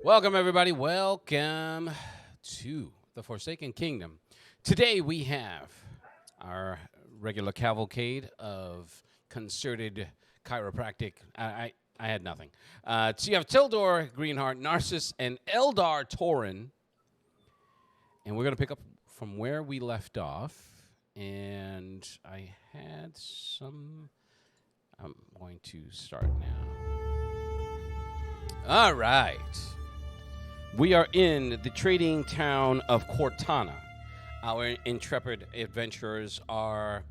Welcome, everybody. Welcome to the Forsaken Kingdom. Today we have our regular cavalcade of concerted chiropractic. I had nothing. So you have Tildor, Greenheart, Narcissus, and Eldar Torin. And we're going to pick up from where we left off. And I had some. I'm going to start now. All right. We are in the trading town of Cortana. Our intrepid adventurers are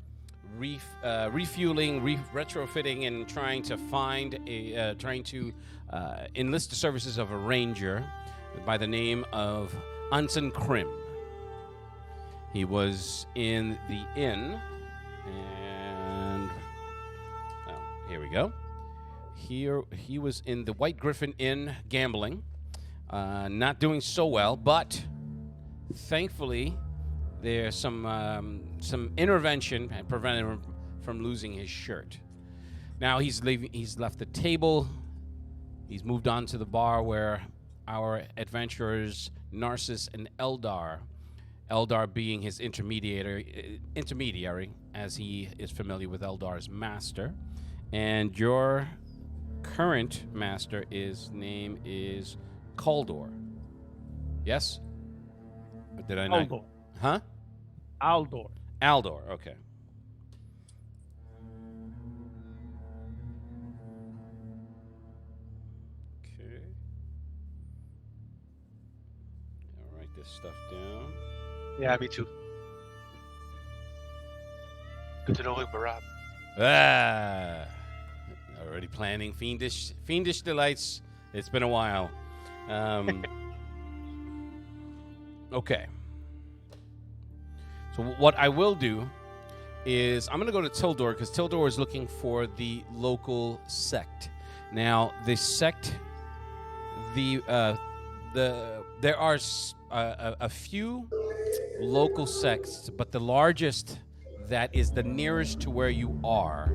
refueling, retrofitting, and trying to enlist the services of a ranger by the name of Anson Krim. He was in the inn, and here we go. Here he was in the White Griffin Inn gambling. Not doing so well, but thankfully there's some intervention and prevented him from losing his shirt. Now he's left the table. He's moved on to the bar where our adventurers, Narcissus and Eldar being his intermediary, as he is familiar with Eldar's master, and your current master name is Caldor. Yes? Or did I not? Aldor. Huh? Aldor. Aldor, okay. Okay. I'll write this stuff down. Yeah, me too. Good to know you, Barab. Already planning fiendish delights. It's been a while. Okay. So what I will do is I'm going to go to Tildor because Tildor is looking for the local sect. Now, the sect, there are a few local sects, but the largest that is the nearest to where you are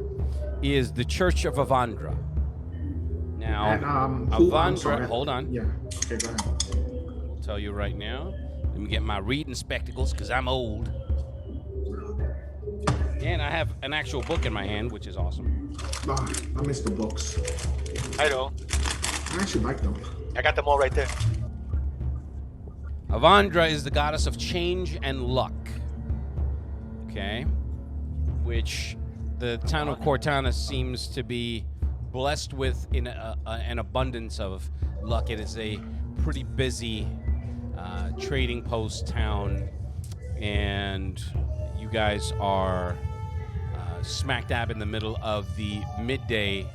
is the Church of Avandra. Now, And, Avandra, hold on. Yeah. Okay, go ahead. I'll tell you right now. Let me get my reading spectacles because I'm old. And I have an actual book in my hand, which is awesome. I miss the books. I know. I actually like them. I got them all right there. Avandra is the goddess of change and luck. Okay? Which the town of Cortana seems to be blessed with in an abundance of luck. It is a pretty busy trading post town, and you guys are smack dab in the middle of the midday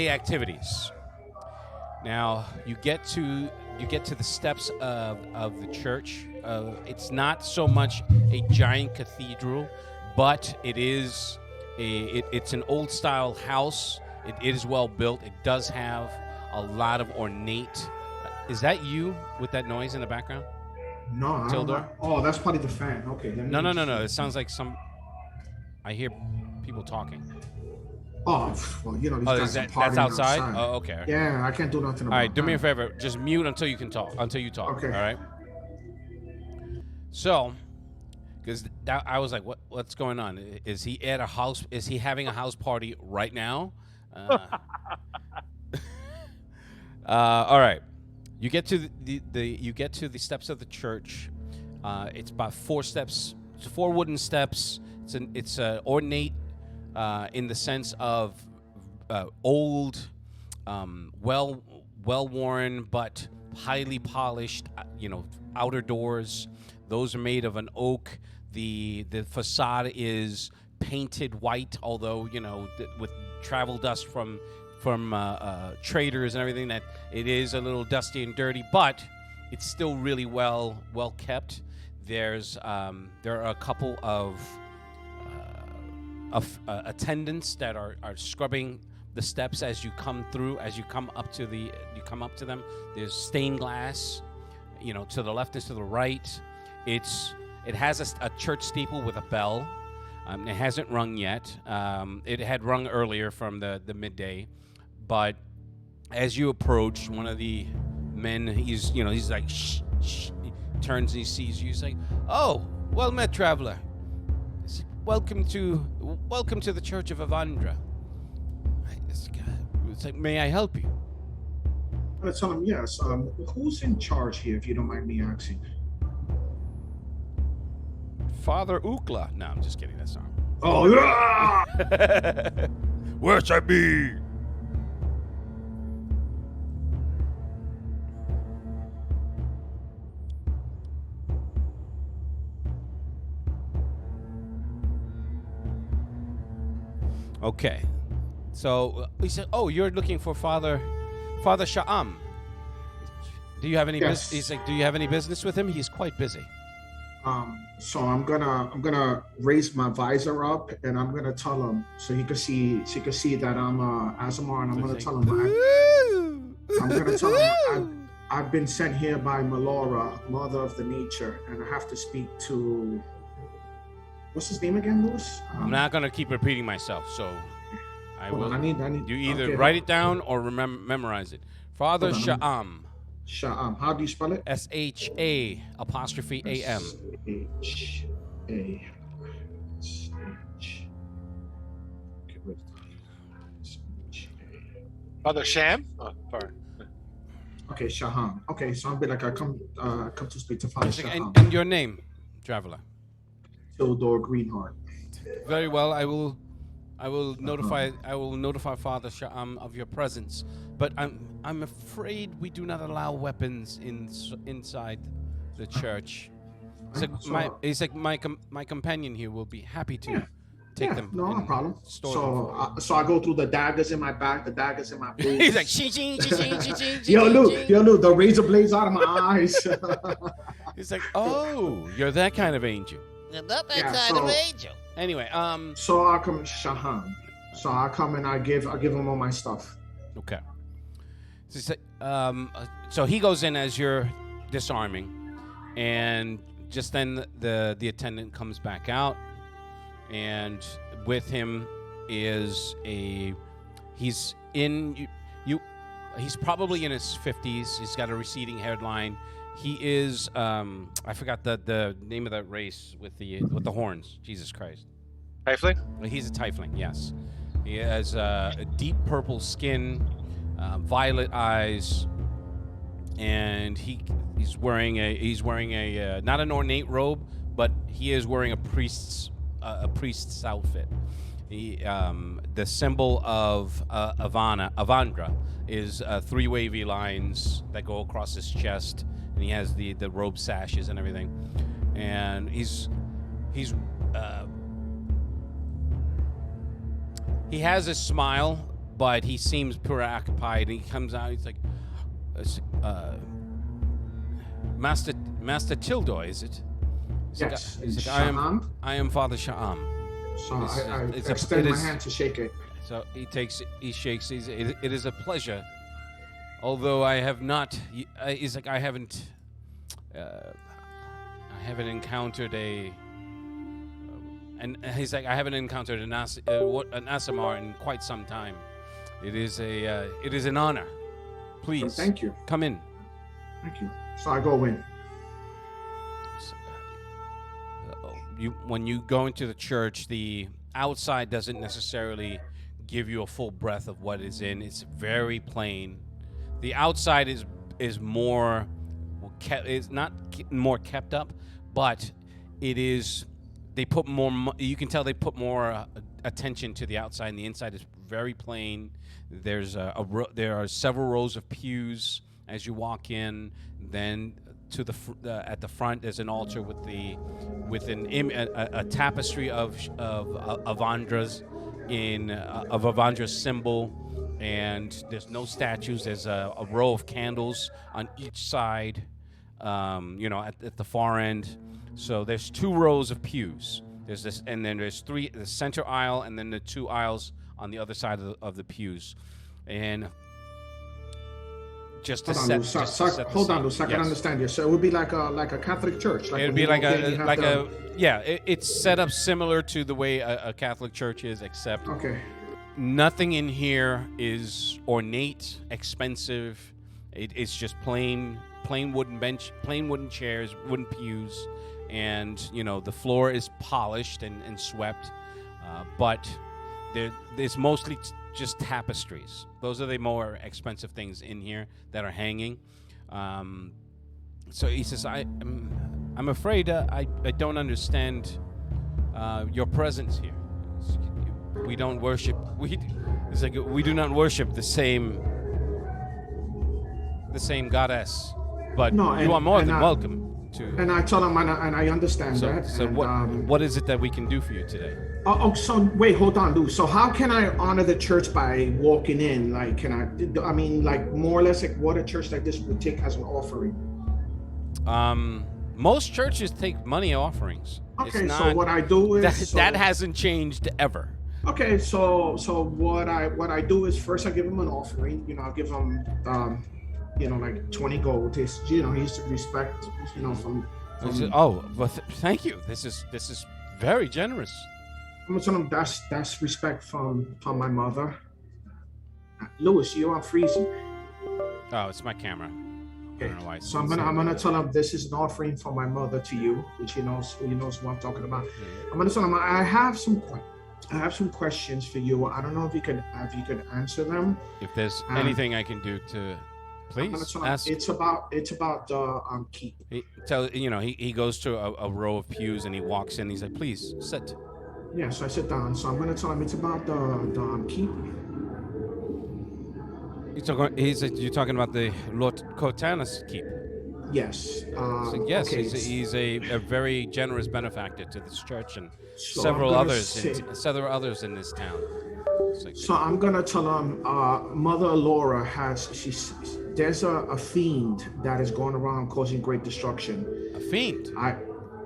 activities. Now you get to the steps of the church. It's not so much a giant cathedral, but it is it's an old style house. It is well built. It does have a lot of ornate. Is that you with that noise in the background? No, I don't Tildor? know. Oh, that's probably the fan. Okay. No. It sounds like I hear people talking. Oh, well, these guys are partying that's outside? outside. Oh, okay. Yeah, I can't do nothing about All right, do me a that. favor. Just mute until you talk. Okay. All right. So, because I was like, what's going on? Is he at a house? Is he having a house party right now? All right. You get to the steps of the church. It's about 4 steps. It's 4 wooden steps. It's ornate in the sense of old, well worn, but highly polished. Outer doors. Those are made of an oak. The facade is painted white, although with travel dust from traders and everything, that it is a little dusty and dirty, but it's still really well kept. There are a couple of attendants that are scrubbing the steps as you come up to them. There's stained glass, to the left and to the right. It has a church steeple with a bell. It hasn't rung yet. It had rung earlier from the midday, but as you approach, one of the men, he's like, shh, shh. He turns and he sees you. He's like, oh, well met, traveler. Welcome to the Church of Avandra. It's like, may I help you? I'm gonna tell him yes. Who's in charge here, if you don't mind me asking? Father Ukla. No, I'm just kidding. That's not. Oh yeah! Where should I be? Okay. So he said, "Oh, you're looking for Father Sha'am. Do you have any Yes. He's like, "Do you have any business with him? He's quite busy." So I'm gonna raise my visor up and I'm gonna tell him so he could see that I'm Azamar, and I'm gonna tell him I've been sent here by Melora, Mother of the Nature, and I have to speak to what's his name again, Louis? I'm not gonna keep repeating myself, so I hold will. on, I need. You either okay, write it down or memorize it. Father Hold on. Sha'am. Sha'am. How do you spell it? SHA''AM. S-H-A. Father Sham? Oh, sorry. Okay, Shaham. Okay, so I'll be like, I come to speak to Father Shaham. And your name, traveler? Theodore Greenheart. Very well. I will notify Father Sha'am of your presence. But I'm afraid we do not allow weapons inside the church. He's like my companion here will be happy to take them. No problem. So I go through the daggers in my back, the daggers in my boots. he's like, shing. Yo, Lou, the razor blades out of my eyes. He's like, oh, you're that kind of angel. You're not that kind of angel. Anyway, So I come Shaham. So I come and I give him all my stuff. Okay. So he goes in as you're disarming, and just then the attendant comes back out, and with him is he's probably in his 50s. He's got a receding hairline. He is I forgot the name of that race with the horns. Jesus Christ. Tiefling? He's a tiefling. Yes. He has a deep purple skin, violet eyes, and he's wearing a not an ornate robe, but he is wearing a priest's outfit. The symbol of Avandra is 3 wavy lines that go across his chest, and he has the robe sashes and everything, and he has a smile, but he seems preoccupied. And he comes out. He's like, Master Tildoy, is it? Yes. He's like, I am Father Sha'am. So I extend my hand to shake it. So he shakes. It is a pleasure. Although I have not. He's like, I haven't encountered and he's like, I haven't encountered an Asamar in quite some time. It is an honor. Please. Thank you. Come in. Thank you. So I go in. When you go into the church, the outside doesn't necessarily give you a full breadth of what is in. It's very plain. The outside is more is not more kept up, but it is. They put more. You can tell they put more attention to the outside, and the inside is very plain. There's there are several rows of pews as you walk in. Then to at the front there's an altar with a tapestry of Avandra's of Avandra's symbol, and there's no statues. There's a row of candles on each side, at the far end. So there's 2 rows of pews. There's this, and then there's 3, the center aisle, and then the 2 aisles on the other side of the pews. And just to hold on, so I can understand you. So it would be like a Catholic church. It'd be it's set up similar to the way a Catholic church is, except okay. Nothing in here is ornate, expensive. It's just plain wooden bench, plain wooden chairs, wooden pews, and the floor is polished and swept. But there's mostly just tapestries. Those are the more expensive things in here that are hanging. So he says, I'm afraid I don't understand your presence here. We don't worship. It's like we do not worship the same goddess. But No, you are more than welcome to. And I tell him, and I understand that. So what is it that we can do for you today? So wait, hold on, Lou. So how can I honor the church by walking in? Like, can I mean, like, more or less like what a church like this would take as an offering? Most churches take money offerings. Okay, so what I do is that hasn't changed ever. Okay, so what I do is first I give him an offering. I'll give him like 20 gold. He's he's to respect from thank you. This is very generous. I'm gonna tell him that's respect from my mother. Louis, you are freezing. Oh, it's my camera. Okay. I don't know why So I'm gonna tell him this is an offering from my mother to you, which he knows what I'm talking about. I'm gonna tell him I have some questions for you. I don't know if you could answer them. If there's anything I can do to, please ask. It's about the keep. He goes to a row of pews and he walks in. He's like, please sit. Yeah, so I sit down. So I'm gonna tell him it's about the keep. You're talking about the Lord Cortana's keep. Yes. Yes, okay. he's a very generous benefactor to this church and So several others in this town. So I'm gonna tell him, Mother Laura there's a fiend that is going around causing great destruction. A fiend?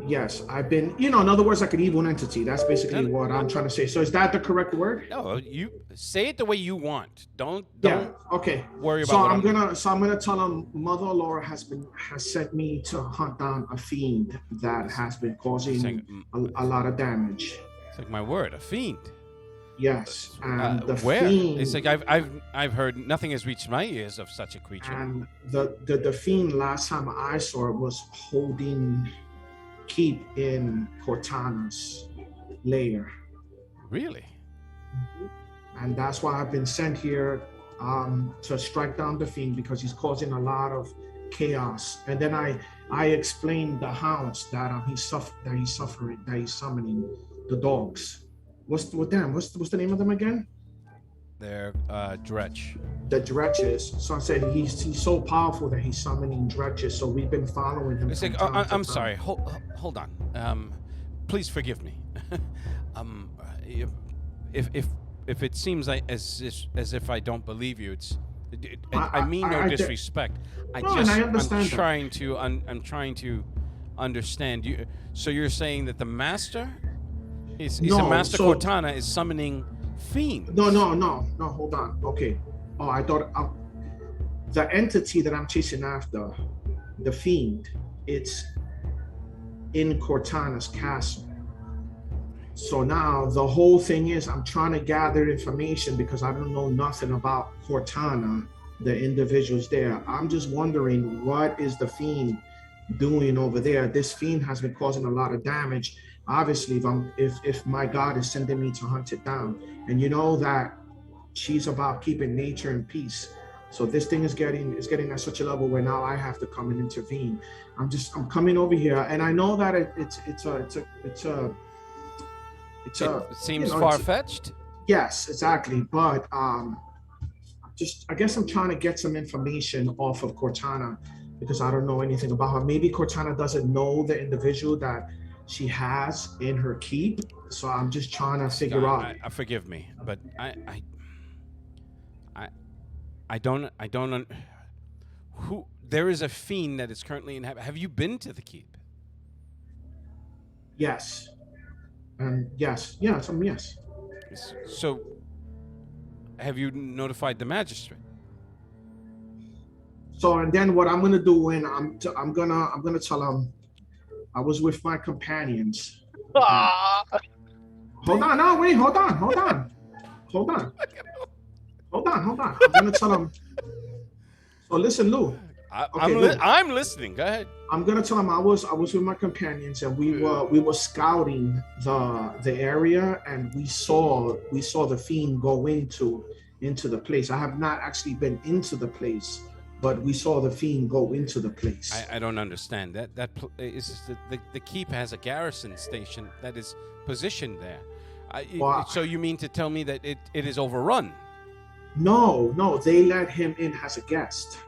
Yes, I've been, in other words, like an evil entity. That's basically what I'm trying to say. So is that the correct word? No, you say it the way you want. Don't okay. Worry about. So I'm gonna tell him Mother Laura has sent me to hunt down a fiend that has been causing a lot of damage. It's like my word, a fiend. Yes, and the where? fiend. It's like I've heard nothing has reached my ears of such a creature. And the fiend last time I saw it was holding keep in Cortana's lair. Really? And that's why I've been sent here to strike down the fiend, because he's causing a lot of chaos. And then I explained the hounds that he's suffering, that he's summoning, the dogs. What's the name of them again? They're Dretch. The Dretches. So I said he's so powerful that he's summoning Dretches. So we've been following him. It's like, I'm sorry. Hold on. Please forgive me. If it seems like as if I don't believe you, I mean no disrespect. I'm trying to understand you. So you're saying that the master Master Cortana is summoning fiends? No. Hold on. Okay. Oh, I thought the entity that I'm chasing after, the fiend, it's in Cortana's castle. So now the whole thing is I'm trying to gather information because I don't know nothing about Cortana, the individuals there. I'm just wondering, what is the fiend doing over there? This fiend has been causing a lot of damage. Obviously, if my God is sending me to hunt it down, and you know that she's about keeping nature in peace. So this thing is getting at such a level where now I have to come and intervene. I'm coming over here, and I know that it seems far-fetched. Yes, exactly. But I guess I'm trying to get some information off of Cortana because I don't know anything about her. Maybe Cortana doesn't know the individual that she has in her keep. So I'm just trying to figure out. Forgive me, but I don't who there is a fiend that is currently in heaven. Have you been to the keep? Yes. Yes. So have you notified the magistrate? So, and then what I'm gonna do when I'm gonna tell him I was with my companions. Hold on. Hold on. I'm gonna tell him. So listen, Lou. I'm listening. Go ahead. I'm gonna tell him I was with my companions and we were scouting the area and we saw the fiend go into the place. I have not actually been into the place, but we saw the fiend go into the place. I don't understand that is the keep has a garrison station that is positioned there. So you mean to tell me that it is overrun? No, they let him in as a guest.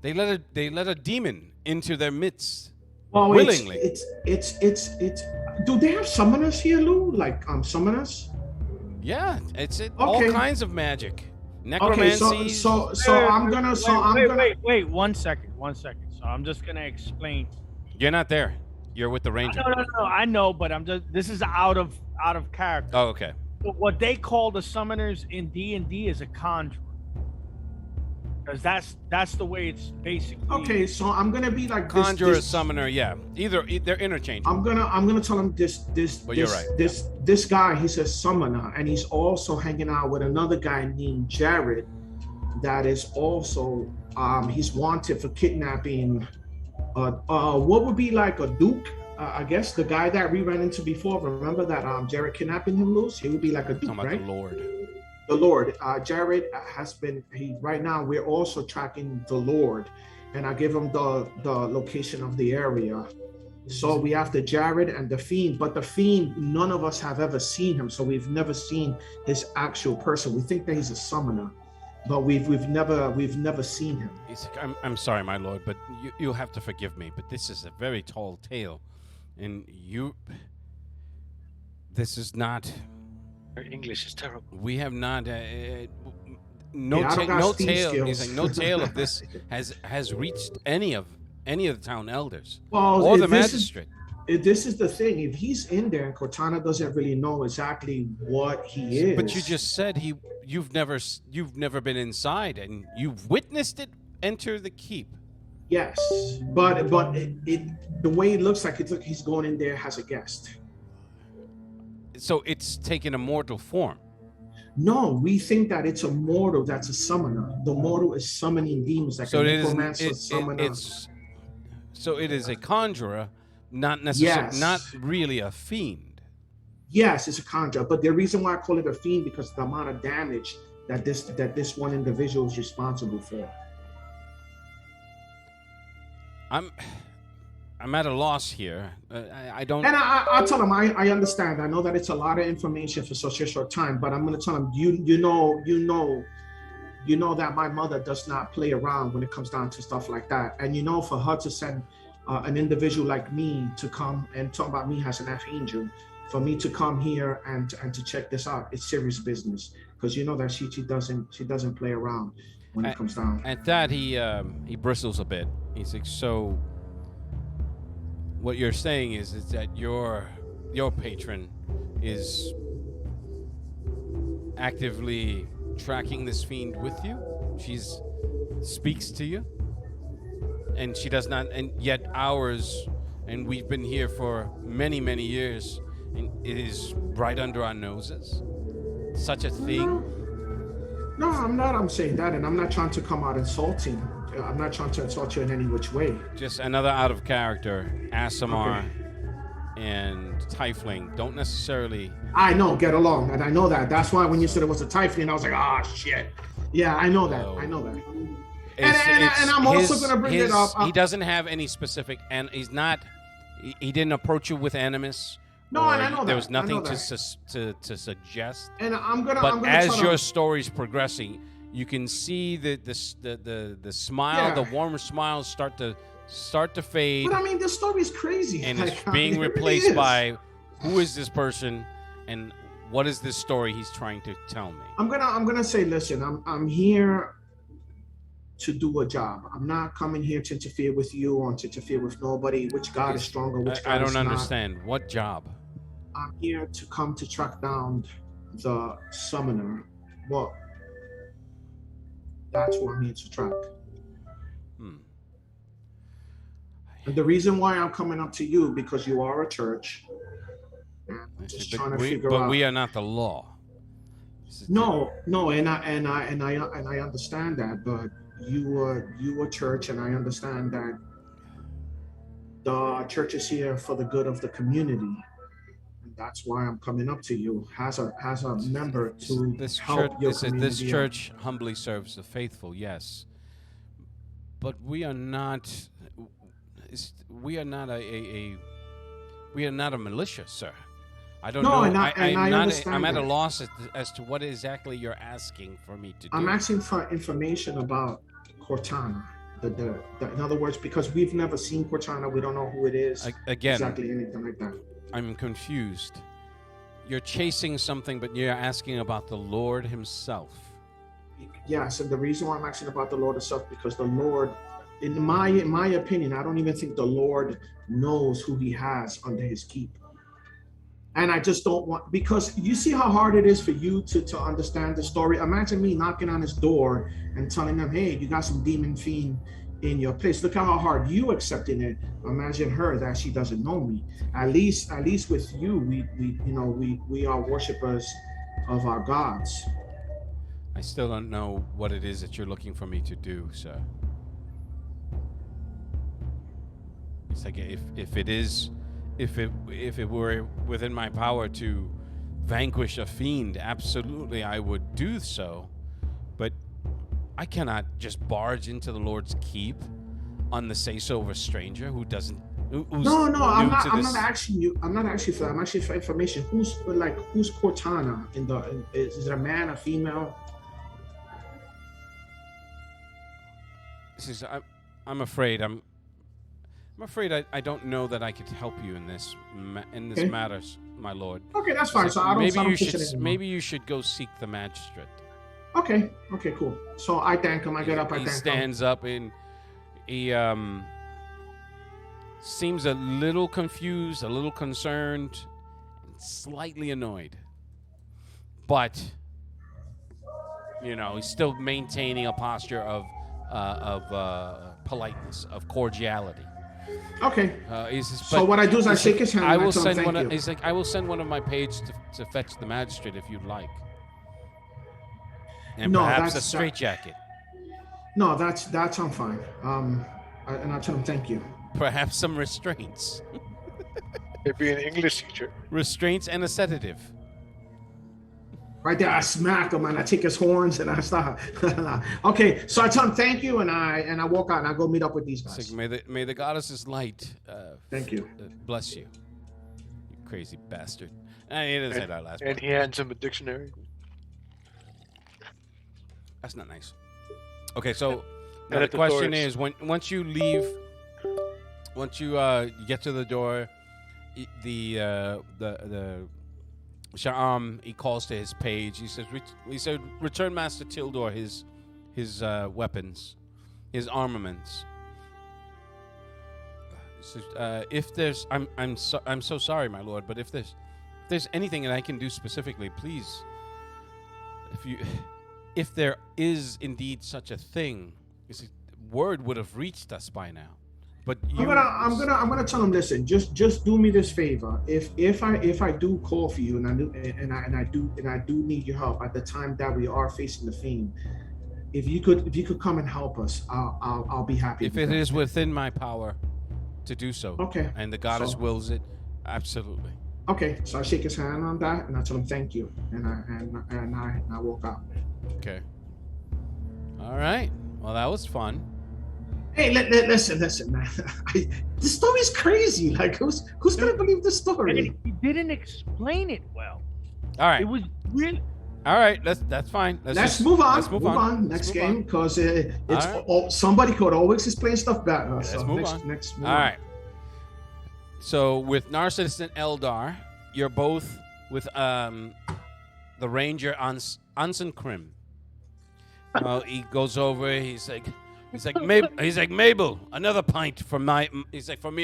They let a demon into their midst willingly. It's. Do they have summoners here, Lou? Like summoners? Yeah, all kinds of magic, necromancy. Okay, so I'm gonna. Wait, 1 second. So I'm just gonna explain. You're not there. You're with the ranger. No. I know, but this is out of character. Oh, okay. What they call the summoners in D&D is a conjurer. Because that's the way it's basically. Okay, so I'm gonna be like conjurer, summoner, yeah. Either they're interchangeable. I'm gonna tell him this. But you're right. This guy, he's a summoner, and he's also hanging out with another guy named Jared. That is also he's wanted for kidnapping. What would be like a duke? I guess the guy that we ran into before. Remember that Jared kidnapping him loose? He would be like a duke, right? The Lord. Jared has been. Right now we're also tracking the Lord, and I give him the location of the area. So we have the Jared and the Fiend, but the Fiend, none of us have ever seen him, so we've never seen his actual person. We think that he's a summoner, but we've never seen him. I'm sorry, my lord, but you'll have to forgive me, but this is a very tall tale, and this is not. Her English is terrible. We have not. No tale. He's like, no tale of this has reached any of the town elders or the magistrate. This is the thing. If he's in there, and Cortana doesn't really know exactly what he is. But you just said you've never been inside, and you've witnessed it enter the keep. Yes, but the way it looks like he's going in there as a guest. So it's taken a mortal form. No, we think that it's a mortal that's a summoner. The mortal is summoning demons like a necromancer summoner. So it is a conjurer, not necessarily, not really a fiend. Yes, it's a conjurer, but the reason why I call it a fiend because the amount of damage that this one individual is responsible for. I'm at a loss here. I don't. And I'll tell him I understand. I know that it's a lot of information for such a short time, but I'm going to tell him you know that my mother does not play around when it comes down to stuff like that. And for her to send an individual like me to come and talk about me as an archangel, for me to come here and to check this out, it's serious business because you know that she doesn't play around when it comes down. At that he bristles a bit. He's like, so. What you're saying is that your patron is actively tracking this fiend with you. She speaks to you, and she does not. And yet ours, and we've been here for many, many years, and it is right under our noses. Such a thing. No, I'm not. I'm saying that, and I'm not trying to come out insulting. I'm not trying to insult you in any which way. Just another out of character. Asimar and Tiefling don't necessarily. I know, get along, and I know that. That's why when you said it was a Tiefling, I was like, ah, shit. Yeah, I know that. I know that. And I'm also going to bring it up. He doesn't have any specific, and he's not. He didn't approach you with animus. No, and I know that. There was nothing to suggest. And I'm gonna. But as your story's progressing, you can see the smile, the warmer smiles start to fade. But I mean, the story's crazy, and it's being replaced by who is this person, and what is this story he's trying to tell me? I'm gonna say, listen, I'm here to do a job. I'm not coming here to interfere with you or to interfere with nobody. Which God is stronger? Which God is not? I don't understand. What job? I'm here to come to track down the summoner. Well, that's what I'm here to track. And the reason why I'm coming up to you because you are a church. But we are not the law. No, and I understand that, but you a church, and I understand that the church is here for the good of the community. And that's why I'm coming up to you as a member to This church, help your community this out. church humbly serves the faithful, yes, but we are not. We are not we are not a militia, sir. I don't No, know. and I I'm understand at a that. loss as to what exactly you're asking for me to do. I'm asking for information about Cortana. In other words, because we've never seen Cortana, we don't know who it is. Again, exactly anything like that. I'm confused. You're chasing something, but you're asking about the Lord himself. Yes, and the reason why I'm asking about the Lord himself, because the Lord, in my opinion, I don't even think the Lord knows who he has under his keep. And I just don't want, because you see how hard it is for you to understand the story. Imagine me knocking on his door and telling him, hey, you got some demon fiend in your place. Look at how hard you accepting it. Imagine her that she doesn't know me. At least with you, we are worshipers of our gods. I still don't know what it is that you're looking for me to do, sir. It's like if it were within my power to vanquish a fiend, absolutely I would do so. But I cannot just barge into the Lord's keep on the say-so of a stranger who's No, I'm not asking you. I'm not asking for that. I'm asking for information. Who's Cortana is it a man, a female? I'm afraid I don't know that I could help you in this Okay. matters, my lord. Okay, that's fine. So I don't maybe you should go seek the magistrate. Okay, cool. So I thank him. I get up. I He thank him. stands up and he seems a little confused, a little concerned, and slightly annoyed. But he's still maintaining a posture of politeness, of cordiality. Okay. So what I do is I shake his hand. I and will tell him send thank one. you. He's like, I will send one of my pages to fetch the magistrate if you'd like, and No, perhaps a that's- straitjacket. No, that's I'm fine. And I tell him thank you. Perhaps some restraints, Maybe an English teacher. restraints, and a sedative. Right there, I smack him and I take his horns and I start. Okay, so I tell him thank you and I walk out and I go meet up with these guys. It's like, may the goddess's light Thank you. Bless you, you crazy bastard. He doesn't say that last And part. he hands him a dictionary. That's not nice. Okay, so now And the at the question doors. is, once you leave, once you get to the door, the Sha'am, he calls to his page. He said, return Master Tildor his weapons, his armaments. He says, if there's, I'm so sorry, my lord, but if there's anything that I can do specifically, please, if there is indeed such a thing, word would have reached us by now. But I'm gonna tell him, listen, just do me this favor. If I do call for you and I do need your help at the time that we are facing the fiend, if you could come and help us, I'll be happy. If it is within my power to do so, Okay. and the goddess wills it, absolutely. Okay, so I shake his hand on that and I tell him thank you, and I walk out. Okay. All right. Well, that was fun. Hey, listen, man. This story's crazy. Like, who's gonna believe this story? He didn't explain it well. All right. It was really. All right. That's fine. Let's move on. Let's move on. Next Let's move game, on. because it's All somebody could always explain stuff better. Let's So move next, on. Next. All right. So with Narcissus and Eldar, you're both with the Ranger Anson Krim. He goes over. He's like Mabel, another pint for me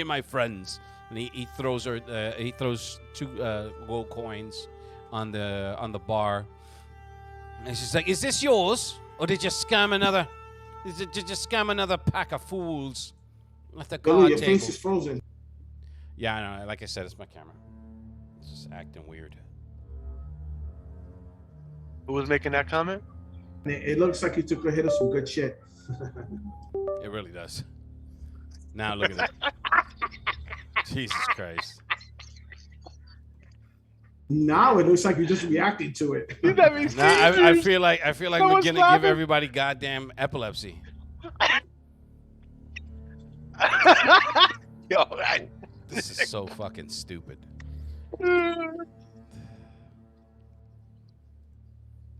and my friends. And he throws her. He throws 2 gold coins on the bar. And she's like, "Is this yours, or did you scam another? Did you scam another pack of fools at the Oh, card your table?" face is frozen. Yeah, I know. Like I said, it's my camera. It's just acting weird. Who was making that comment? It looks like you took a hit of some good shit. It really does. Now look at it. Jesus Christ. Now it looks like you're just reacting to it. Now I feel like No we're one's gonna give laughing. everybody goddamn epilepsy. Yo, This is so fucking stupid.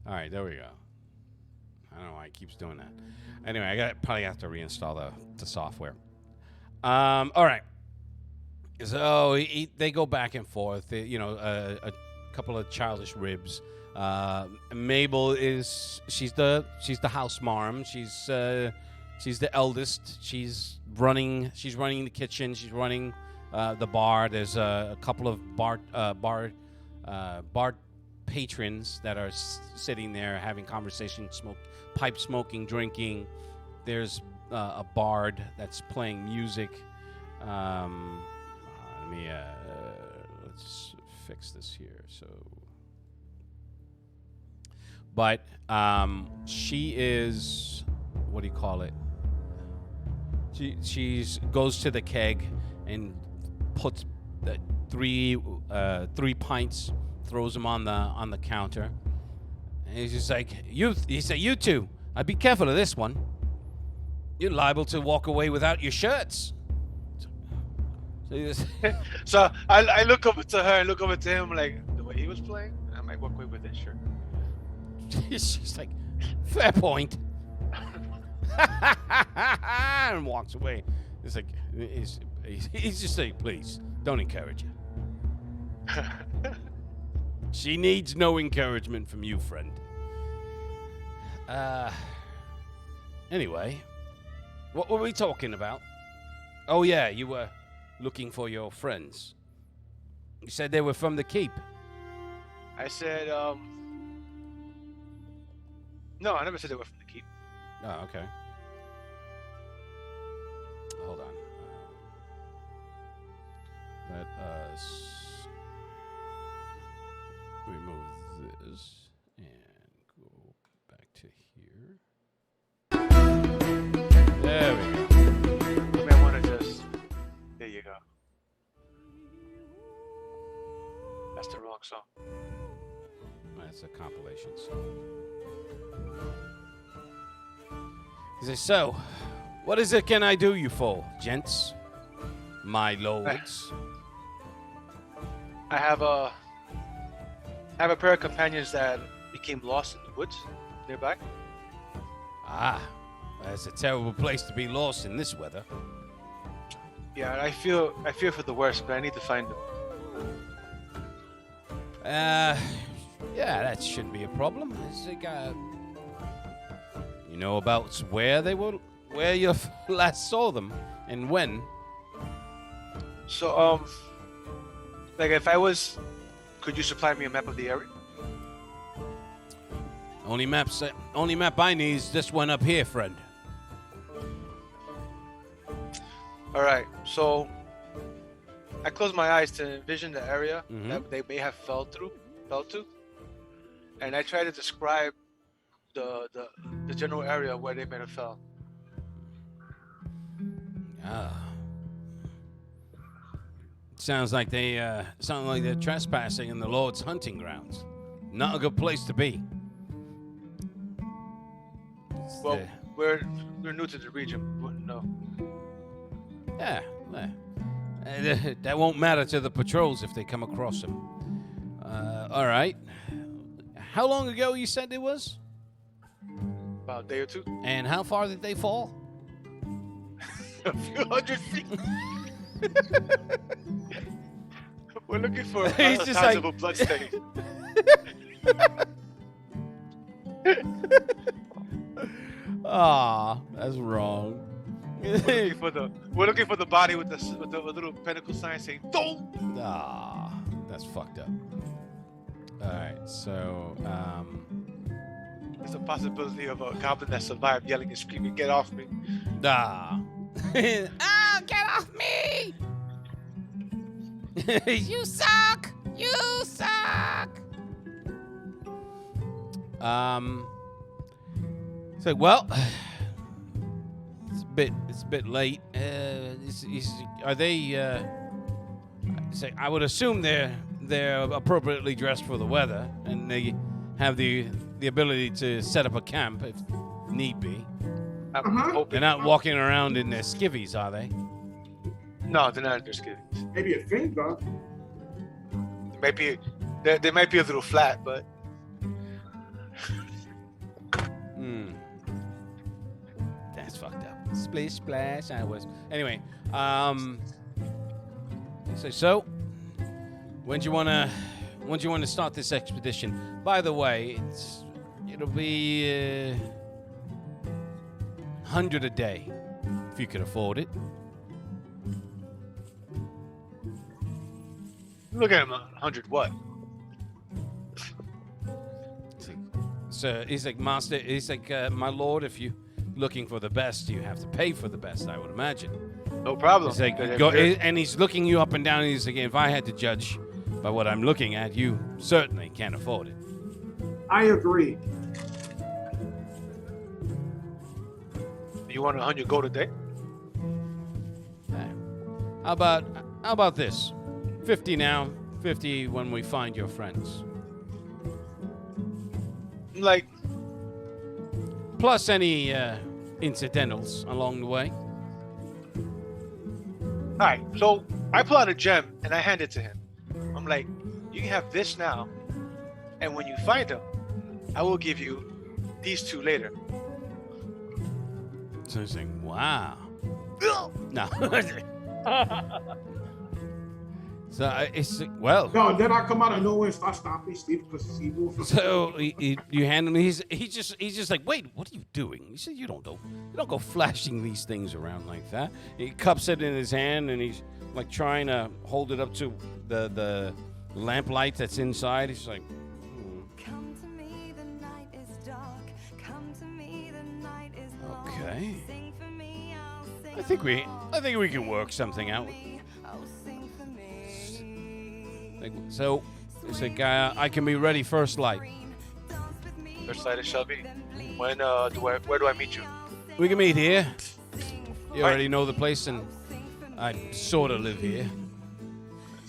All right, there we go. I don't know why it keeps doing that. Anyway, probably have to reinstall the software. All right. So they go back and forth. A couple of childish ribs. Mabel she's the house marm. She's the eldest. She's running the kitchen. She's running the bar. There's a couple of bar patrons that are sitting there having conversation, pipe smoking, drinking. There's a bard that's playing music. Let's fix this here. But she is, what do you call it? She goes to the keg and puts three pints, throws them on the counter, and he's just like, he said, you two, I'd be careful of this one. You're liable to walk away without your shirts. So I look over to her and look over to him like the way he was playing. I'm like, walk away with this shirt. She's like, fair point. And walks away. It's like he's just saying, please don't encourage her. She needs no encouragement from you, friend. Anyway, what were we talking about? Oh yeah, you were looking for your friends. You said they were from the keep. I said, no, I never said they were from the keep. Oh, okay. Hold on. Let us remove this and go back to here. There we go. You may want to just. There you go. That's the wrong song. That's a compilation song. He says, so, what is it can I do you for, gents? My lords. I have a pair of companions that became lost in the woods nearby. Ah, that's a terrible place to be lost in this weather. Yeah, I fear for the worst, but I need to find them. Yeah, that shouldn't be a problem. It's like, you know about where you last saw them and when? So, like could you supply me a map of the area? Only map I need is this one up here, friend. All right, so I close my eyes to envision the area that they may have fell to, and I try to describe the general area where they may have fell. Sounds like they're trespassing in the Lord's hunting grounds. Not a good place to be. Well, we're new to the region. We wouldn't know. Yeah. That won't matter to the patrols if they come across them. All right. How long ago you said it was? About a day or two. And how far did they fall? A few hundred feet. We're looking for a sizable bloodstain. Ah, that's wrong. We're looking for the body with the little pinnacle sign saying "Don't." Ah, that's fucked up. All right, so there's a possibility of a goblin that survived yelling and screaming, "Get off me!" Ah, get off me! You suck! You suck! It's like, well, it's a bit late. Are they? It's like, I would assume they're appropriately dressed for the weather, and they have the ability to set up a camp if need be. I'm hoping. They're not walking around in their skivvies, are they? No, they're not in their skivvies. Maybe a finger. They might be a little flat, but. That's fucked up. Splish splash. I was. Anyway, so when do you wanna start this expedition? By the way, it'll be 100 a day if you can afford it. Look at him, 100 what? So he's like, Master, he's like, my lord, if you're looking for the best, you have to pay for the best, I would imagine. No problem. He's like, and he's looking you up and down, and he's like, if I had to judge by what I'm looking at, you certainly can't afford it. I agree. You want 100 gold a day? How about this? 50 now, 50 when we find your friends. Like, plus any incidentals along the way. all right, so I pull out a gem and I hand it to him. I'm like, you can have this now, and when you find them, I will give you these two later. So he's like, wow. No. So it's well. No, then I come out of nowhere and start stopping Steve because he moved from. So you hand him. He's just like, wait, what are you doing? He said, you don't go flashing these things around like that. He cups it in his hand and he's like trying to hold it up to the lamplight that's inside. He's like, Come to me, the night is dark. Come to me, the night is long. okay. Sing for me, I'll sing I think we can work something out. Oh, sing for me. So it's like, I can be ready first light. First light it shall be. Where do I meet you? We can meet here. You Right. already know the place, and I sort of live here.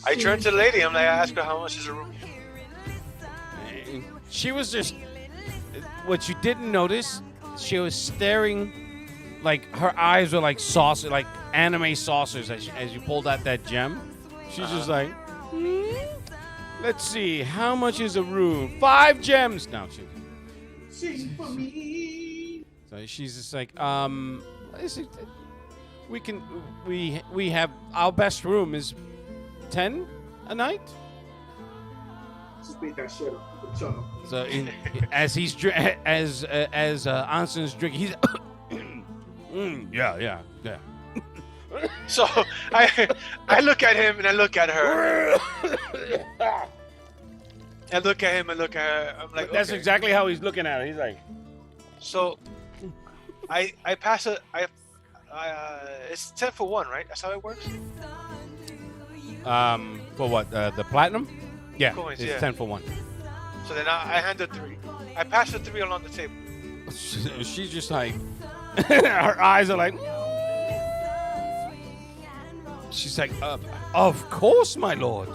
I turn to the lady. I ask her how much is a room. And she was just. What you didn't notice, she was staring, like her eyes were like saucer, like anime saucers as you pulled out that gem. She's just like, let's see, how much is a room? 5 gems. No, Sing for me. so she's just like, we have our best room is 10 a night. Just beat that shit up. Shut up. So as Anson's drinking, he's yeah. So I look at him and I look at her. I look at him and look at her. I'm like, That's okay. exactly how he's looking at it. He's like, So I pass it. It's 10 for 1, right? That's how it works. for what? The platinum? Yeah, Coins, it's yeah. 10 for 1. So then I hand her 3. I pass the 3 along the table. She's just like, her eyes are like, she's like, of course, my lord.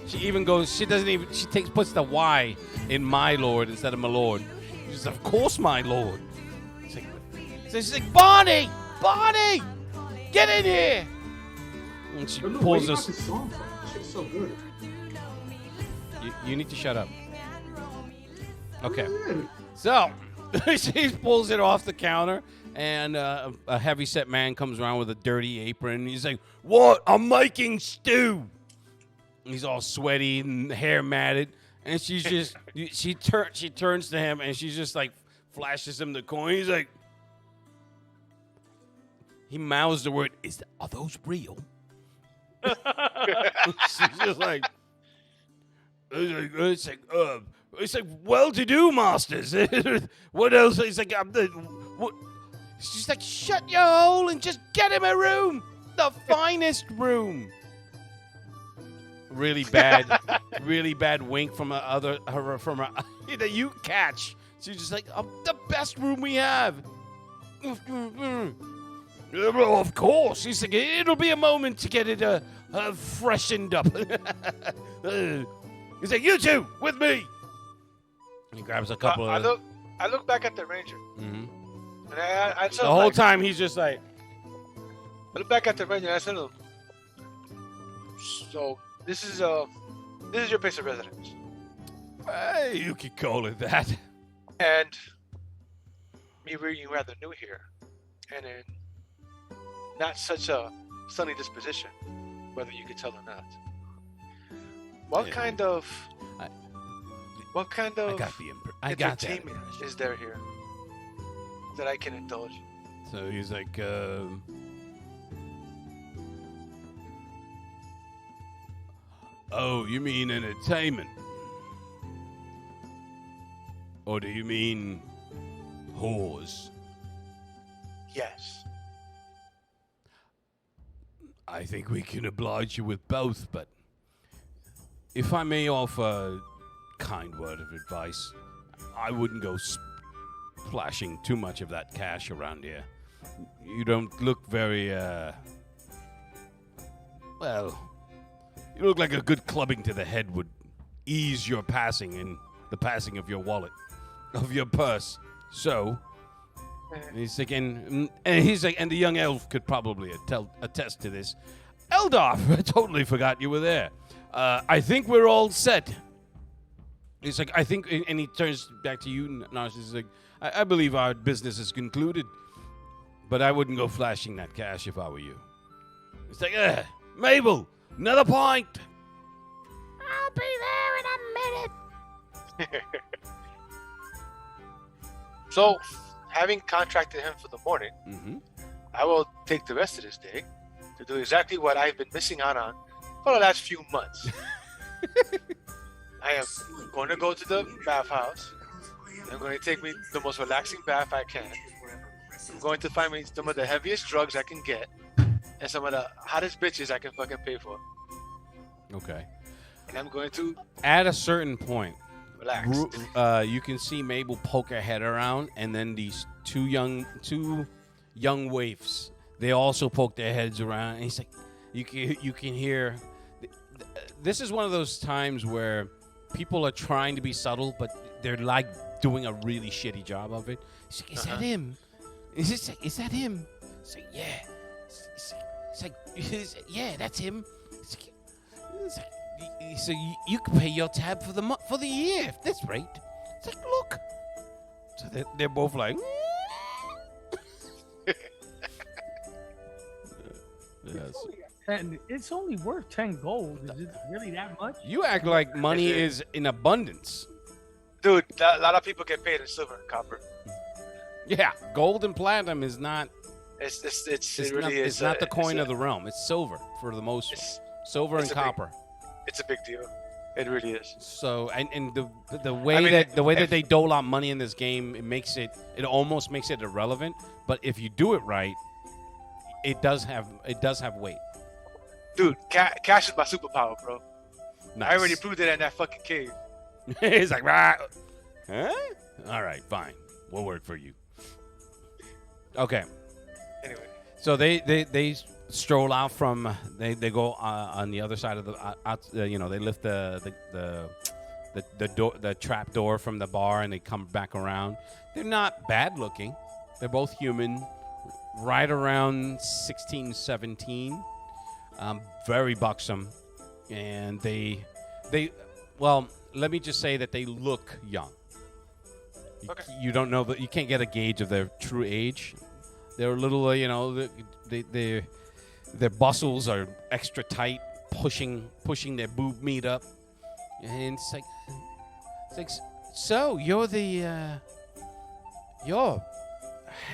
She even goes, she puts the Y in my lord instead of my lord. She's like, of course, my lord. She's like, Barney, get in here. And she Look, pulls where you us. got this song from? This shit's so good. You need to shut up. Okay. Yeah. So she pulls it off the counter, and a heavy-set man comes around with a dirty apron. He's like, "What? I'm making stew." He's all sweaty and hair matted, and she's just she turns to him, and she's just like flashes him the coin. He's like, he mouths the word, "Are those real?" She's just like, it's like well-to-do masters. What else? He's like, what? She's like, shut your hole and just get him a room, the finest room. Really bad wink from her that you catch. She's just like, the best room we have. Well, of course. He's like, it'll be a moment to get it freshened up. He's like, you two, with me. He grabs a couple of... I look back at the ranger. Mhm. And I The whole time, he's just like... I look back at the ranger and I said to him, so this is your place of residence. Hey, you could call it that. And me being rather new here, and in not such a sunny disposition, whether you could tell or not. What kind of I got that entertainment is there here that I can indulge in? So he's like, oh, you mean entertainment? Or do you mean whores? Yes. I think we can oblige you with both, but if I may offer a kind word of advice, I wouldn't go splashing too much of that cash around here. You don't look very, well, you look like a good clubbing to the head would ease your passing and the passing of your wallet, of your purse. So, he's like, and the young elf could probably attest to this. Eldorf, I totally forgot you were there. I think we're all set. He's like, I think, and he turns back to you, Narcissus. He's like, I believe our business is concluded, but I wouldn't go flashing that cash if I were you. It's like, Mabel, another pint. I'll be there in a minute. So, having contracted him for the morning, Mm-hmm. I will take the rest of this day to do exactly what I've been missing out on for the last few months. I am going to go to the bathhouse. I'm going to take me the most relaxing bath I can. I'm going to find me some of the heaviest drugs I can get and some of the hottest bitches I can fucking pay for. Okay. And I'm going to At a certain point, relax. you can see Mabel poke her head around, and then these two young waifs, they also poke their heads around, and he's like, you can hear. This is one of those times where people are trying to be subtle, but they're like doing a really shitty job of it. He's like, is that him? Is that him? It's like, yeah. It's like, yeah, that's him. It's like, so you can pay your tab for the year at this rate. It's like, look. So they're both like. Yes. And it's only worth 10 gold. Is it really that much? You act like money is in abundance. Dude, a lot of people get paid in silver and copper. Yeah, gold and platinum is not. It's not the coin of the realm. It's silver for the most part. Silver and copper. It's a big deal. It really is. So and the way that they dole out money in this game, it almost makes it irrelevant. But if you do it right, it does have weight. Dude, cash is my superpower, bro. Nice. I already proved it in that fucking cave. He's like, rah. Huh? All right, fine. We'll work for you. Okay. Anyway. So they stroll out from they go on the other side of they lift the trap door from the bar and they come back around. They're not bad looking. They're both human, right around 16, 17. Very buxom, and they let me just say that they look young. Okay. You don't know that you can't get a gauge of their true age. They're a little, their bustles are extra tight, pushing their boob meat up, and it's like, so you're you're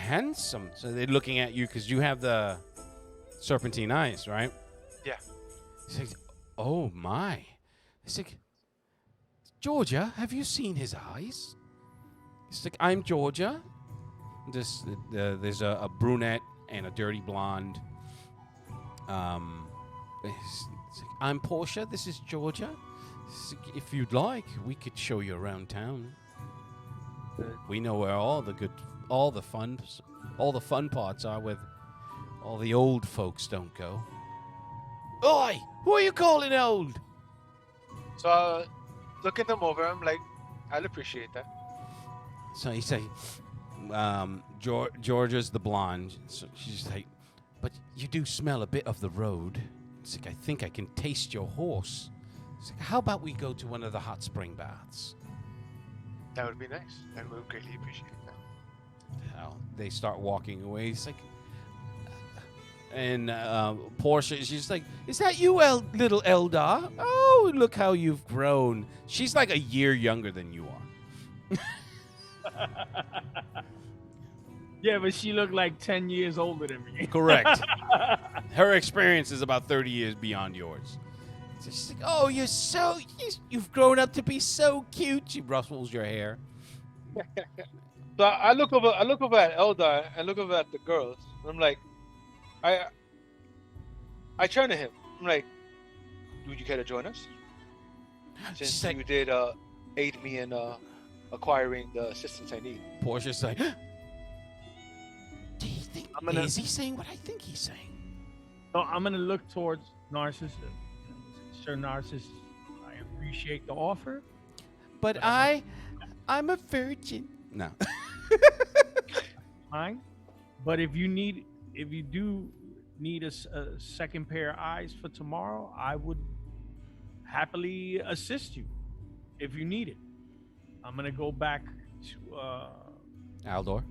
handsome. So they're looking at you because you have the serpentine eyes, right? Yeah. It's like, oh my. It's like, Georgia, have you seen his eyes? It's like, I'm Georgia. There's a brunette and a dirty blonde. It's like, I'm Portia. This is Georgia. It's like, if you'd like, we could show you around town. We know where all the fun parts are, where all the old folks don't go. Oi! Who are you calling old? So, looking them over, I'm like, I'll appreciate that. So you say, Georgia's the blonde. So she's like, but you do smell a bit of the road. It's like, I think I can taste your horse. It's like, how about we go to one of the hot spring baths? That would be nice. I would greatly appreciate that. Well, they start walking away. It's like, and Portia, she's like, is that you, little Eldar? Oh, look how you've grown. She's like a year younger than you are. Yeah, but she looked like 10 years older than me. Correct. Her experience is about 30 years beyond yours. So she's like, oh, you've grown up to be so cute. She rustles your hair. So I look over at Eldar and look over at the girls. And I'm like, I turn to him. I'm like, would you care to join us? Since She's like, you did aid me in acquiring the assistance I need. Portia's like, do you think, is he saying what I think he's saying? So I'm gonna look towards Narcissus. Sir Narcissus, I appreciate the offer. But I'm a virgin. No. Fine. But if you do need a second pair of eyes for tomorrow, I would happily assist you if you need it. I'm gonna go back to Aldor.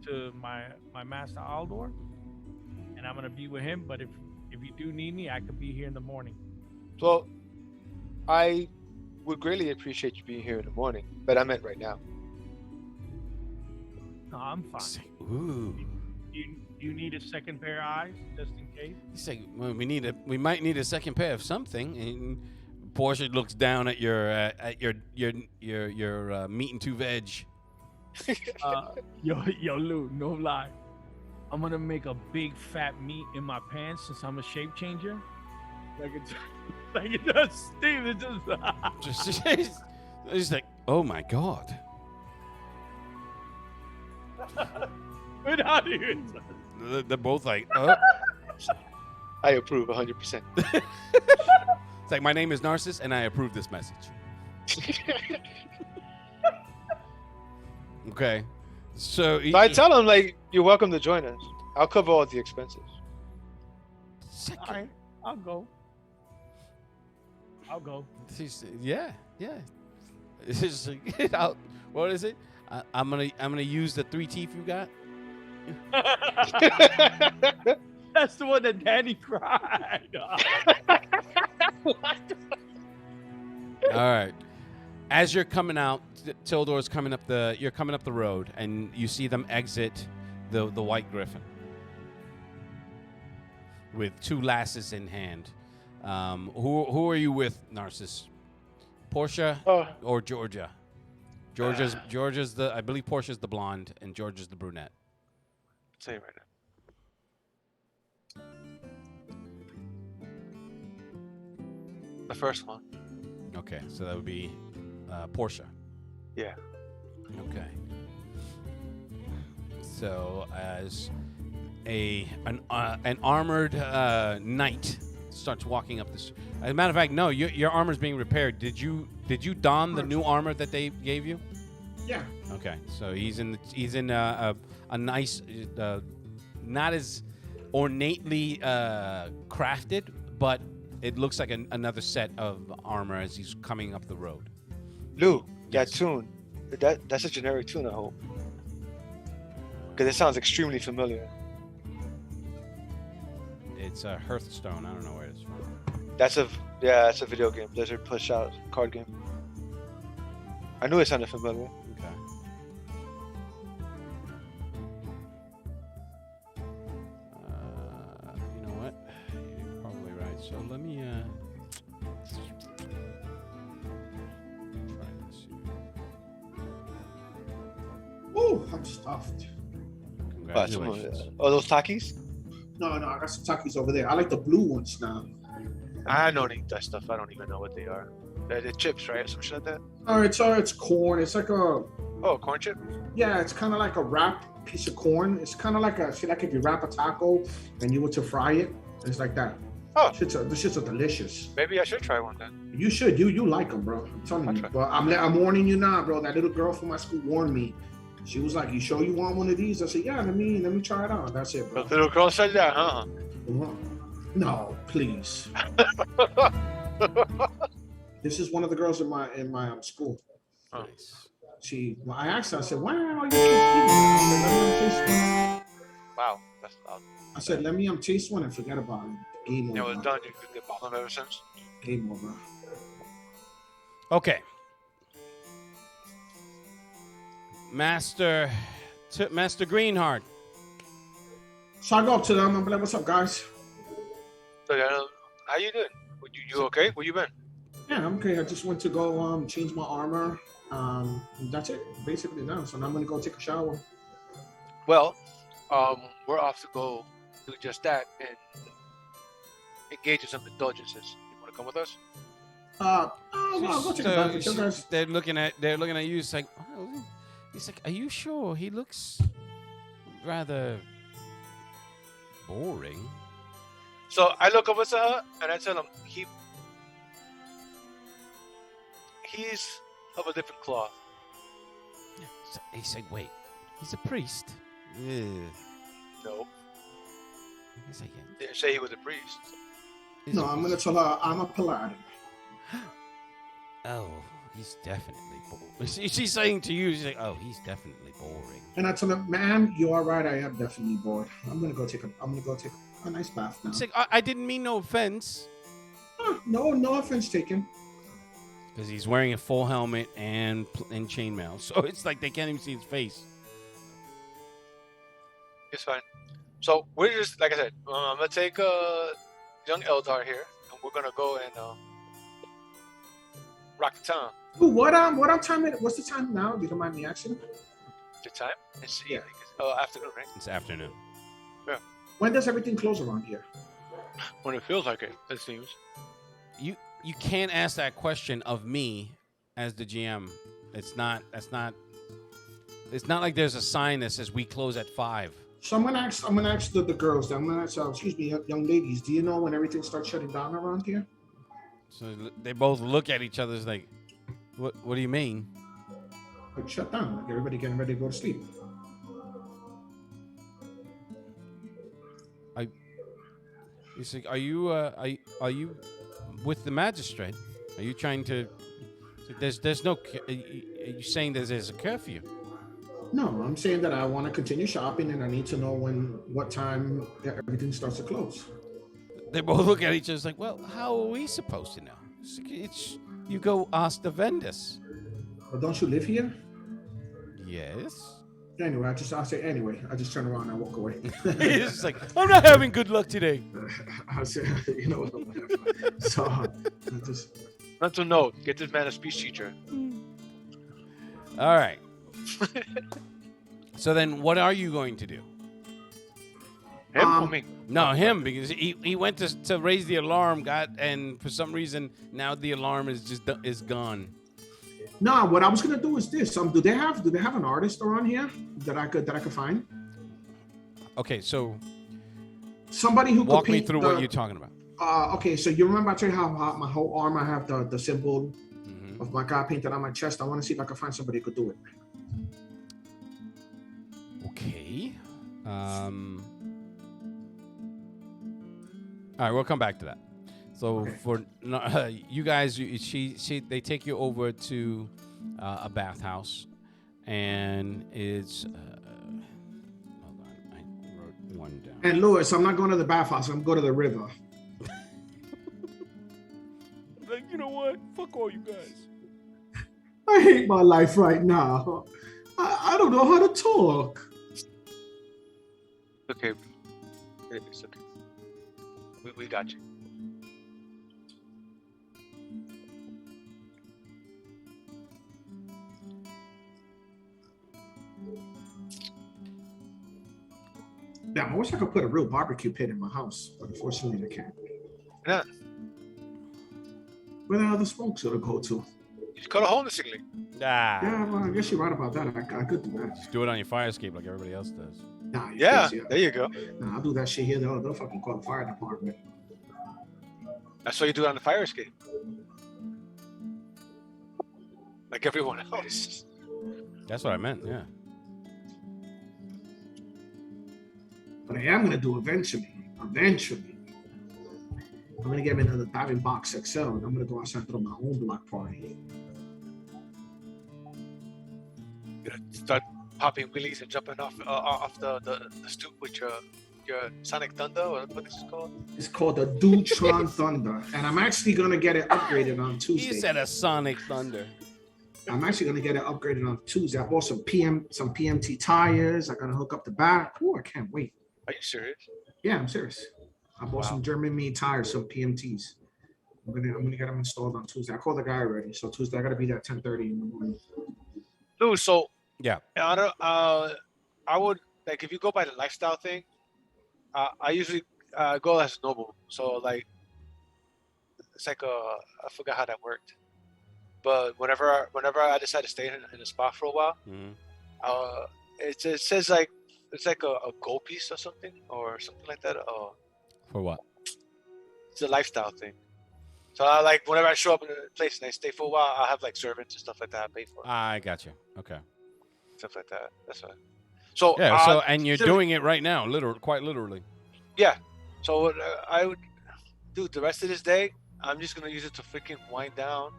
to my master Aldor, and I'm gonna be with him. But if you do need me, I could be here in the morning. So I would greatly appreciate you being here in the morning, but I meant right now. No, I'm fine. Ooh. You need a second pair of eyes just in case. He's like, well, we might need a second pair of something. And Portia looks down at your meat and two veg. Yo, Lou, no lie. I'm gonna make a big fat meat in my pants since I'm a shape changer. Like it does Steve. It just He's like, oh my god. without even. They're both like, oh. I approve 100%. It's like, my name is Narcissus, and I approve this message. Okay. So I tell him, like, you're welcome to join us. I'll cover all the expenses. All right, I'll go. Yeah. It's just like, what is it? I'm gonna use the 3 teeth you got. That's the one that Danny cried. All right. As you're coming out, Tildor's coming up you're coming up the road, and you see them exit the White Griffin with 2 lasses in hand. Who are you with, Narcissus? Portia or Georgia? Georgia's I believe Portia's the blonde and Georgia's the brunette. I'll tell you right now. The first one. Okay, so that would be Portia. Yeah. Okay. So as an armored knight starts walking up this. As a matter of fact, no, your armor's being repaired. Did you don the new armor that they gave you? Yeah. Okay, so he's in a nice, not as ornately crafted, but it looks like another set of armor as he's coming up the road. Lou, Yes. that tune, that's a generic tune, I hope. Because it sounds extremely familiar. It's a Hearthstone. I don't know where it's from. That's a video game. Blizzard push out card game. I knew it sounded familiar. Okay. You know what? You're probably right. So let me try this here. Ooh, I'm stuffed. Congratulations. Oh, those Takis? No, I got some Takis over there. I like the blue ones now. I don't eat that stuff. I don't even know what they are. They're chips, right? Some shit like that. It's corn. It's like a Oh, corn chip. Yeah, it's kind of like a wrapped piece of corn. It's kind of like if you wrap a taco and you were to fry it, it's like that. Oh. This shits are delicious. Maybe I should try one then. You should. You like them, bro. I'm telling I'll you. try. But I'm warning you now, bro. That little girl from my school warned me. She was like, "You sure you want one of these?" I said, "Yeah, let me try it out." That's it, bro. The little girl said that, huh? No, please. This is one of the girls in my school. Nice. I asked her, I said, "Why are all your kids eating that?" Wow, that's loud. I said, "Let me taste one and forget about it." Game over. It was done. You could get bottom ever since. Game over. Okay. Master Greenheart. So I go up to them. I'm like, "What's up, guys?" So, how you doing? You okay? Where you been? Yeah, I'm okay. I just went to go change my armor. That's it, basically now. So now I'm gonna go take a shower. Well, we're off to go do just that and engage in some indulgences. You want to come with us? Well, I'll go take a bath with you guys. They're looking at you. It's like, oh, he's like, are you sure? He looks rather boring. So I look over to her and I tell him he's of a different cloth. Yeah, so he's like, wait, he's a priest? Yeah. No, He's like, didn't say he was a priest. he's No, a I'm gonna priest. tell her I'm a paladin. Oh, he's definitely boring. She's saying to you, she's like, oh, he's definitely boring. And I tell her, "Man, you are right. I am definitely bored. I'm gonna go take a nice bath now." It's like, I didn't mean no offense. No offense taken. Because he's wearing a full helmet and chainmail. So it's like they can't even see his face. It's fine. So we're just, like I said, I'm gonna take young Eldar here, and we're gonna go and rock the town. Ooh, what time? What's the time now? You don't mind me asking? The time? It's Yeah. evening. Afternoon, right? It's afternoon. When does everything close around here? When it feels like it seems. You can't ask that question of me as the GM. It's not like there's a sign that says we close at 5. So I'm gonna ask the girls. I'm gonna ask, excuse me, young ladies. Do you know when everything starts shutting down around here? So they both look at each other like, what do you mean? Like shut down. Like everybody getting ready to go to sleep. He's like, are you with the magistrate? Are you trying to? There's no. Are you saying that there's a curfew? No, I'm saying that I want to continue shopping and I need to know what time everything starts to close. They both look at each other like, well, how are we supposed to know? It's you go ask the vendors. But don't you live here? Yes. Anyway, I just turn around and I walk away. He's just like, I'm not having good luck today. I said, you know, whatever. So I just. Mental note: get this man a speech teacher. All right. So then, what are you going to do? Him or me? No, him, because he went to raise the alarm, and for some reason now the alarm is gone. No, what I was gonna do is this. Do they have an artist around here that I could find? Okay, so Somebody who walk could me paint through what you're talking about. Okay, so you remember I told you how my whole arm I have the symbol Mm-hmm. of my god painted on my chest. I want to see if I can find somebody who could do it. Okay. All right, we'll come back to that. So Okay. for you guys, they take you over to a bathhouse, and it's hold on, I wrote one down. And Lewis, I'm not going to the bathhouse. I'm going to the river. Like, you know what? Fuck all you guys. I hate my life right now. I don't know how to talk. Okay. It's okay. We got you. Damn, I wish I could put a real barbecue pit in my house, but unfortunately I can't. Yeah. Where the other smoke's gonna go to? Just cut a hole in the ceiling. Ah. Yeah, well, I guess you're right about that. I could do that. Just do it on your fire escape like everybody else does. Nah, you're Yeah, crazy. there you go. Nah, I'll do that shit here. They'll fucking call the fire department. That's what you do on the fire escape. Like everyone else. That's what I meant. Yeah. But I am gonna do eventually. Eventually, I'm gonna get me another diving box XL, and I'm gonna go outside and throw my own block party. You're gonna start popping wheelies and jumping off the stoop with your Sonic Thunder, or what is it called? It's called the Dutron Thunder, and I'm actually gonna get it upgraded on He Tuesday. said a Sonic Thunder. I'm actually gonna get it upgraded on Tuesday. I bought some PMT tires. I gotta hook up the back. Oh, I can't wait. Are you serious? Yeah, I'm serious. I bought some German-made tires, some PMTs. I'm gonna get them installed on Tuesday. I called the guy already, so Tuesday I gotta be there at 10:30 in the morning. Dude, so Yeah. I would like if you go by the lifestyle thing. I usually go as noble, so like it's like I forgot how that worked, but whenever I decide to stay in a spot for a while, it says like it's like a gold piece or something like that. For what? It's a lifestyle thing. So I like whenever I show up in a place and I stay for a while, I'll have like servants and stuff like that I pay for. I got you. Okay. Stuff like that. That's right. So Yeah. So and you're doing it right now, quite literally. Yeah. So what I would do the rest of this day, I'm just gonna use it to freaking wind down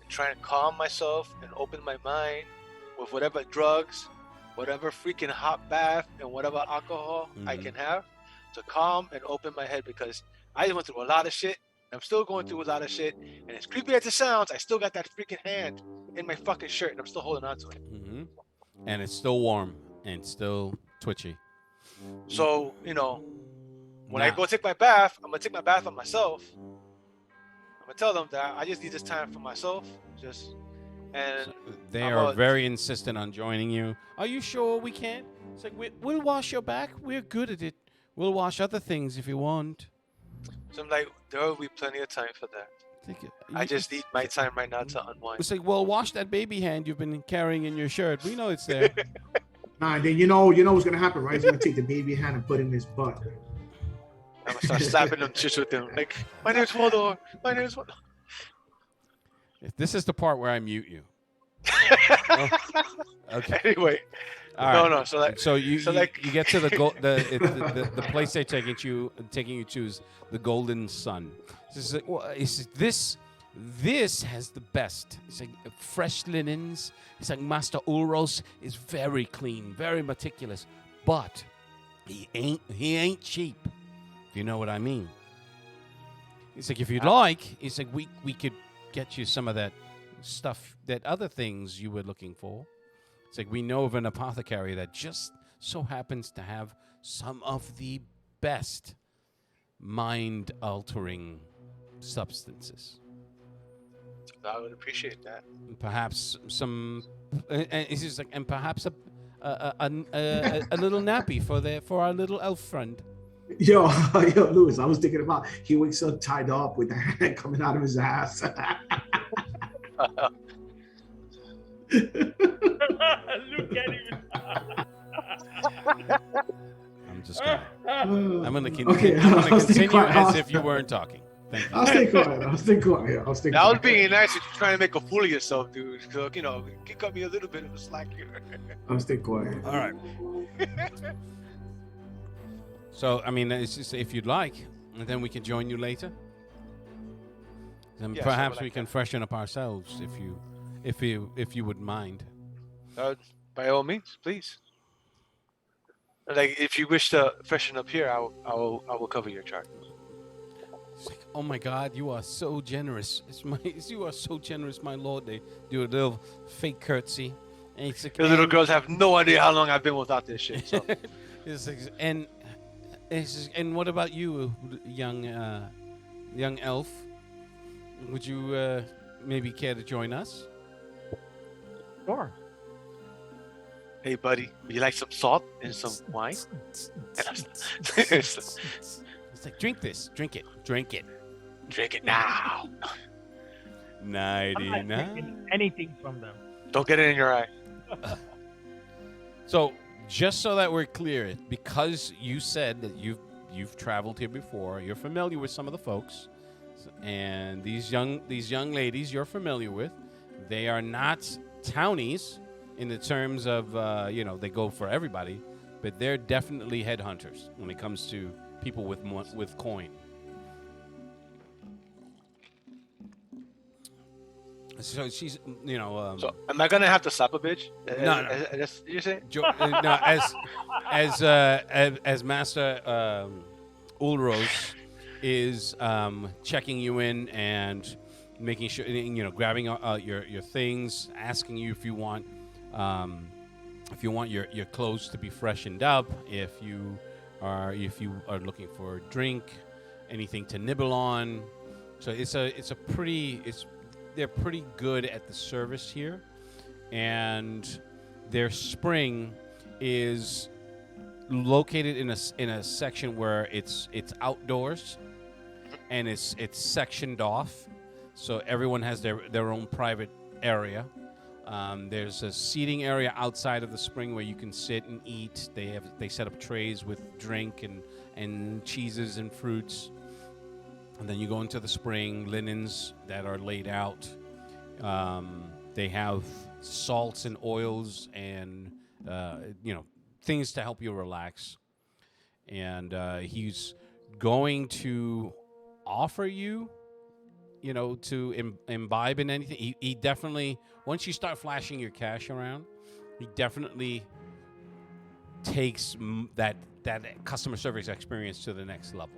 and try and calm myself and open my mind with whatever drugs, whatever freaking hot bath, and whatever alcohol I can have to calm and open my head, because I went through a lot of shit. I'm still going through a lot of shit, and as creepy as it sounds, I still got that freaking hand in my fucking shirt, and I'm still holding on to it. Mm-hmm. And it's still warm and still twitchy. So when I go take my bath, I'm gonna take my bath on myself. I'm gonna tell them that I just need this time for myself. They are very insistent on joining you. Are you sure we can't? It's like we'll wash your back. We're good at it. We'll wash other things if you want. So I'm like, there will be plenty of time for that. I just need my time right now to unwind. It's like, well, wash that baby hand you've been carrying in your shirt. We know it's there. Nah, then you know what's gonna happen, right? He's gonna take the baby hand and put it in his butt. I'm gonna start slapping them shit with them. Like, my name's Waldor. My name's Waldor. This is the part where I mute you. Okay. Anyway. No. So you get to the place they're taking you to is the Golden Sun. This has the best. It's like fresh linens. It's like Master Ulros is very clean, very meticulous, but he ain't cheap. If you know what I mean. It's like if you'd like, it's like we could get you some of that stuff, that other things you were looking for. It's like we know of an apothecary that just so happens to have some of the best mind-altering substances. I would appreciate that. Perhaps some, it's just like, and perhaps a little nappy for our little elf friend. Yo, Louis, I was thinking about he wakes up tied up with the hand coming out of his ass. Look at him. I'm gonna continue as if you weren't talking. Thank you. I'll stay quiet. That was being nice if you're trying to make a fool of yourself, dude. So, you cut me a little bit of a slack here. I'll stay quiet. All right. So, I mean, it's just if you'd like, and then we can join you later. Then perhaps we can freshen up ourselves if you would mind. By all means, please. Like, if you wish to freshen up here, I will cover your charges. It's like, oh my God, you are so generous. You are so generous, my lord. They do a little fake curtsy. And it's like, the little girls have no idea how long I've been without this shit. So. And what about you, young elf? Would you maybe care to join us? Sure. Hey, buddy, would you like some salt and some wine? It's like, drink this. Drink it. Drink it now. I'm not 99. taking anything from them. Don't get it in your eye. So, just so that we're clear, because you said that you've traveled here before, you're familiar with some of the folks, and these young ladies you're familiar with, they are not townies in the terms of they go for everybody, but they're definitely headhunters when it comes to people with coin. So she's, So am I gonna have to slap a bitch? No. That's you say? No, as Master Ulrose is checking you in and making sure, grabbing your things, asking you if you want your clothes to be freshened up, if you are looking for a drink, anything to nibble on. So they're pretty good at the service here, and their spring is located in a section where it's outdoors, and it's sectioned off, so everyone has their own private area. There's a seating area outside of the spring where you can sit and eat. They set up trays with drink and cheeses and fruits. And then you go into the spring, linens that are laid out. They have salts and oils and, things to help you relax. And he's going to offer you, to imbibe in anything. He definitely, once you start flashing your cash around, he definitely takes that customer service experience to the next level.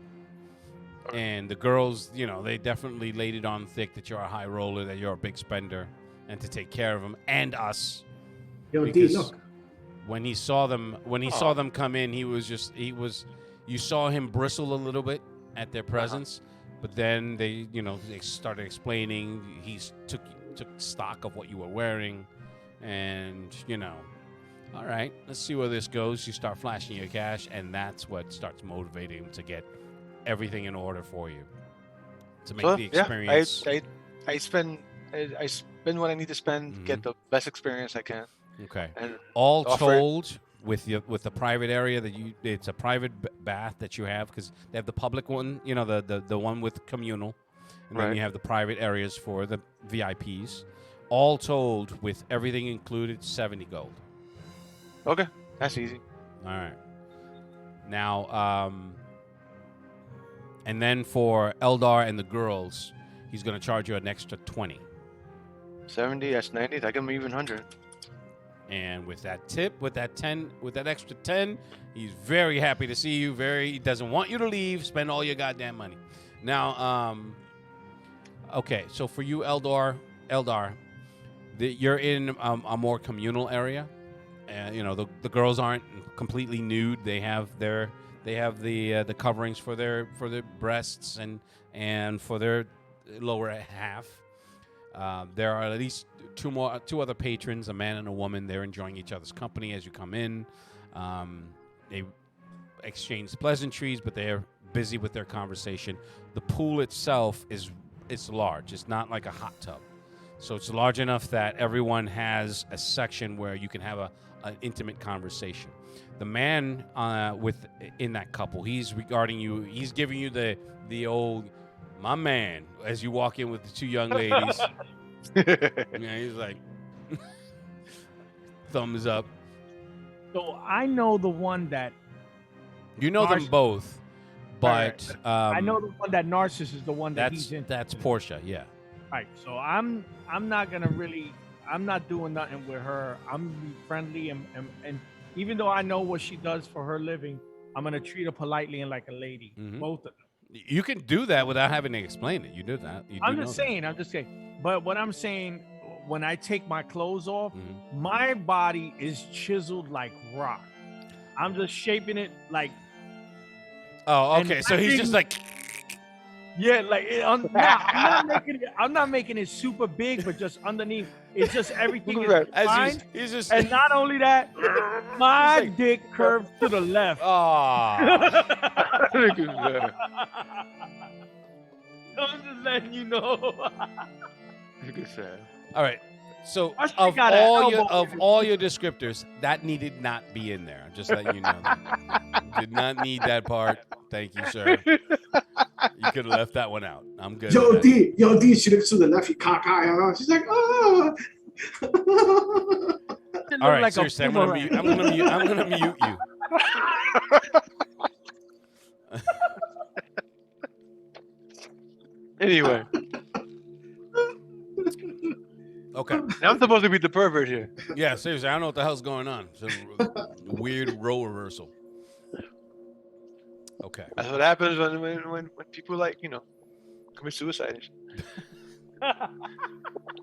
And the girls, they definitely laid it on thick that you're a high roller, that you're a big spender, and to take care of them and us. Yo, D, look. When he saw them come in, you saw him bristle a little bit at their presence, but then they started explaining. He took stock of what you were wearing, and all right, let's see where this goes. You start flashing your cash, and that's what starts motivating him to get everything in order for you to make the experience. Yeah, I spend what I need to spend, get the best experience I can. Okay. And all told, with the private area it's a private bath that you have, because they have the public one, the one with communal, and then you have the private areas for the VIPs. All told, with everything included, 70 gold. Okay, that's easy. All right. Now, and then for Eldar and the girls, he's going to charge you an extra 20. 70, that's 90. That give me even 100. And with that tip, with that extra 10, he's very happy to see you. He doesn't want you to leave. Spend all your goddamn money. Now, okay, so for you, Eldar, you're in a more communal area. The girls aren't completely nude. They have the coverings for their breasts and for their lower half. There are at least two other patrons, a man and a woman. They're enjoying each other's company as you come in. They exchange pleasantries, but they're busy with their conversation. The pool itself it's large. It's not like a hot tub, so it's large enough that everyone has a section where you can have an intimate conversation. The man in that couple, he's regarding you. He's giving you the old "my man" as you walk in with the two young ladies. He's like thumbs up. So I know the one that you know them both, but I know the one that Narcissus is the one that he's in. That's Portia, yeah. Right. So I'm not gonna really. I'm not doing nothing with her. I'm gonna be friendly and even though I know what she does for her living, I'm gonna treat her politely and like a lady. Mm-hmm. Both of them. You can do that without having to explain it. You do that. I'm just saying. But what I'm saying, when I take my clothes off, my body is chiseled like rock. I'm just shaping it like. Oh, okay. So he's just like. Yeah, like I'm not making it super big, but just underneath, it's just everything is fine. And not only that, my dick curves to the left. Oh. I'm just letting you know. You could say. All right. So I still of got an all your descriptors, that needed not be in there. Just letting you know that. Did not need that part. Thank you, sir. You could have left that one out. I'm good. Yo, with that. D, she looks to the left, he cock eye, huh? She's like, oh. All right, like seriously, I'm gonna mute you. Anyway, Okay. now I'm supposed to be the pervert here. Yeah, seriously, I don't know what the hell's going on. It's a weird role reversal. Okay. That's what happens when people commit suicide. And shit.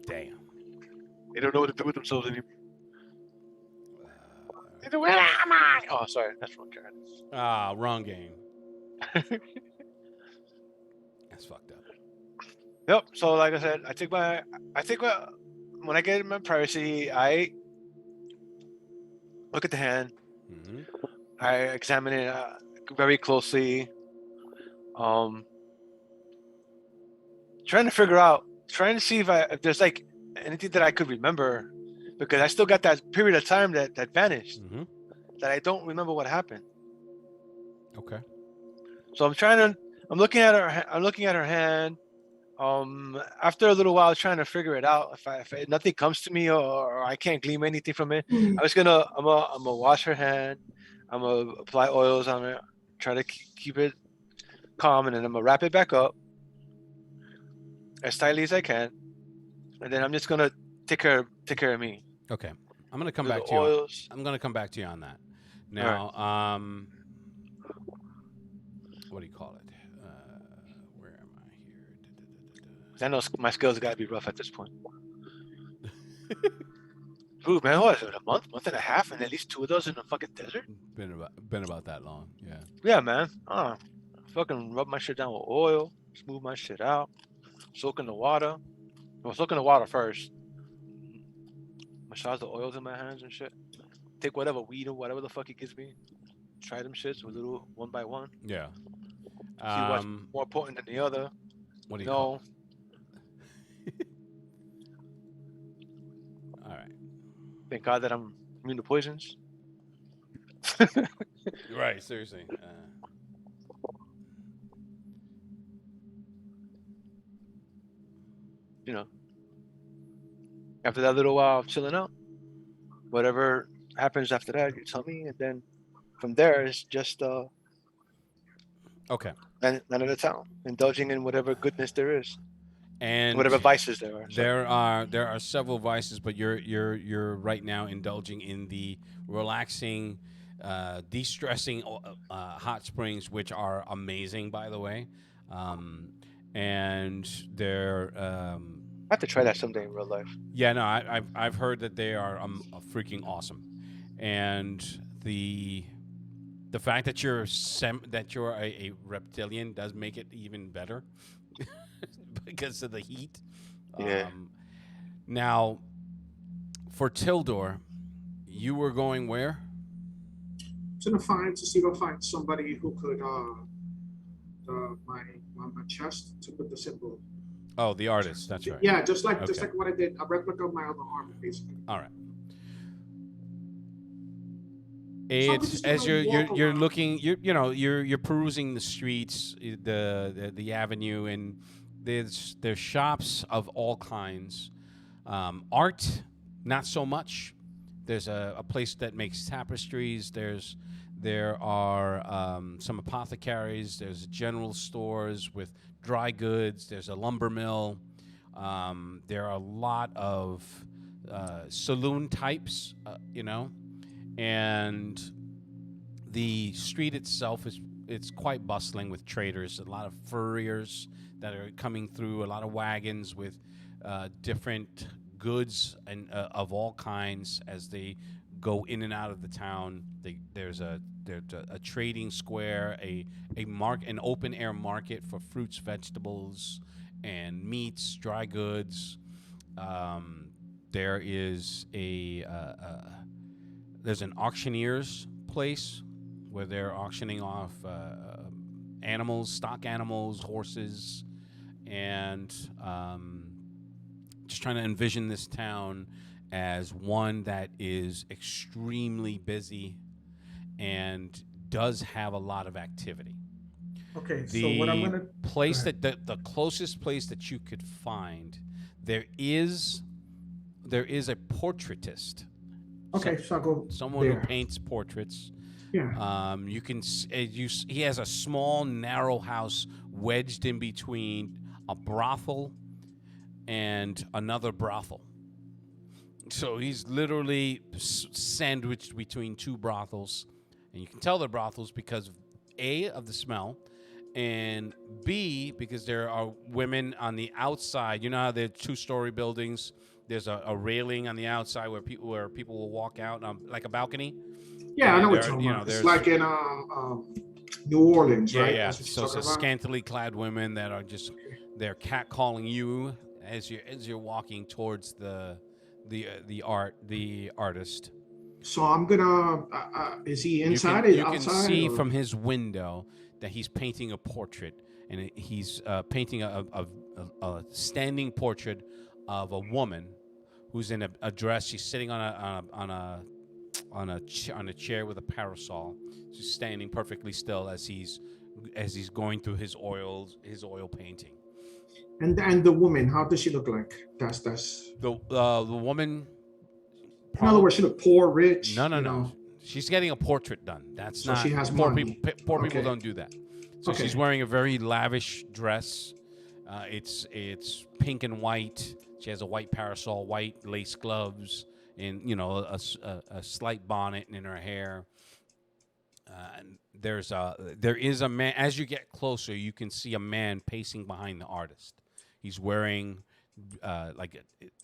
Damn. They don't know what to do with themselves anymore. Where am I? Oh, sorry, that's wrong card. Wrong game. That's fucked up. Yep. So, like I said, when I get in my privacy, I look at the hand. Mm-hmm. I examine it very closely. Trying to see if there's like anything that I could remember, because I still got that period of time that vanished, Mm-hmm. that I don't remember what happened. Okay. So I'm looking at her hand. After a little while, trying to figure it out. If nothing comes to me or I can't glean anything from it, I'm gonna wash her hand. I'm gonna apply oils on it, try to keep it calm, and then I'm gonna wrap it back up as tightly as I can, and then I'm just gonna take care of me. Okay. I'm gonna come Do back the to you. oils. I'm gonna come back to you on that. Now, what do you call it? Where am I here? I know my skills got to be rough at this point. Dude, man, what is it? A month and a half, and at least 2 of those in the fucking desert? Been about that long. Yeah. Yeah, man. Fucking rub my shit down with oil, smooth my shit out, soak in the water. Well, soak in the water first. Massage the oils in my hands and shit. Take whatever weed or whatever the fuck it gives me. Try them shits a little one by one. Yeah. See what's more potent than the other. What do you call it? All right. Thank God that I'm immune to poisons. Right. Seriously. After that little while of chilling out, whatever happens after that, you tell me, and then from there it's just Okay. none at a time, indulging in whatever goodness there is, And whatever vices there are. there are several vices, but you're right now indulging in the relaxing, de-stressing hot springs, which are amazing, by the way. And they're I have to try that someday in real life. yeah, no, I've heard that they are freaking awesome, and the fact that you're a reptilian does make it even better because of the heat. Yeah. Now, for Tildor, you were going where? To see if I find somebody who could my chest to put the symbol. Oh, the artist. That's right. Yeah, just like Okay. what I did, a replica of my other arm, basically. All right. So I'm It's just as gonna you're walk you're around. looking you're perusing the streets, the avenue, and there's shops of all kinds. Art, not so much. There's a place that makes tapestries. There are some apothecaries. There's general stores with dry goods. There's a lumber mill. There are a lot of saloon types, and the street itself it's quite bustling with traders. A lot of furriers that are coming through. A lot of wagons with different goods and of all kinds as they go in and out of the town. There's a trading square, an open air market for fruits, vegetables, and meats, dry goods. There is there's an auctioneer's place where they're auctioning off animals, stock animals, horses, and just trying to envision this town as one that is extremely busy and does have a lot of activity. Okay, so what I'm The gonna place go ahead. that the closest place that you could find, there is a portraitist. Okay, so I'll go Someone who there. paints portraits. Yeah. You can he has a small narrow house wedged in between a brothel and another brothel. So he's literally sandwiched between two brothels, and you can tell they're brothels because of the smell, and B, because there are women on the outside. You know how there are two-story buildings. There's a railing on the outside where people will walk out, like a balcony. Yeah, I know And what there, you're talking about. It's there's like in New Orleans, yeah, right? yeah. That's what So you're talking about. scantily clad women that are just they're catcalling you as you're walking towards the artist. So I'm gonna. Is he inside? You can Outside? see Or? from his window that he's painting a portrait, and he's painting a standing portrait of a woman who's in a dress. She's sitting on a chair with a parasol. She's standing perfectly still as he's going through his oil painting. And the woman, how does she look like? That's The woman. in other words, she look poor, rich. No. You know? She's getting a portrait done. That's So not. she has Poor money. people. Poor people Okay. don't do that. So Okay. she's wearing a very lavish dress. It's pink and white. She has a white parasol, white lace gloves, and a slight bonnet in her hair. There is a man. As you get closer, you can see a man pacing behind the artist. He's wearing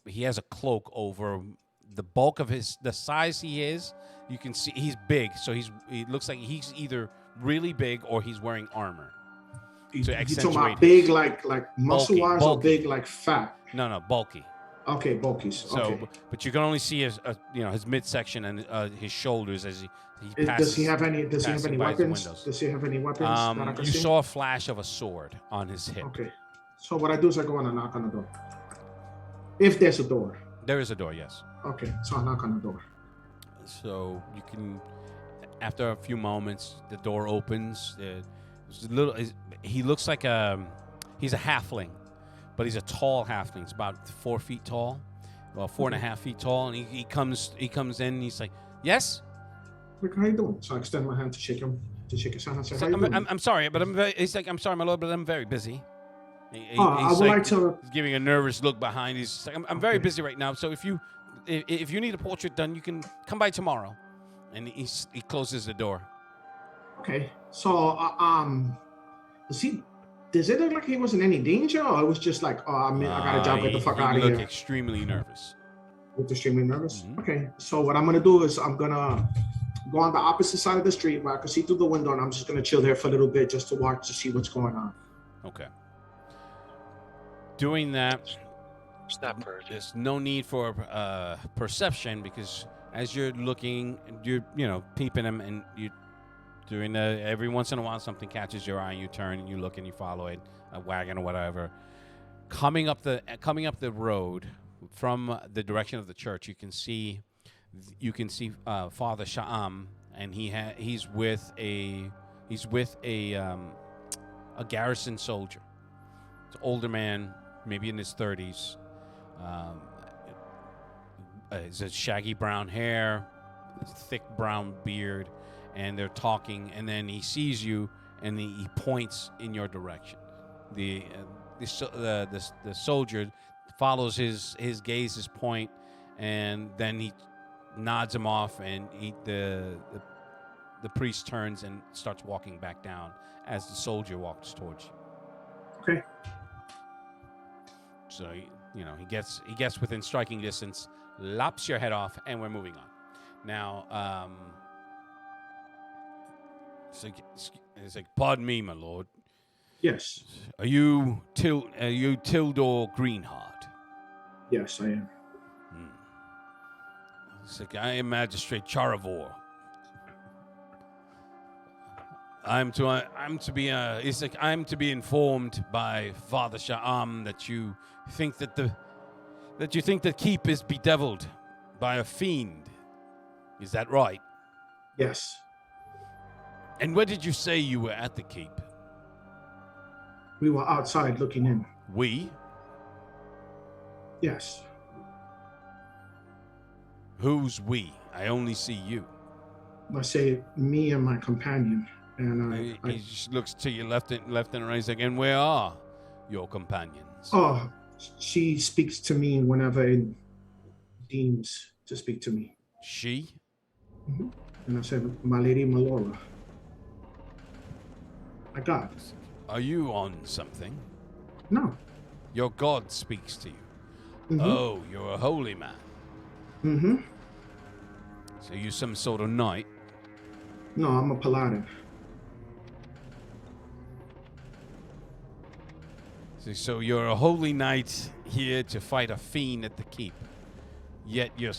he has a cloak over the bulk of the size he is. You can see he's big, so he looks like he's either really big or he's wearing armor. You To talking accentuate about big, like muscle Bulky, wise, or bulky. big, like fat? No, bulky. Okay, bulky. So, Okay. but you can only see his midsection and his shoulders as he passes. Does he have any? Does he have passing any by his weapons? windows. Does he have any weapons that I can You see? saw a flash of a sword on his hip. Okay. So what I do is I go and I knock on the door. If there's a door. There is a door, yes. Okay. So I knock on the door. So you can, after a few moments, the door opens. He looks like he's a halfling, but he's a tall halfling. He's about 4 feet tall, well, 4.5 feet tall, and he comes in. And he's like, "Yes." Like, how you doing? So I extend my hand to shake his hand. I say, how you doing? I'm sorry, but he's like, "I'm sorry, my lord, but I'm very busy." I would like to. He's giving a nervous look behind. He's like, I'm very busy right now. So if you need a portrait done, you can come by tomorrow. And he closes the door. Okay. So does it look like he was in any danger, or it was just like, I got a job, get the fuck out of He here? looked extremely nervous. With extremely nervous. Mhm. Okay. So what I'm gonna do is I'm gonna go on the opposite side of the street where I can see through the window, and I'm just gonna chill there for a little bit just to watch to see what's going on. Okay. Doing that, It's not purged. there's no need for perception, because as you're looking, you're peeping him, and you doing every once in a while something catches your eye, and you turn and you look and you follow it, a wagon or whatever. Coming up the road from the direction of the church, you can see Father Sha'am, and he's with a garrison soldier. It's an older man, maybe in his 30s. He's a shaggy brown hair, thick brown beard, and they're talking. And then he sees you, and he points in your direction. The soldier follows his gaze, his point, and then he nods him off, and the priest turns and starts walking back down as the soldier walks towards you. Okay. So he gets within striking distance, lops your head off, and we're moving on. Now, it's like, pardon me, my lord. Yes. Are you Tildor Greenheart? Yes, I am. It's like, I am Magistrate Charavor. I'm to be informed by Father Sha'am that you think that that you think the keep is bedeviled by a fiend. Is that right? Yes. And where did you say you were at the keep? We were outside looking in. We? Yes. Who's we? I only see you. I say me and my companion. And He just looks to your left and right. He's like, and where are your companions? Oh, she speaks to me whenever it deems to speak to me. She? And I said, my lady Melora. My God. Are you on something? No. Your God speaks to you. Mhm. Oh, you're a holy man. Mm-hmm. So you some sort of knight? No, I'm a paladin. So you're a holy knight here to fight a fiend at the keep. Yet you're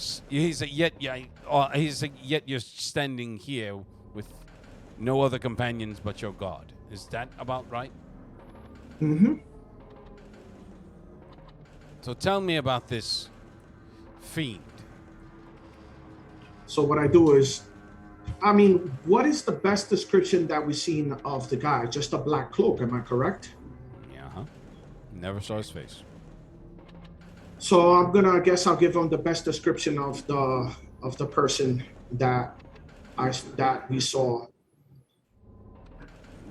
standing here with no other companions but your God. Is that about right? Mm-hmm. So tell me about this fiend. So what I do is, I mean, what is the best description that we've seen of the guy? Just a black cloak, am I correct? Yeah, huh? Never saw his face. So I guess I'll give him the best description of the person that we saw.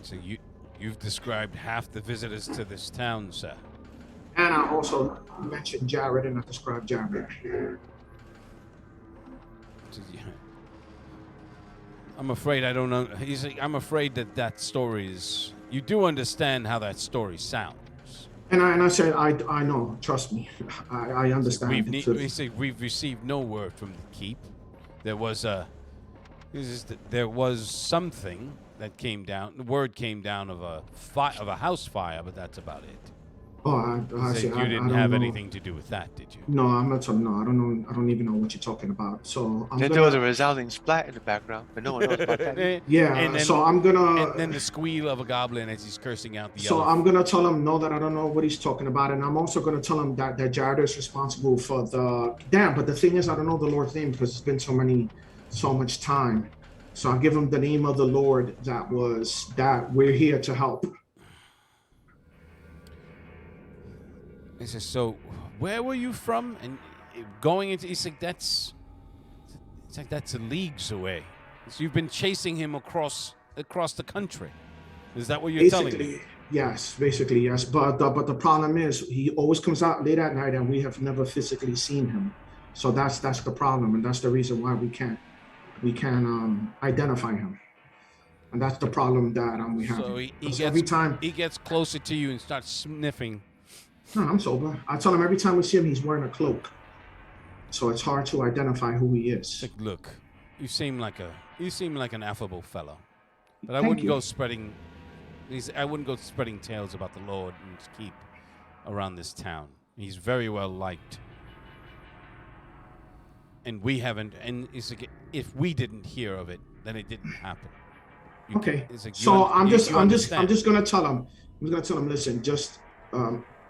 So you've described half the visitors to this town, sir. And I also mentioned Jared, and I described Jared. So, yeah. I'm afraid I don't know. I'm afraid that story is. You do understand how that story sounds. And I said, I know. Trust me, I understand. We've received no word from the keep. There was something that came down. The word came down of a house fire, but that's about it. Oh, I So see. you I didn't don't have know. anything to do with that, did you? No, I'm not talking. No, I don't know. I don't even know what you're talking about. So Then there was a resounding splat in the background, but no one knows about that. Yeah. And then, so I'm gonna. And then the squeal of a goblin as he's cursing out the. So elephant. I'm gonna tell him no, that I don't know what he's talking about, and I'm also gonna tell him that Jared is responsible for the. Damn, but the thing is, I don't know the Lord's name because it's been so much time. So I'll give him the name of the Lord that we're here to help. He says, so where were you from? And going into, he's like, that's leagues away. So you've been chasing him across the country. Is that what you're telling me? Yes, basically, yes. But the problem is he always comes out late at night and we have never physically seen him. So that's the problem, and that's the reason why we can't identify him. And that's the problem that we have. So every time he gets closer to you and starts sniffing. No, I'm sober. I tell him every time we see him, he's wearing a cloak. So it's hard to identify who he is. Like, look, you seem like an affable fellow, but I Thank wouldn't you. go spreading tales about the Lord and his keep around this town. He's very well liked, and we haven't. And it's like, if we didn't hear of it, then it didn't happen. Okay. Like, So I'm just gonna tell him. Listen, just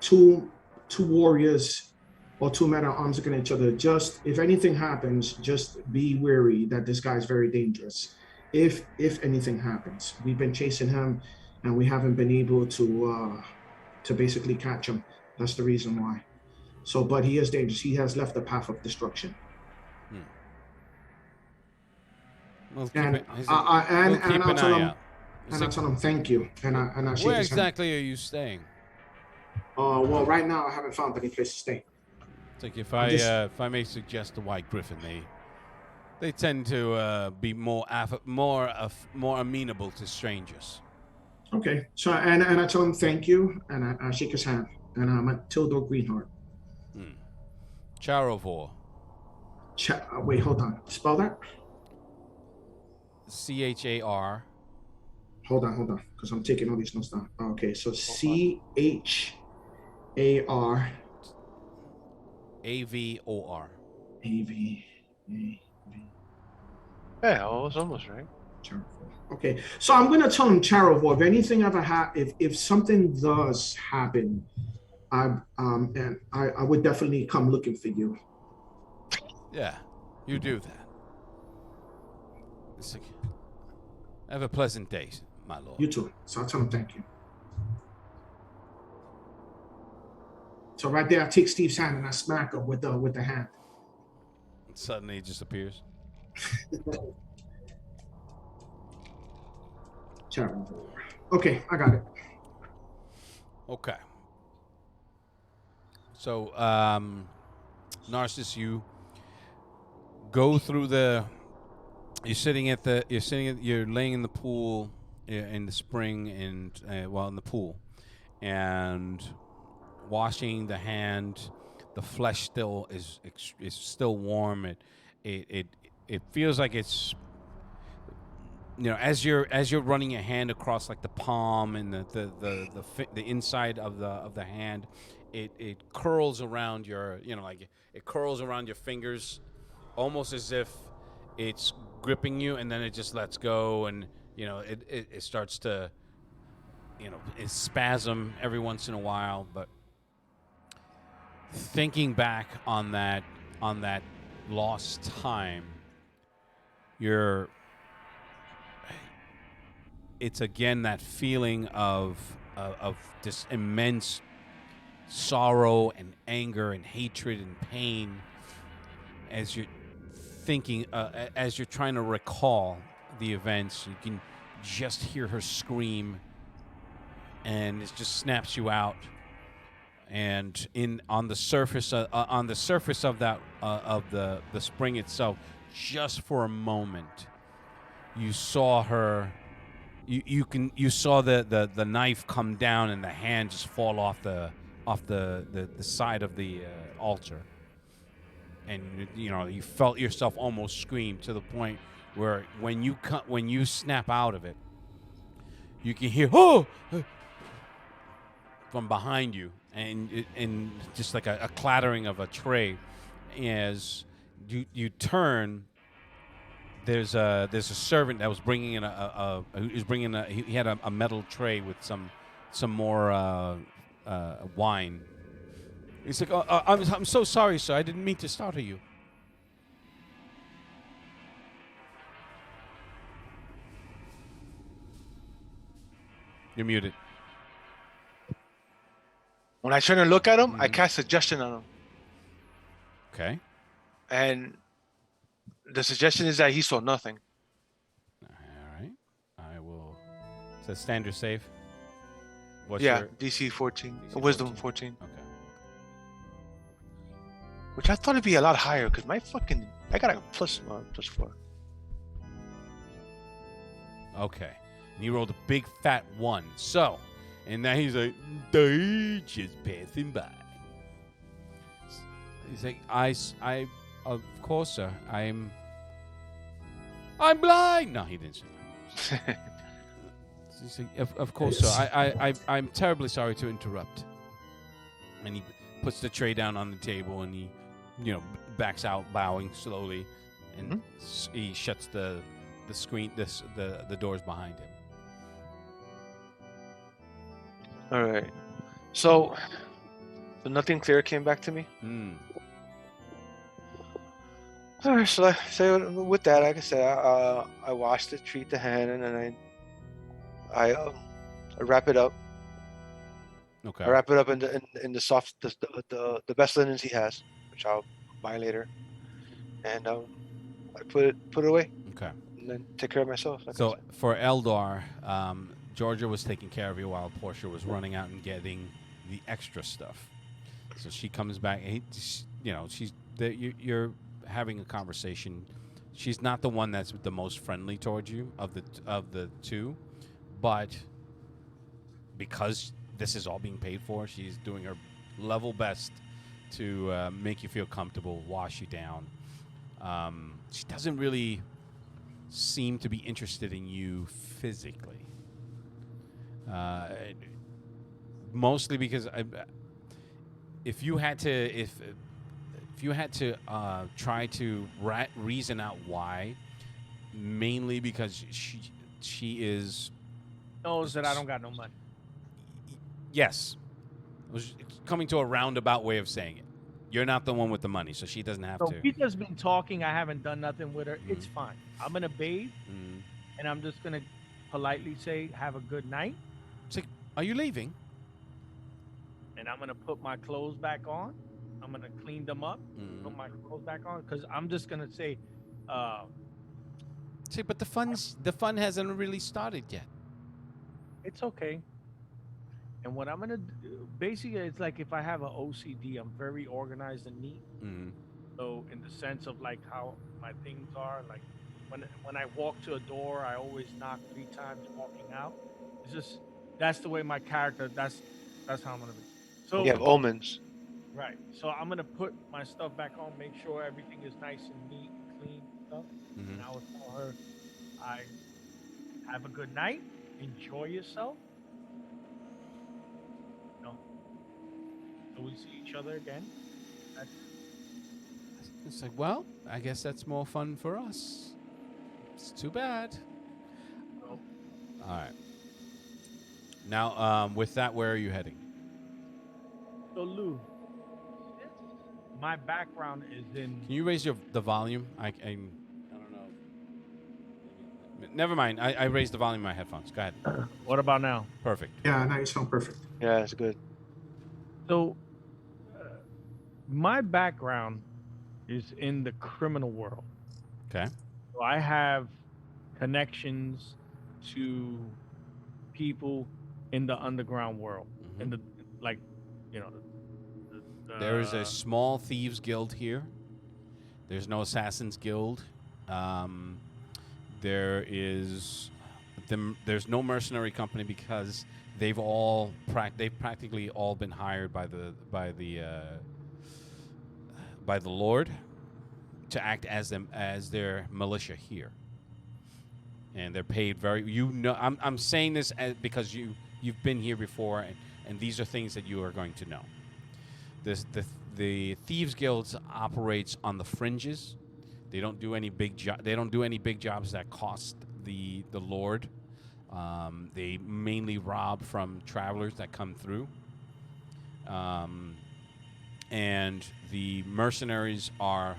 two warriors or two men at arms against each other. Just if anything happens, just be wary that this guy's very dangerous. If anything happens, we've been chasing him and we haven't been able to basically catch him. That's the reason why. So, but he is dangerous. He has left the path of destruction. We'll keep And it- he's I like, and we'll keep and I'll an tell eye him out. He's and I like, tell him thank you. And I shake where his hand. exactly are you staying? Well, right now I haven't found any place to stay. It's like if I may suggest the White Griffin, they tend to be more amenable to strangers. Okay. So and I tell him thank you, and I shake his hand, and I'm at Tildor Greenheart. Charovor, Wait, hold on. Spell that. Char. Hold on, because I'm taking all these notes down. Okay, so CHAR. Avor. AV. Yeah, I was almost right. Okay, so I'm gonna tell him Charovor. If anything ever if something does happen, I would definitely come looking for you. Yeah, you do that. It's like, have a pleasant day, my lord. You too. So I'll tell him thank you. So right there, I take Steve's hand and I smack him with the hand. And suddenly it just appears. Okay, I got it. Okay. So, Narcissus, you go through you're laying in the pool in the spring and in the pool, and washing the hand. The flesh still is still warm. It feels like it's, as you're running your hand across like the palm and the inside of the hand, it curls around your it curls around your fingers, almost as if it's gripping you, and then it just lets go, and it starts to it spasm every once in a while. But thinking back on that lost time, it's again that feeling of this immense sorrow and anger and hatred and pain as you're thinking, as you're trying to recall the events. You can just hear her scream, and it just snaps you out. And on the surface of that of the spring itself, just for a moment, you saw her. You saw the knife come down and the hand just fall off the side of the altar, and you felt yourself almost scream, to the point where when you snap out of it, you can hear from behind you, and just like a clattering of a tray as you turn. There's a servant that was bringing in he had a metal tray with some more wine. He's like, I'm so sorry, sir. I didn't mean to startle you. You're muted. When I turn and look at him, I cast suggestion on him. Okay. And the suggestion is that he saw nothing. All right. I will. It's a standard save. What's Yeah, your DC 14. DC Wisdom 14. Okay. Which I thought it'd be a lot higher, because I got a plus 4. Okay. And he rolled a big fat 1. So, and now he's like, "They just passing by." He's like, I, of course, sir. I'm blind. No, he didn't say that. He's like, of course, sir. I'm terribly sorry to interrupt. And he puts the tray down on the table, and he, backs out, bowing slowly, and he shuts the screen, the doors behind him. All right. So nothing clear came back to me. All right. So with that, like I said, I wash it, treat the hand, and then I wrap it up. Okay. I wrap it up in the soft, the best linens he has, which I'll buy later, and I put it away. Okay. And then take care of myself. So for Eldar, Georgia was taking care of you while Portia was running out and getting the extra stuff. So she comes back. You're having a conversation. She's not the one that's the most friendly towards you of the two, but because this is all being paid for, she's doing her level best to make you feel comfortable, wash you down. She doesn't really seem to be interested in you physically. Mostly because if you had to try to reason out why, mainly because she is knows that I don't got no money. Yes, I was coming to a roundabout way of saying it. You're not the one with the money, so she doesn't have So to. Peter's been talking. I haven't done nothing with her. It's Mhm. fine. I'm gonna bathe, Mm. and I'm just gonna politely say, "Have a good night," It's like, are you leaving? and I'm gonna put my clothes back on. I'm gonna clean them up, put Mm. my clothes back on, because I'm just gonna say, uh, See, but the fun hasn't really started yet. "It's okay." And what I'm gonna do, basically, it's like if I have an OCD, I'm very organized and neat. Mm. So in the sense of like how my things are, like when I walk to a door, I always knock 3 times walking out. It's just that's the way my character. That's how I'm gonna be. So You have omens. right. So I'm gonna put my stuff back on, make sure everything is nice and neat, clean stuff, and Mhm. I will tell her, I have a good night, enjoy yourself. You know, till we see each other again. That's It's like, well, I guess that's more fun for us. It's too bad. so. All right. Now, with that, where are you heading? So Lou, since my background is in Can you raise the volume? I don't know. Never mind. I raised the volume of my headphones. Go ahead. what about now? Perfect. Yeah, now you sound perfect. Yeah, that's good. So, my background is in the criminal world. Okay. So I have connections to people in the underground world, Mhm. in the like, you know, There is a small thieves guild here. There's no assassins guild. Um, there's no mercenary company because they've practically all been hired by the Lord to act as their militia here, and they're paid very. I'm saying this because you've been here before, and these are things that you are going to know. The thieves guilds operates on the fringes. They don't do any They don't do any big jobs that cost the Lord. They mainly rob from travelers that come through. And the mercenaries are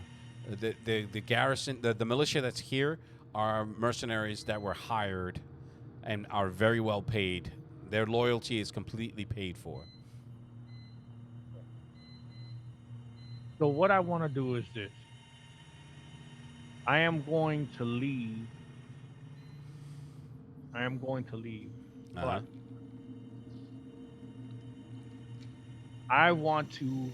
the garrison, the militia that's here are mercenaries that were hired and are very well paid. Their loyalty is completely paid for. So what I want to do is this: I am going to leave. I am going to leave, Uh-huh. but I want to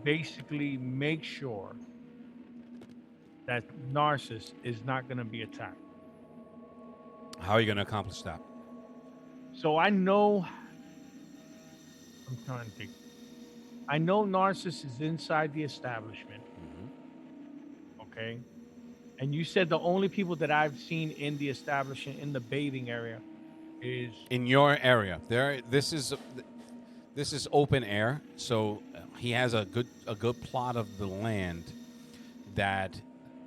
basically make sure that Narcissus is not going to be attacked. How are you going to accomplish that? So I know. I'm trying to think. I know Narcissus is inside the establishment. Okay. And you said the only people that I've seen in the establishment in the bathing area is In your area, this is open air, so he has a good plot of the land that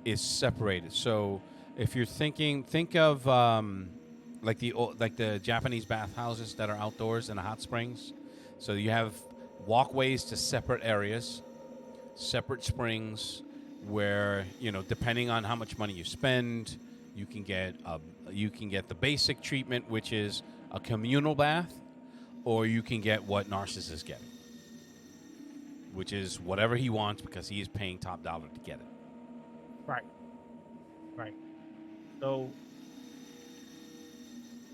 is separated. So if you're think of like the Japanese bathhouses that are outdoors in the hot springs. So you have walkways to separate areas, separate springs, where depending on how much money you spend, you can get the basic treatment, which is a communal bath, or you can get what Narcissus is getting, which is whatever he wants because he is paying top dollar to get it. right. Right. So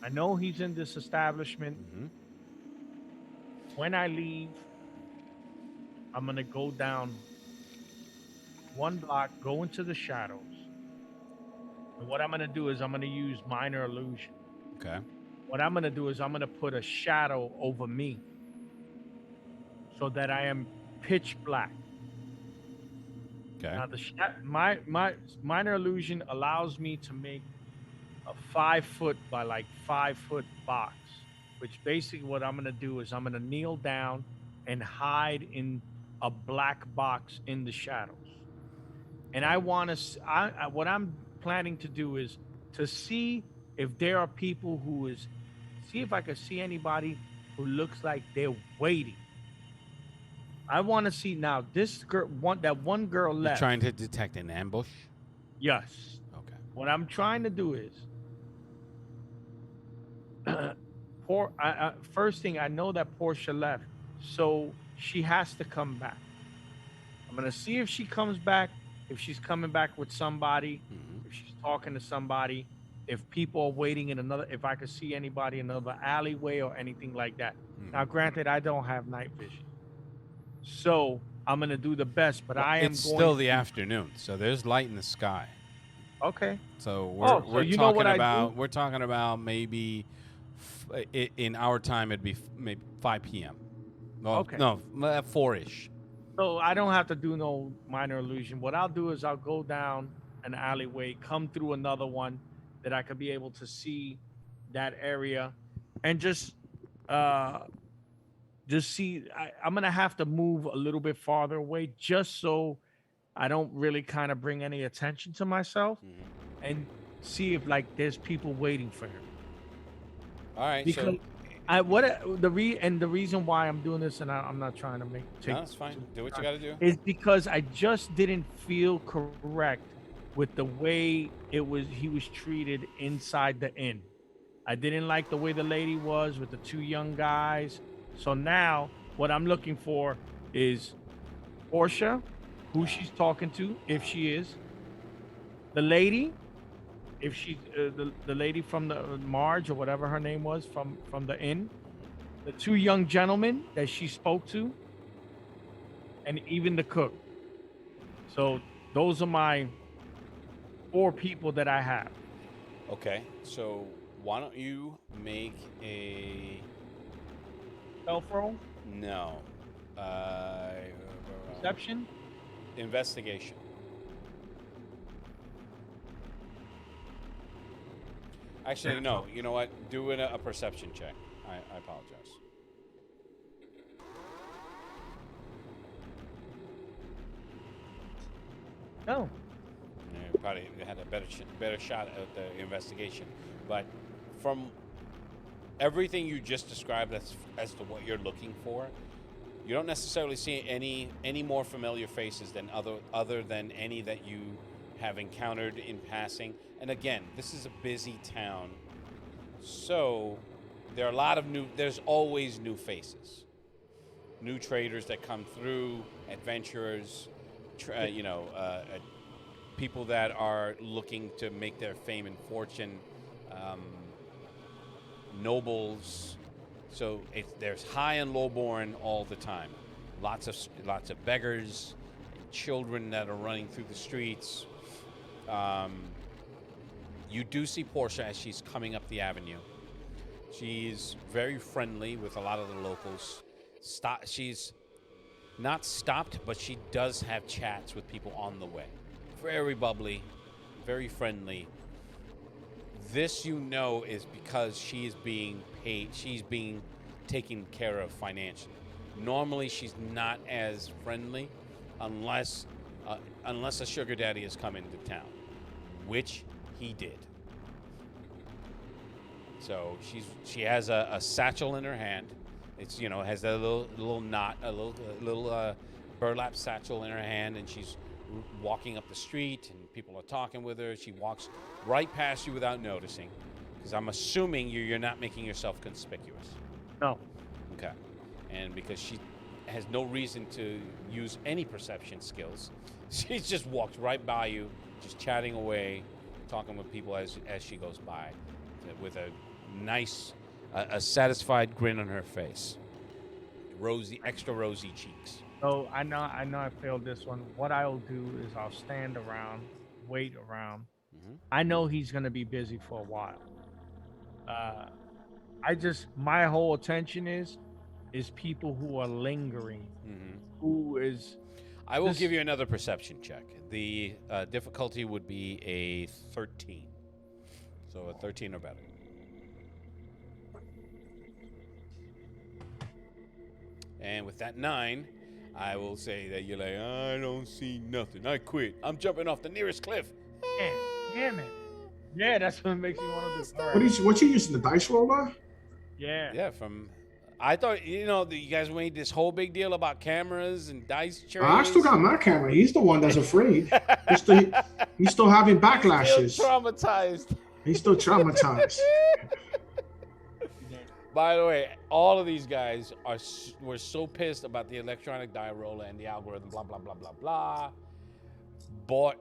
I know he's in this establishment. Mm-hmm. When I leave, I'm gonna go down 1 block, go into the shadows. And what I'm gonna do is I'm gonna use minor illusion. Okay. What I'm gonna do is I'm gonna put a shadow over me so that I am pitch black. Okay. Now my minor illusion allows me to make a 5 foot by like 5 foot box, which basically what I'm gonna do is I'm gonna kneel down and hide in a black box in the shadows. And I want to. What I'm planning to do is to see if there are people see if I could see anybody who looks like they're waiting. I want to see now. This girl, that one girl You're left. trying to detect an ambush? Yes. Okay. What I'm trying to do is, first thing I know that Portia left, so she has to come back. I'm gonna see if she comes back. If she's coming back with somebody, if she's talking to somebody, if people are waiting in another, if I could see anybody in another alleyway or anything like that. Now, granted, I don't have night vision, so I'm gonna do the best. But I am It's going. still the afternoon, so there's light in the sky. Okay. So so we're you know what talking I about do? we're talking about maybe in our time it'd be maybe 5 p.m. Well, Okay. no, 4-ish. So I don't have to do no minor illusion. What I'll do is I'll go down an alleyway, come through another one that I could be able to see that area, and just see. I'm gonna have to move a little bit farther away just so I don't really kind of bring any attention to myself, and see if like there's people waiting for him. All right, Because the reason why I'm doing this, and I'm not trying to no, that's fine. Do what you got to do. is because I just didn't feel correct with the way he was treated inside the inn. I didn't like the way the lady was with the two young guys. So now what I'm looking for is Portia, who she's talking to, if she is, the lady, if she's the lady from the Marge or whatever her name was from the inn, the two young gentlemen that she spoke to, and even the cook. So those are my 4 people that I have. Okay, so why don't you make a Stealth roll, no perception. investigation. Actually, no. You know what? Do a perception check. I apologize. No. You probably had a better shot at the investigation, but from everything you just described as to what you're looking for, you don't necessarily see any more familiar faces than other than any that you have encountered in passing. And again, this is a busy town, so there are a lot of there's always new faces, new traders that come through, adventurers, people that are looking to make their fame and fortune, nobles. So there's high and low born all the time. Lots of beggars, children that are running through the streets. You do see Portia as she's coming up the avenue. She's very friendly with a lot of the locals. She's not stopped, but she does have chats with people on the way. Very bubbly, very friendly. This, is because she is being paid. She's being taken care of financially. Normally, she's not as friendly unless a sugar daddy has come into town, which he did. So she has a satchel in her hand. It's has a little knot, a little burlap satchel in her hand, and she's walking up the street, and people are talking with her. She walks right past you without noticing, because I'm assuming you're not making yourself conspicuous. No. Okay. And because she has no reason to use any perception skills, she just walks right by you, just chatting away, talking with people as she goes by, with a nice, a satisfied grin on her face, extra rosy cheeks. So I know I failed this one. What I'll do is I'll stand around, wait around. I know he's gonna be busy for a while. My whole attention is people who are lingering. Who is? I will give you another perception check. The difficulty would be a 13, so a 13 or better. And with that 9, I will say that you're like, I don't see nothing. I quit. I'm jumping off the nearest cliff. Damn it. Yeah, that's what makes me want to do. All right. What you using, the dice roller? Yeah. Yeah, from I thought, you know, that you guys made this whole big deal about cameras and dice trays. I still got my camera. He's the one that's afraid. He's still having backlashes. Still traumatized. He's still traumatized. By the way, all of these guys were so pissed about the electronic die roller and the algorithm, blah, blah, blah, blah, blah. Bought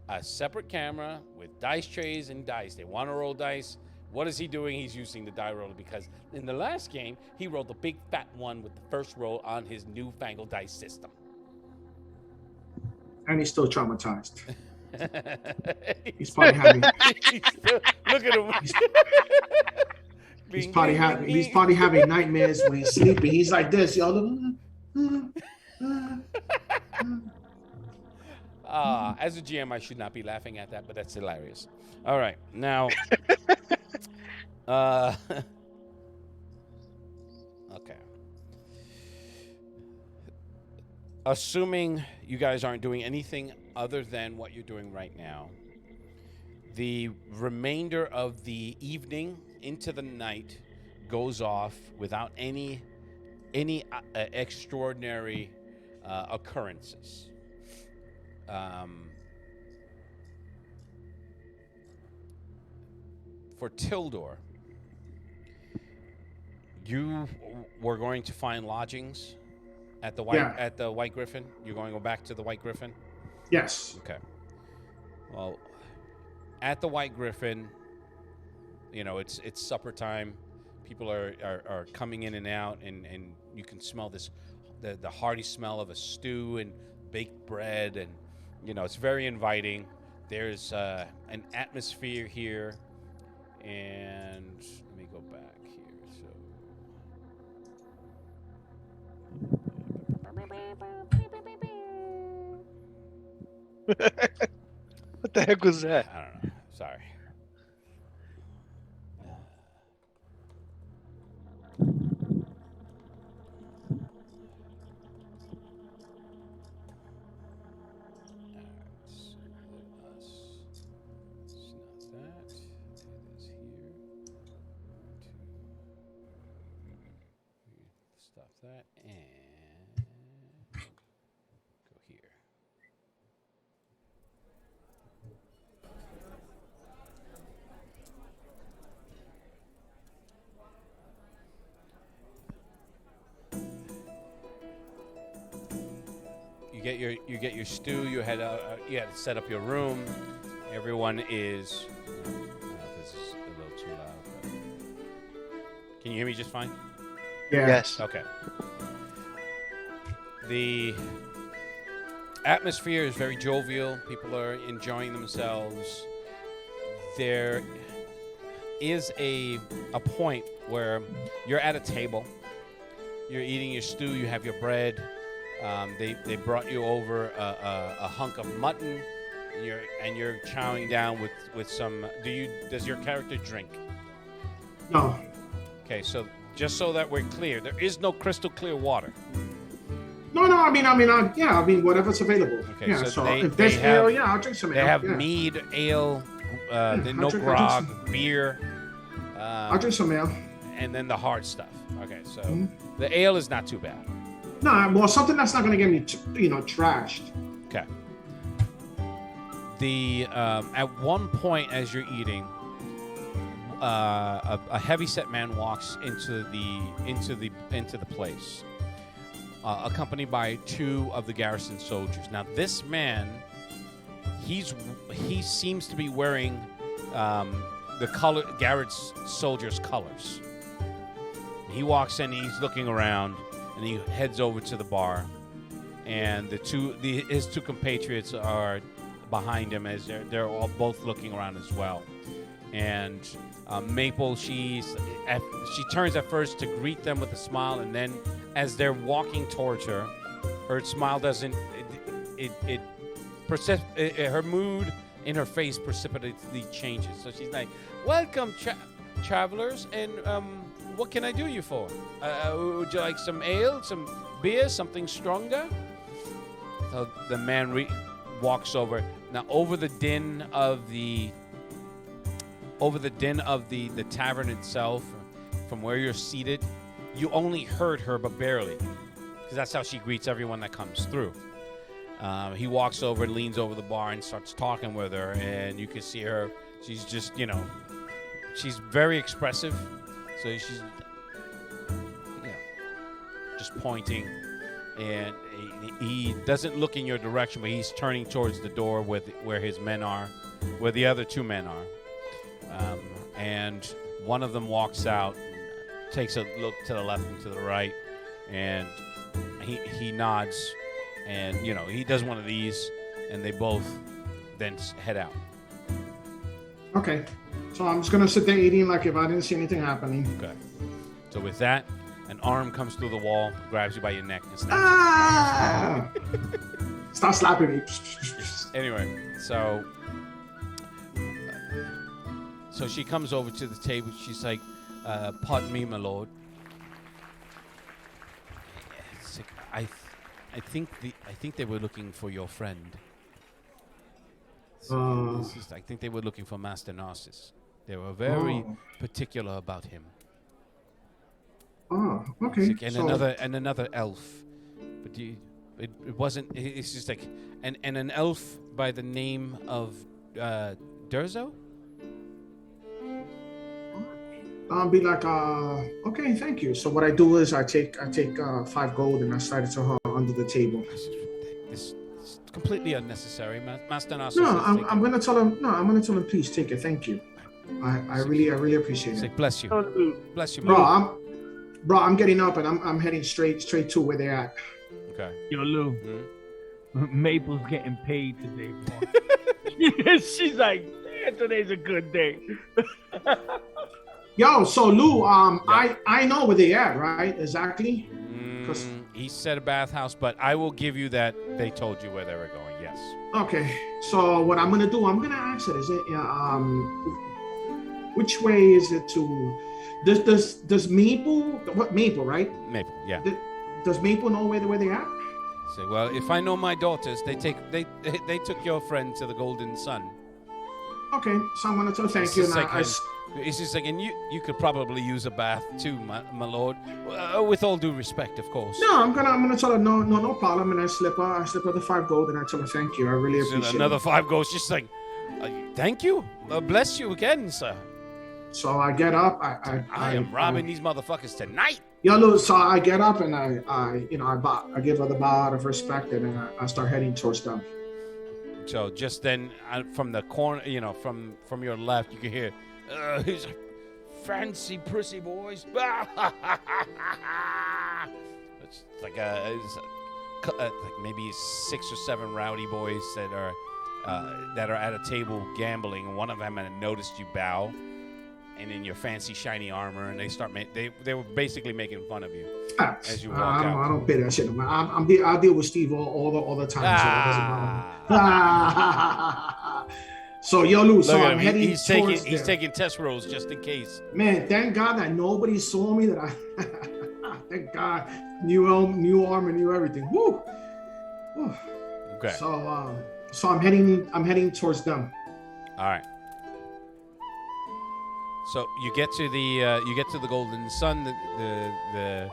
a separate camera with dice trays and dice. They want to roll dice. What is he doing? He's using the die roller because in the last game, he rolled the big fat one with the first roll on his newfangled dice system. And he's still traumatized. He's probably having. Look at him. He's probably having nightmares when he's sleeping. He's like this, yo. As a GM, I should not be laughing at that, but that's hilarious. All right, now. Okay. Assuming you guys aren't doing anything other than what you're doing right now, the remainder of the evening into the night goes off without any extraordinary occurrences. For Tildor, you were going to find lodgings at the White Griffin. You're going to go back to the White Griffin. Yes. Okay. Well, at the White Griffin, you know it's supper time. People are coming in and out, and you can smell the hearty smell of a stew and baked bread, and you know it's very inviting. There's an atmosphere here, and let me go back here. What the heck was that? I don't know. Sorry. Stop that and go here. You get your stew. You had to set up your room. Everyone is. This is a little too loud. But can you hear me just fine? Yeah. Yes. Okay. The atmosphere is very jovial. People are enjoying themselves. There is a point where you're at a table. You're eating your stew. You have your bread. They brought you over a hunk of mutton. And you're chowing down with some. Does your character drink? No. Okay, so just so that we're clear, there is no crystal clear water. No. I mean, whatever's available. Okay, yeah. so if there's ale, yeah, I'll drink some ale. They have yeah. mead, ale, no I'll drink grog, beer. I'll drink some ale. And then the hard stuff. Okay, so the ale is not too bad. No, well, something that's not going to get me, trashed. Okay. At one point as you're eating, a heavyset man walks into the place, accompanied by two of the garrison soldiers. Now, this man, he seems to be wearing Garrett's soldiers' colors. He walks in, he's looking around, and he heads over to the bar, and his two compatriots are behind him as they're all both looking around as well. And Maple, she turns at first to greet them with a smile, and then as they're walking towards her, her smile doesn't. Her mood in her face precipitously changes. So she's like, "Welcome, travelers, and what can I do you for? Would you like some ale, some beer, something stronger?" So the man walks over. Now, over the din of the tavern itself, from where you're seated, you only heard her, but barely, because that's how she greets everyone that comes through. He walks over and leans over the bar and starts talking with her, and you can see her. She's just, she's very expressive. So she's, just pointing, and he doesn't look in your direction, but he's turning towards the door where his men are, where the other two men are. And one of them walks out, takes a look to the left and to the right, and he nods, and he does one of these, and they both then head out. Okay, so I'm just gonna sit there eating like if I didn't see anything happening. Okay. So with that, an arm comes through the wall, grabs you by your neck, and snaps Ah! Stop slapping me. Anyway, so she comes over to the table. She's like, "Pardon me, my lord. It's like, I think they were looking for your friend. I think they were looking for Master Narcissus. They were very particular about him. Oh, okay. Like, and another elf, but it wasn't. It's just like an elf by the name of Durzo. I'll be like, okay, thank you. So what I do is I take 5 gold and I slide it to her under the table. This is completely unnecessary, Master Narcissus. No, I'm gonna tell him. No, I'm gonna tell him. Please take it. Thank you. I really appreciate it. Like, bless you, bless you, bro. I'm getting up and I'm heading straight to where they're at. Okay. Yo, Lou. Maple's getting paid today, bro. She's like, man, today's a good day. Yo, so Lou, I know where they at, right? Exactly. He said a bathhouse, but I will give you that they told you where they were going. Yes. Okay. So what I'm gonna do, I'm gonna ask it. Is it which way is it to? Does Maple? What Maple? Right? Maple. Yeah. Does Maple know where they at? Say, well, if I know my daughters, they took your friend to the Golden Sun. Okay, so I'm gonna tell thank you. It's just like, and you could probably use a bath too, my lord. With all due respect, of course. No, I'm gonna tell her no problem, and I slip her the 5 gold, and I tell her thank you. I really appreciate another it. 5 gold. She's like, thank you, bless you again, sir. So I get up. I am robbing these motherfuckers tonight. Yo, Lou, so I get up and I give her the bow out of respect, and then I start heading towards them. So just then, from the corner, from your left, you can hear, "He's a fancy prissy boys." It's like maybe 6 or 7 rowdy boys that are at a table gambling. One of them had noticed you bow, and in your fancy shiny armor, and they start they were basically making fun of you as you walk out. I don't pay that shit. I deal with Steve all the time, so it doesn't matter. So yo, Lou, so I'm heading he's taking test rolls just in case. Man, thank God that nobody saw me. That thank God, new armor, new everything. Woo. Okay. So I'm heading towards them. All right. So you get to the Golden Sun. The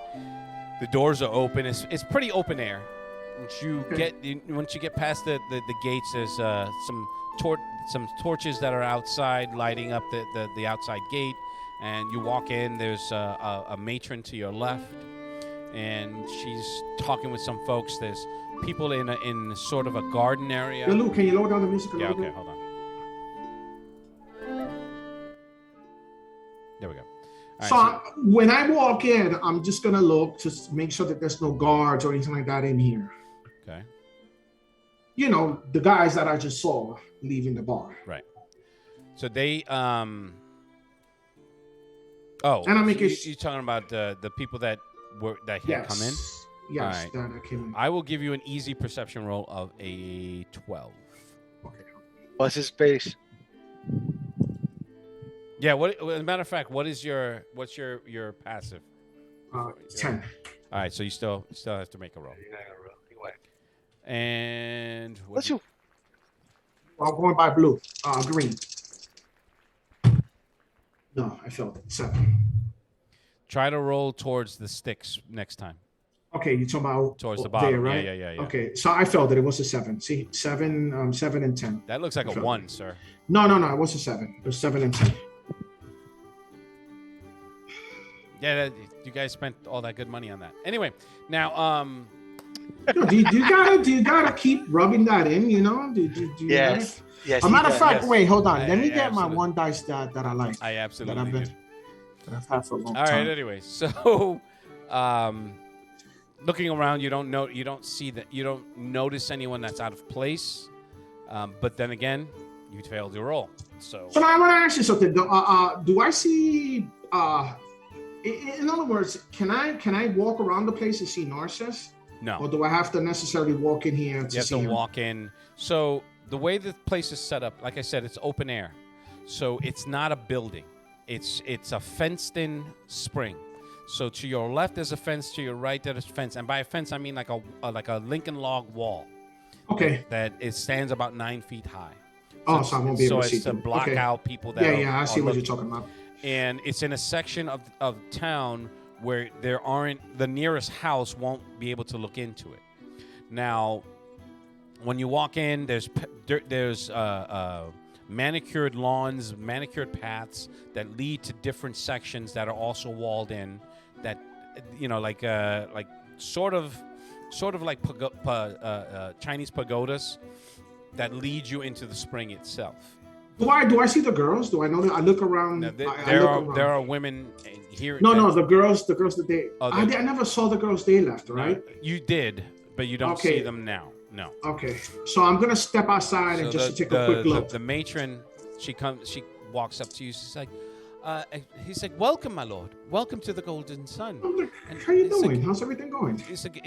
doors are open. It's pretty open air. Once you get past the gates, there's some torches that are outside lighting up the outside gate, and you walk in. There's a matron to your left, and she's talking with some folks. There's people in sort of a garden area. Yo, Lou, can you lower down the music a little bit? Yeah, okay, hold on. There we go. So when I walk in, I'm just gonna look to make sure that there's no guards or anything like that in here. Okay. The guys that I just saw leaving the bar. Right. So they and I'm making you're talking about the people that had come in? Yes, right. that came in. I will give you an easy perception roll of a 12. Okay. What's his base? Yeah, as a matter of fact, what's your passive? 10. All right, so you still have to make a roll. You're not gonna roll. You whack. And What's you? I'm going by blue. Green. No, I failed it. 7. Try to roll towards the sticks next time. Okay, you're talking about Towards the there, bottom. right? Yeah. Okay, so I felt it. It was a 7. See, 7, 7 and 10. That looks like I a felt 1, it. sir. No, it was a 7. It was 7 and 10. Yeah, you guys spent all that good money on that. Anyway, now, No, do you gotta keep rubbing that in? You know? Do you Yes. Yes. As a he matter of does, fact, yes. wait, hold on. I- Let me I get my absolutely- one dice that I like. I that absolutely I've been do. that I've had for a long All time. right. Anyway, so looking around, you don't notice anyone that's out of place. But then again, you failed your roll. So So now I want to ask you something. Do I see? In other words, can I walk around the place and see Narcissus, no. or do I have to necessarily walk in here to You have see to him? walk in. So the way the place is set up, like I said, it's open air. So it's not a building. It's a fenced-in spring. So to your left there's a fence, to your right there's a fence, and by a fence I mean like a Lincoln log wall. Okay. That it stands about 9 feet high. Oh, so I won't be able to see as to through. block Okay. out people that. Yeah, I see what you're looking. talking about. And it's in a section of town where the nearest house won't be able to look into it. Now, when you walk in, there's manicured lawns, manicured paths that lead to different sections that are also walled in. That like sort of like Chinese pagodas that lead you into the spring itself. Do I see the girls? Do I know that? I look around. Now, I look around. there are women here. No, the girls that they. Oh, I never saw the girls they left, right? You did, but you don't see them now. No. Okay, so I'm gonna step outside and just take a quick look. The matron, she walks up to you. She's like, he's like, "Welcome, my lord. Welcome to the Golden Sun." And How you it's doing? like- How's everything going? It's like,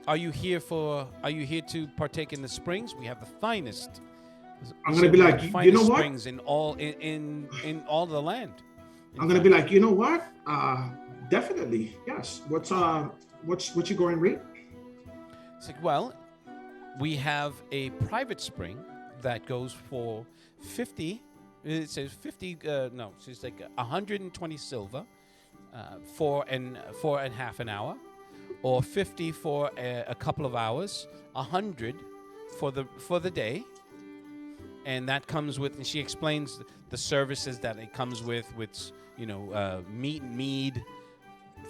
are you here to partake in the springs? We have the finest. I'm gonna be we like, have the you finest know what? springs in all the land. I'm gonna be like, you know what? Definitely, yes. What's your going rate? It's like, well, we have a private spring that goes for 50. It says 50. No, it's like 120 silver for and half an hour, or 50 for a couple of hours, 100 for the day, and that comes with. And she explains the services that it comes with meat,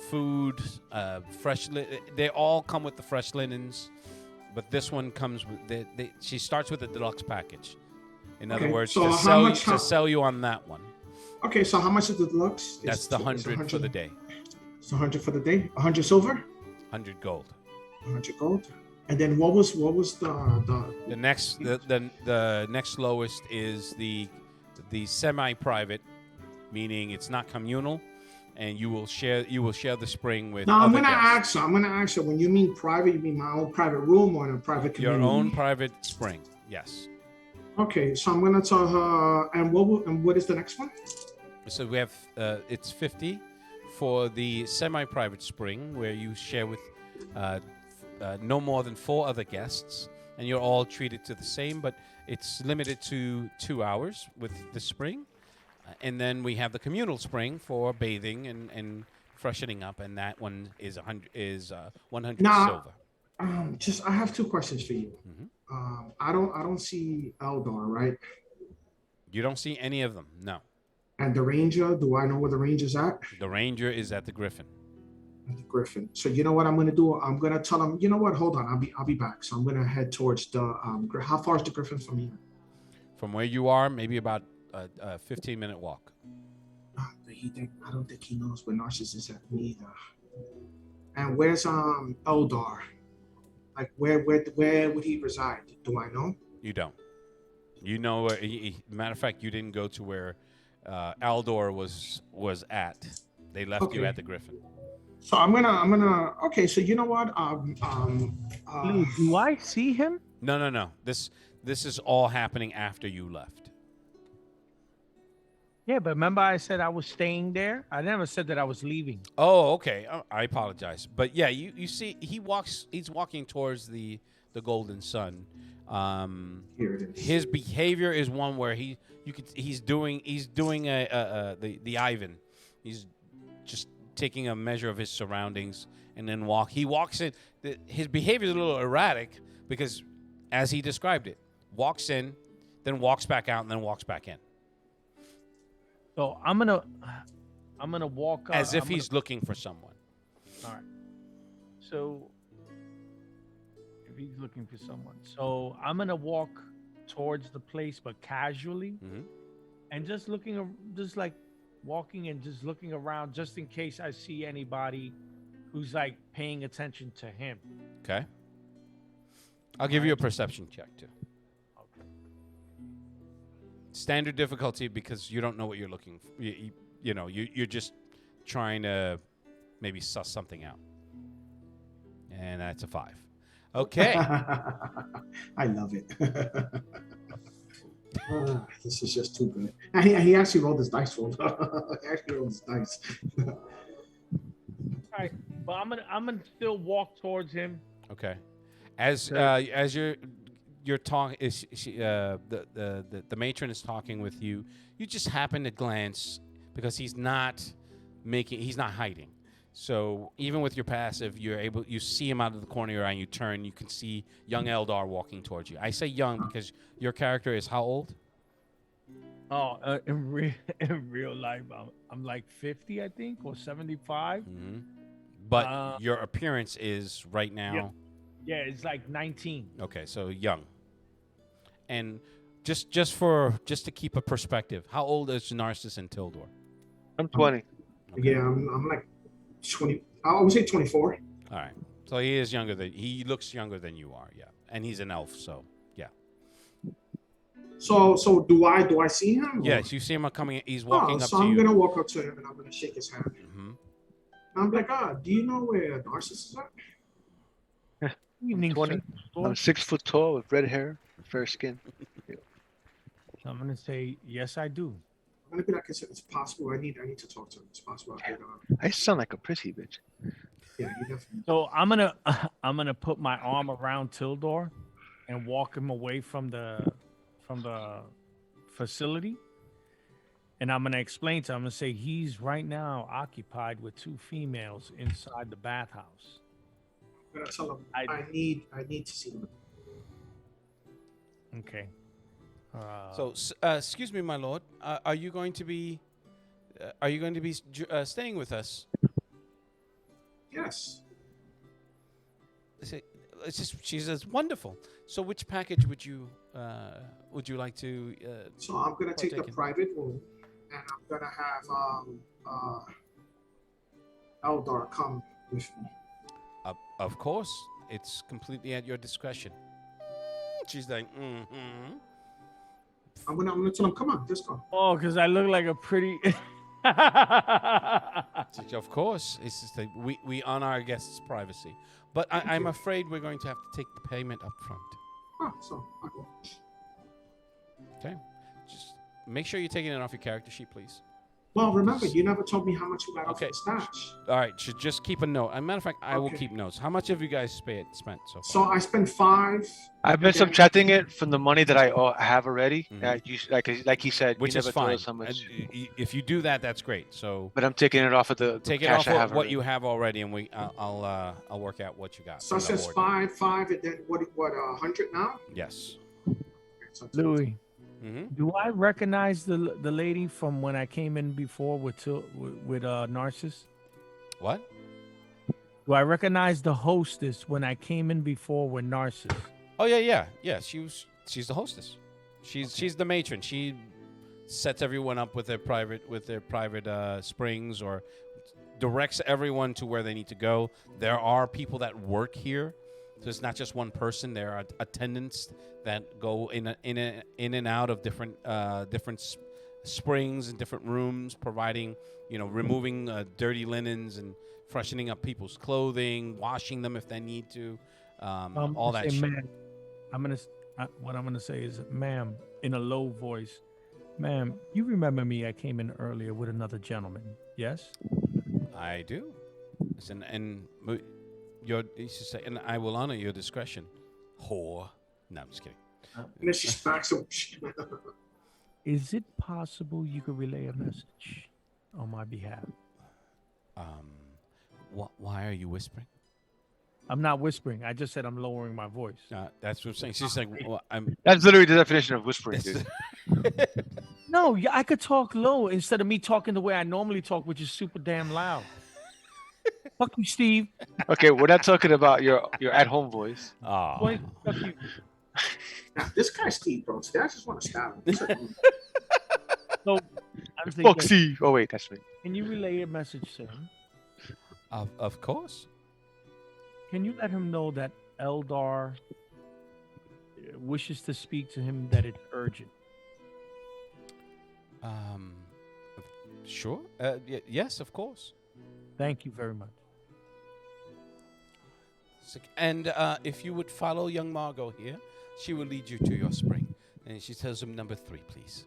food, fresh. They all come with the fresh linens. But this one comes with she starts with a deluxe package. In other words, so to sell you on that one. Okay, so how much is the deluxe? That's the 100 for the day. It's 100 for the day. 100 silver. 100 gold. 100 gold. And then what was the next lowest is the semi-private, meaning it's not communal, and you will share the spring with. Now I'm other gonna guests. ask her. When you mean private, you mean my own private room or in a private community? Your own private spring. Yes. Okay, so I'm gonna tell her. And what is the next one? So we have it's 50 for the semi-private spring, where you share with no more than 4 other guests, and you're all treated to the same, but it's limited to 2 hours with the spring. And then we have the communal spring for bathing and freshening up, and that one is 100 silver. I have 2 questions for you. Mm-hmm. I don't see Eldar, right? You don't see any of them, no. And the ranger, do I know where the ranger's at? The ranger is at the Griffin. The Griffin. So you know what I'm gonna do? I'm gonna tell him. You know what? Hold on. I'll be back. So I'm gonna head towards the. How far is the Griffin from here? From where you are, maybe about a 15-minute walk. I don't think he knows where Narcissus is at neither. And where's Eldar? Like where would he reside? Do I know? You don't. You know, matter of fact, you didn't go to where Aldor was at. They left you at the Griffin. So I'm gonna. Okay, so you know what? Lou, do I see him? No. This is all happening after you left. Yeah, but remember I said I was staying there? I never said that I was leaving. Oh, okay. I apologize. But yeah, you see, he's walking towards the Golden Sun. Here it is. His behavior is one where he's doing the Ivan. He's just taking a measure of his surroundings, and then he walks in. His behavior is a little erratic because, as he described it, walks in, then walks back out, and then walks back in, So I'm gonna walk as if I'm he's looking for someone. All right. So if he's looking for someone, so I'm gonna walk towards the place, but casually, Mhm. and just just like walking and just looking around, just in case I see anybody who's like paying attention to him. Okay. I'll give you a perception check too. Okay. Standard difficulty because you don't know what you're looking for. You're just trying to maybe suss something out. And that's a 5. Okay. I love it. This is just too good. And he actually rolled his dice roll. He actually rolled his dice. All right, but I'm gonna still walk towards him. Okay. As you're talking, the matron is talking with you. You just happen to glance because he's not hiding. So even with your passive, you see him out of the corner of your eye, and you turn, you can see young Eldar walking towards you. I say young because your character is how old? Oh, in real life, I'm like 50, I think, or 75. Mm-hmm. But your appearance is right now. Yeah, it's like 19. Okay, so young. And just to keep a perspective, how old is Narcissus and Tildor? I'm 20. Okay. Yeah, I'm like 20. I would say 24. All right. So he looks younger than you are, yeah. And he's an elf, so yeah. So do I see him? Yes, you see him coming. He's walking up so to I'm you. gonna walk up to him and I'm gonna shake his hand. Mm-hmm. I'm like, do you know where Narcissus is at? Evening, 20. sir. I'm 6 foot tall with red hair, fair skin. I'm gonna say yes, I do. I'm gonna be like, it's possible. I need to talk to him. It's possible. I sound like a pretty bitch. Yeah, you definitely. So I'm gonna put my arm around Tildor and walk him away from the facility. And I'm gonna explain to him, I'm gonna say he's right now occupied with 2 females inside the bathhouse. I'm gonna tell him I need to see them. Okay. So, excuse me, my lord. Are you going to be staying with us? Yes. She says, wonderful. So, which package would you like to? So I'm gonna take the partake in? private room, and I'm gonna have Eldar come with me. Of course, it's completely at your discretion. She's like, mm-hmm. I'm gonna tell him, come on, just go. Oh, because I look like a pretty. Of course, it's just like we honor our guests' privacy, but I'm afraid we're going to have to take the payment up front. So I go. Okay, just make sure you're taking it off your character sheet, please. Well, remember, you never told me how much you got off Okay. the stash. All right, should just keep a note. As a matter of fact, I will Okay. keep notes. How much have you guys spent so far? So I spent 5. I've been Okay. subtracting it from the money that I have already. Mhm. Like he said, Which you is never told fine. us how much. If you do that, that's great. So But I'm taking it off of the take it cash off I have what already. you have already, and I'll work out what you got. So it from the says board. 5, and then what? 100 now? Yes. So Louis, Mm-hmm. do I recognize the lady from when I came in before with Narcissus? What? Do I recognize the hostess when I came in before with Narcissus? Oh yeah. She's the hostess. She's the matron. She sets everyone up with their private springs, or directs everyone to where they need to go. There are people that work here, so it's not just one person. There are attendants that go in and out of different springs and different rooms, providing, removing dirty linens and freshening up people's clothing, washing them if they need to, all that shit. Ma'am, what I'm gonna say is, ma'am, in a low voice, ma'am, you remember me? I came in earlier with another gentleman. Yes. I do. Listen, and you should say, and I will honor your discretion. Whore. No, I'm just kidding. And then she smacks him. Is it possible you could relay a message on my behalf? Why are you whispering? I'm not whispering. I just said I'm lowering my voice. That's what I'm saying. She's like, well, I'm. That's literally the definition of whispering, dude. No, yeah, I could talk low instead of me talking the way I normally talk, which is super damn loud. Fuck you, Steve. Okay, we're not talking about your at-home voice. Boy, fuck you. Now, this guy's Steve, bro. I just want to stab him. So I'm thinking, Fuck Steve. Oh wait, that's me. can you relay a message to him? Of course. Can you let him know that Eldar wishes to speak to him, that it's urgent? Sure. Yes, of course. Thank you very much. And if you would follow young Margot here, she will lead you to your spring. And she tells him number 3, please.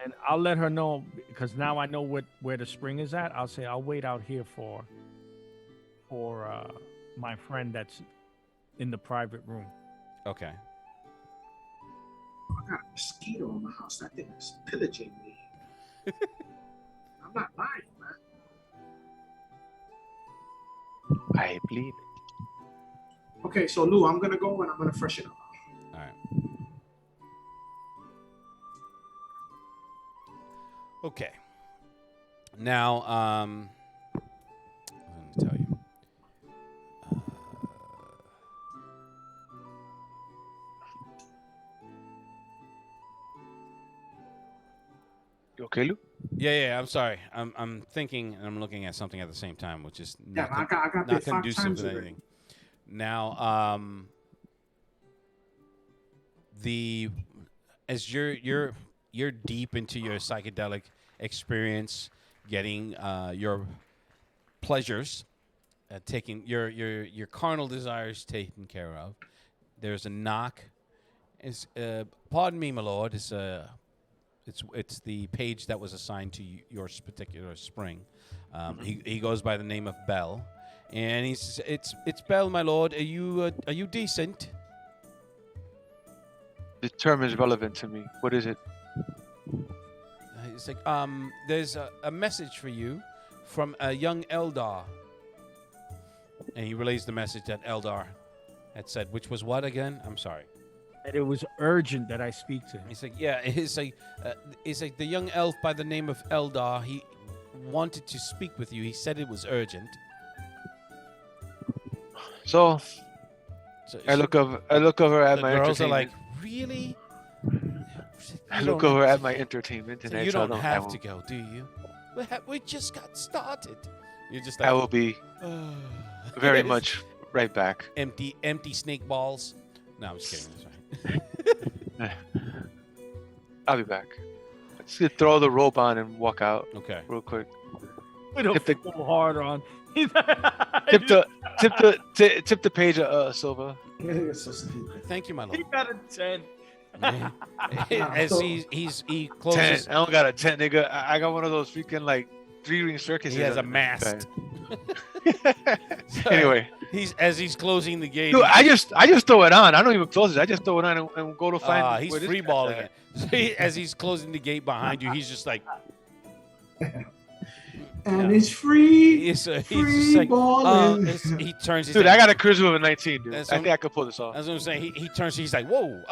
And I'll let her know, because now I know where the spring is at. I'll say I'll wait out here for my friend that's in the private room. Okay. I got a mosquito in my house. That thing is pillaging me. I'm not lying, man. I bleed. Okay, so Lou, I'm gonna go and I'm gonna freshen up. All right. Okay. Now, let me tell you. You okay, Lou? Yeah. I'm sorry. I'm thinking and I'm looking at something at the same time, which is Yeah, not, I got not that 5 conducive times with already. anything. Now, as you're deep into your psychedelic experience, getting your pleasures, taking your carnal desires taken care of. There's a knock. It's pardon me, my lord. It's the page that was assigned to your particular spring. He goes by the name of Bell, and he says, "It's Bell, my lord. Are you decent?" The term is relevant to me. What is it? He's like, there's a message for you from a young Eldar. And he relays the message that Eldar had said, which was what again? I'm sorry. That it was urgent that I speak to him. He's like, yeah, it's like the young elf by the name of Eldar. He wanted to speak with you. He said it was urgent. So I look over at my the girls are entertainment. like, really? I look over at my entertainment and So I you tell don't them have to go, do you? We just got started. You're just like, I will be very much right back. empty snake balls. No, I'm just kidding. That's I'll be back. Let's just throw the robe on and walk out right. Okay. real quick. Put a Tip the- full hard on. Tip the page of silver. You're so stupid. Thank you, my He lord. got a 10. As he 10. closes, I don't got a 10, nigga. I got one of those freaking like 3-ring circuses. he has a on the mast. back. Anyway, As he's closing the gate. dude, I just throw it on. I don't even close it. I just throw it on and go to find. He's where this free guy's balling at. it. So as he's closing the gate behind you, he's just like, And it's free. he's just Free like, balling. he turns. He's Dude, like, I got a charisma of a 19, dude. I That's think what- I could pull this off. That's what I'm saying. He turns. He's like, whoa.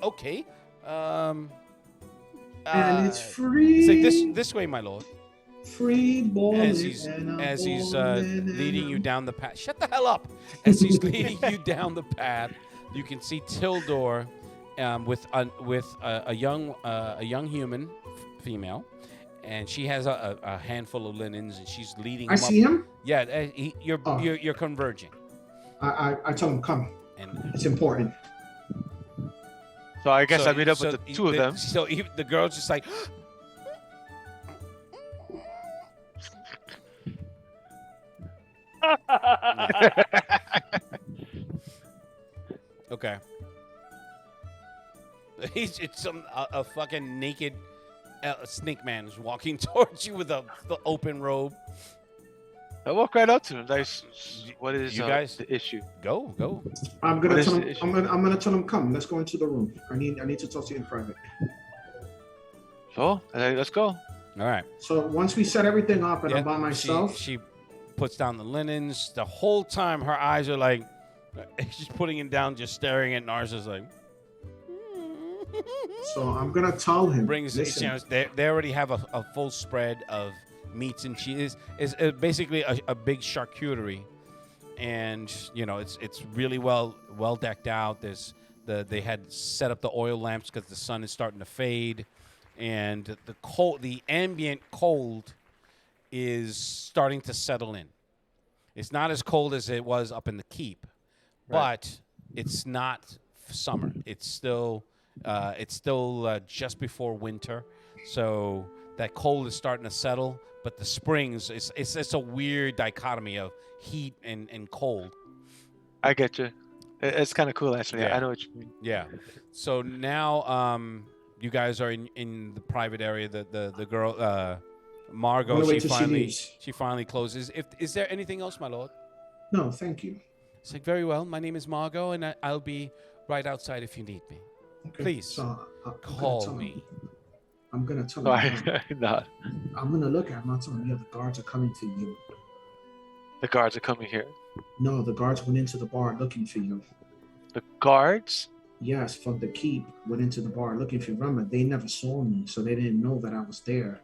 Okay. And it's free. It's like this way, my lord. Free balling. As he's leading you down the path. Shut the hell up! As he's leading you down the path, you can see Tildor with a young human female, and she has a handful of linens, and she's leading. I him see up. him. Yeah, Oh. you're converging, I tell him, come. and It's important. So I guess so- I meet up so with the two of them. So the girl's just like. Okay. It's a fucking naked snake man is walking towards you with the open robe. I walk right up to him. Like, what is You guys- the issue? Go. I'm gonna What tell is him. the issue? I'm gonna tell him, come. Let's go into the room. I need to talk to you in private. So let's go. All right. So once we set everything up and Yeah, I'm by myself, She puts down the linens. The whole time her eyes are like, she's putting it down, just staring at Narcissus like. so I'm gonna tell him. Brings, Listen, you know, they already have a full spread of meats and cheese. It's basically a big charcuterie, and you know it's really well decked out. They had set up the oil lamps because the sun is starting to fade, and the ambient cold is starting to settle in. It's not as cold as it was up in the keep, but it's not summer. It's still just before winter, so that cold is starting to settle. But the springs, it's a weird dichotomy of heat and cold. I get you. It's kind of cool, actually. Yeah. I know what you mean. Yeah. So now you guys are in the private area. The girl Margot, Wait till she leaves. she finally closes. Is there anything else, my lord? No, thank you. It's like, very well. My name is Margot, and I'll be right outside if you need me. Okay. Please, So, call me. I'm gonna tell No, him. no, I'm gonna look at him. I'm telling him, yeah, the guards are coming for you. the guards are coming here. No, the guards went into the bar looking for you. The guards? Yes, from the keep went into the bar looking for you. Remember, they never saw me, so they didn't know that I was there.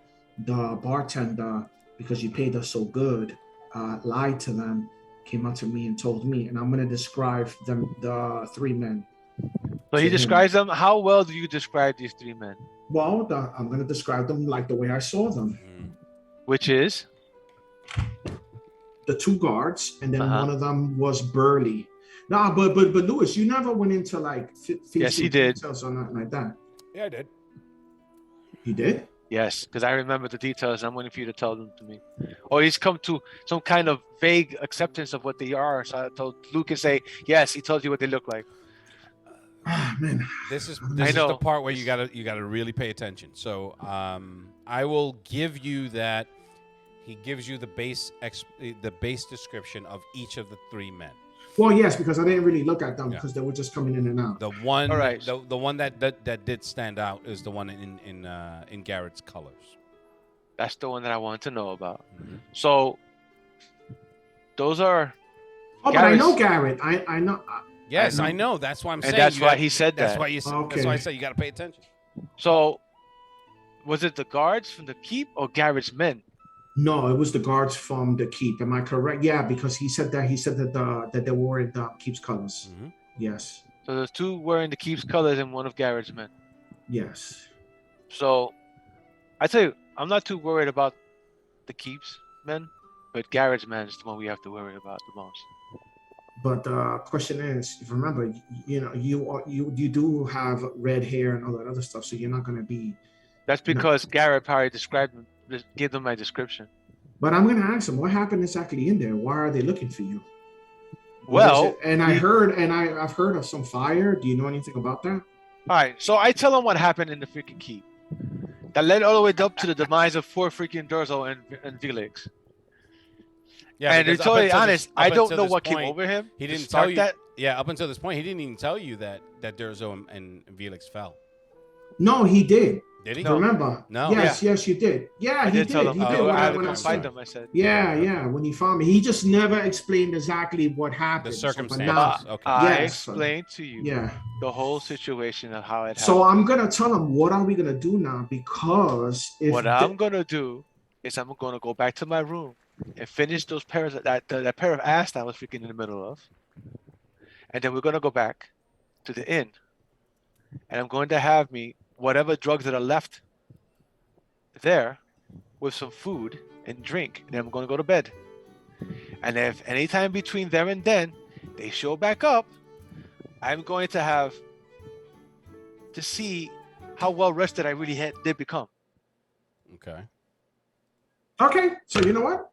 The bartender, because you paid us so good, lied to them, came up to me and told me, and I'm gonna describe them, the three men. So he to him. describes them. How well do you describe these three men? Well, I'm gonna describe them like the way I saw them. Which is? The two guards, and then Uh-huh. one of them was burly. Nah, but Lewis, you never went into like Yes, he did. details or nothing like that. Yeah, I did. He did? Yes, because I remember the details. I'm waiting for you to tell them to me. Or he's come to some kind of vague acceptance of what they are. So I told Luke and say, yes, he told you what they look like. Ah, man. This is I know. the part where you gotta really pay attention. So I will give you that. He gives you the base description of each of the three men. Well, yes, because I didn't really look at them Yeah. because they were just coming in and out. The one, All right. the one that did stand out is the one in Garrett's colors. That's the one that I wanted to know about. Mhm. So those are, Oh, but I know Garrett's- Garrett. I know. Yes, know. I know. That's why I'm and saying. that's you why gotta- he said That's that. why that's Okay. why I say you got to pay attention. So was it the guards from the keep or Garrett's men? No, it was the guards from the keep. Am I correct? Yeah, because he said that that they were in the keep's colors. Mhm. Yes. So the two wearing the keep's colors and one of Garrett's men. Yes. So I tell you, I'm not too worried about the keep's men, but Garrett's men is the one we have to worry about the most. But the question is, if you remember, you do have red hair and all that other stuff, so you're not gonna be. That's because Garrett probably described them, give them my description. But I'm gonna ask them what happened exactly in there. Why are they looking for you? Well, I've heard of some fire. Do you know anything about that? all right. So I tell them what happened in the freaking keep. That led all the way up to the demise of poor freaking Durzo and Felix. Yeah, And to be because up totally until this- honest, up I don't until know this what came point, over him. He to didn't start tell you that. Yeah, up until this point, he didn't even tell you that Durzo and Felix fell. No, he did. Did he? No. Remember? No. Yes, yes, you did. Yeah, I he did tell them. He did Oh, when I had to when come saw find it. them. I said. Yeah, yeah. When he found me, he just never explained exactly what happened. The So, but circumstances. now- Okay. I Yes. explained to you yeah. the whole situation of how it happened. So I'm gonna tell him what are we gonna do now because if What I'm gonna do is I'm gonna go back to my room and finish those pairs that pair of ass that I was freaking in the middle of, and then we're gonna go back to the inn, and I'm going to have me whatever drugs that are left there with some food and drink, and then I'm gonna go to bed. And if anytime between there and then they show back up, I'm going to have to see how well rested I really did become. Okay. okay, so you know what?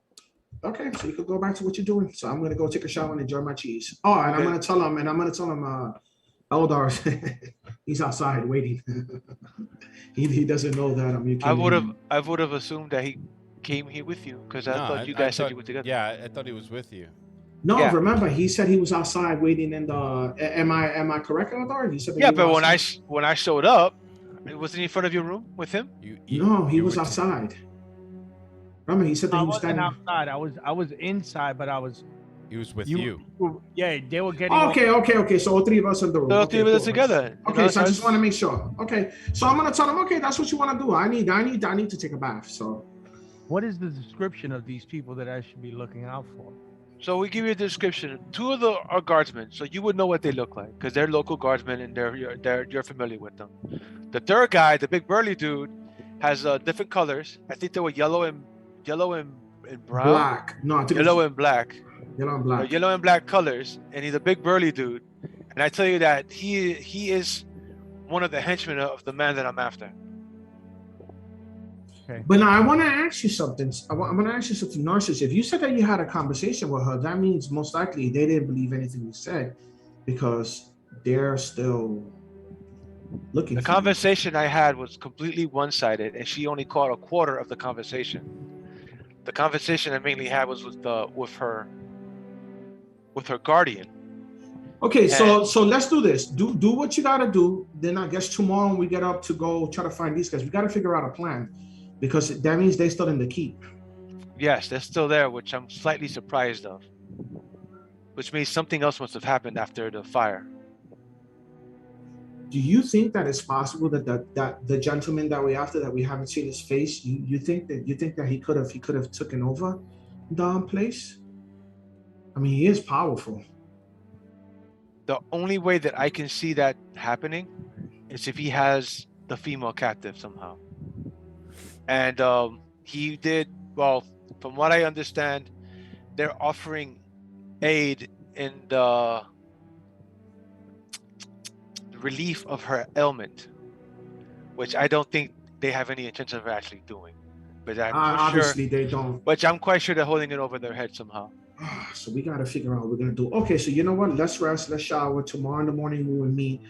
Okay, so you could go back to what you're doing. So I'm gonna go take a shower and enjoy my cheese. Oh, and I'm gonna tell him, Eldar, he's outside waiting. he doesn't know that I'm. I would have assumed that he came here with you because I thought you guys said you were together. Yeah, I thought he was with you. No, Yeah. remember he said he was outside waiting in the. Am I correct, Eldar? You said that Yeah, he was but outside? when I showed up, wasn't he in front of your room with him? No, he you was were outside. Remember, he said that I he was wasn't standing. outside. I was inside, but He was with you. Yeah, they were getting. Okay. So all three of us in the room. So Okay, 3 of us cool. together. Okay, so I just want to make sure. Okay, so I'm gonna tell him. Okay, that's what you want to do. I need to take a bath. So What is the description of these people that I should be looking out for? So we give you a description. 2 of the are guardsmen, so you would know what they look like because they're local guardsmen and you're familiar with them. The third guy, the big burly dude, has different colors. I think they were yellow and brown. black. No, I think Yellow and black. Yellow and black. Yellow and black colors, and he's a big burly dude. And I tell you that he is one of the henchmen of the man that I'm after. Okay. But now I want to ask you something. I'm going to ask you something, Narcissus. If you said that you had a conversation with her, that means most likely they didn't believe anything you said because they're still looking. The conversation I had was completely one-sided, and she only caught a quarter of the conversation. The conversation I mainly had was with her guardian. Okay, so let's do this. Do what you gotta do. Then I guess tomorrow when we get up to go try to find these guys, we gotta figure out a plan because that means they're still in the keep. Yes, they're still there, which I'm slightly surprised of. Which means something else must have happened after the fire. Do you think that it's possible that the gentleman that we haven't seen his face, you think that he could have taken over the place? I mean, he is powerful. The only way that I can see that happening is if he has the female captive somehow. And he did, well, from what I understand, they're offering aid in the relief of her ailment, which I don't think they have any intention of actually doing. But I'm obviously they don't. But I'm quite sure they're holding it over their head somehow. So we got to figure out what we're going to do. Okay, so you know what? Let's rest. Let's shower. Tomorrow in the morning we will meet.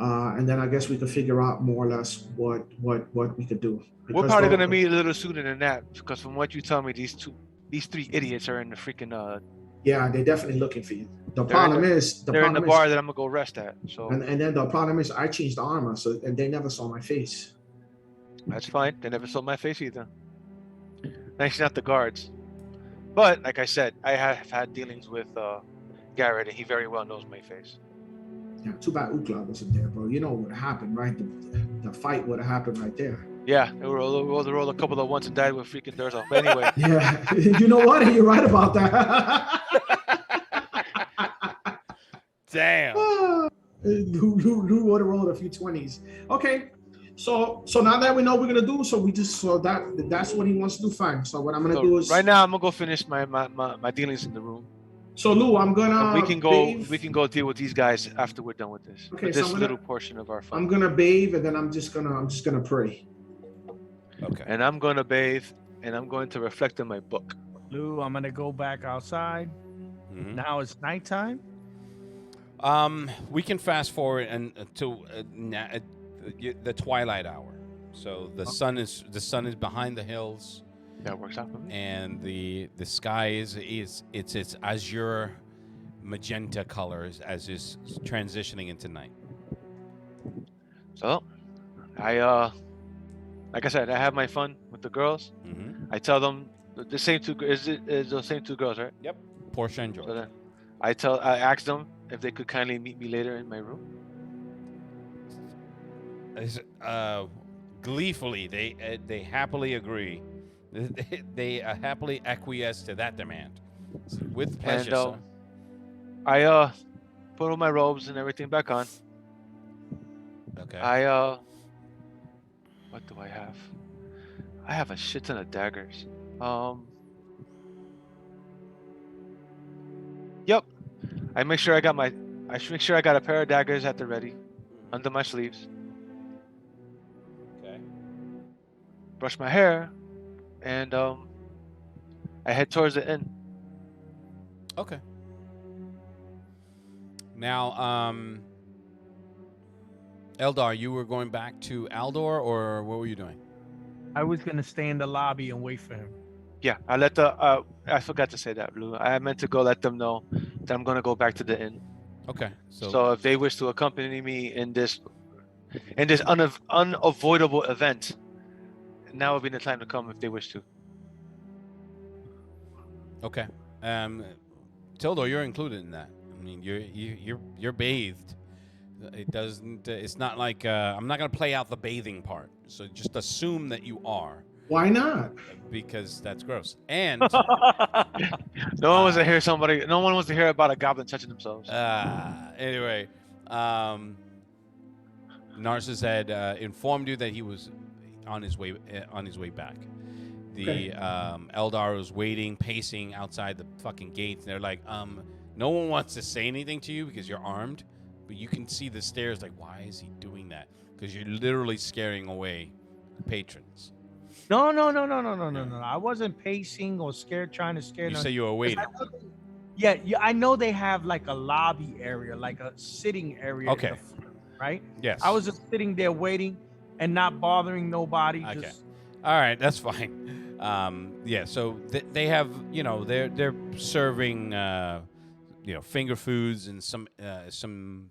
And then I guess we could figure out more or less what we could do. We're probably going to meet a little sooner than that because from what you tell me, these 3 idiots are in the freaking... yeah, they're definitely looking for you. They're in the bar that I'm going to go rest at. So. And then the problem is I changed the armor, and they never saw my face. That's fine. They never saw my face either. Actually, not the guards. But like I said, I have had dealings with Garrett, and he very well knows my face. Yeah, too bad Ukla wasn't there, bro. You know what happened, right? The fight would have happened right there. Yeah, they rolled a couple of ones and died with freaking Durzel. But anyway. Yeah, you know what? You're right about that. Damn. Who would have rolled a few 20s? Okay. So now that we know what we're gonna do, that's what he wants to do. Fine. So what I'm gonna do is right now I'm gonna go finish my dealings in the room. So Lou, I'm gonna we can go deal with these guys after we're done with this. Okay, with so this little portion of our fun. I'm gonna bathe and then I'm just gonna pray. Okay. And I'm gonna bathe and I'm going to reflect in my book. Lou, I'm gonna go back outside. Mm-hmm. Now it's nighttime. We can fast forward to the twilight hour. So the sun is behind the hills. That works out for me. And the sky is its azure magenta colors as is transitioning into night. So I like I said, I have my fun with the girls. Mm-hmm. I tell them the same two is those same 2 girls, right? Yep. Portia and George. So then I asked them if they could kindly meet me later in my room. Gleefully, they happily agree. They happily acquiesce to that demand with pleasure. And I put all my robes and everything back on. Okay. What do I have? I have a shit ton of daggers. Yep. I make sure I got a pair of daggers at the ready, under my sleeves. Okay. Brush my hair, and I head towards the inn. Okay. Now, Eldar, you were going back to Aldor, or what were you doing? I was gonna stay in the lobby and wait for him. Yeah, I forgot to say that, Blue. I meant to go let them know that I'm gonna go back to the inn. Okay. So if they wish to accompany me in this unavoidable event, now would be the time to come if they wish to. Okay. Tildor, you're included in that. I mean, you're bathed. It doesn't. It's not like I'm not gonna play out the bathing part. So just assume that you are, Why not? because that's gross. And No one wants to hear somebody. No one wants to hear about a goblin touching themselves. anyway, Narcissus had informed you that he was on his way back. The Eldar was waiting, pacing outside the fucking gates. And they're like, no one wants to say anything to you because you're armed, but you can see the stairs. Like, why is he doing that? Because you're literally scaring away patrons. No. I wasn't pacing or scared, trying to scare. You say you were waiting. Yeah, I know they have like a lobby area, like a sitting area. Okay. In the front, right? Yes. I was just sitting there waiting and not bothering nobody. Okay. Just All right, that's fine. Yeah, so they have, they're serving, finger foods and some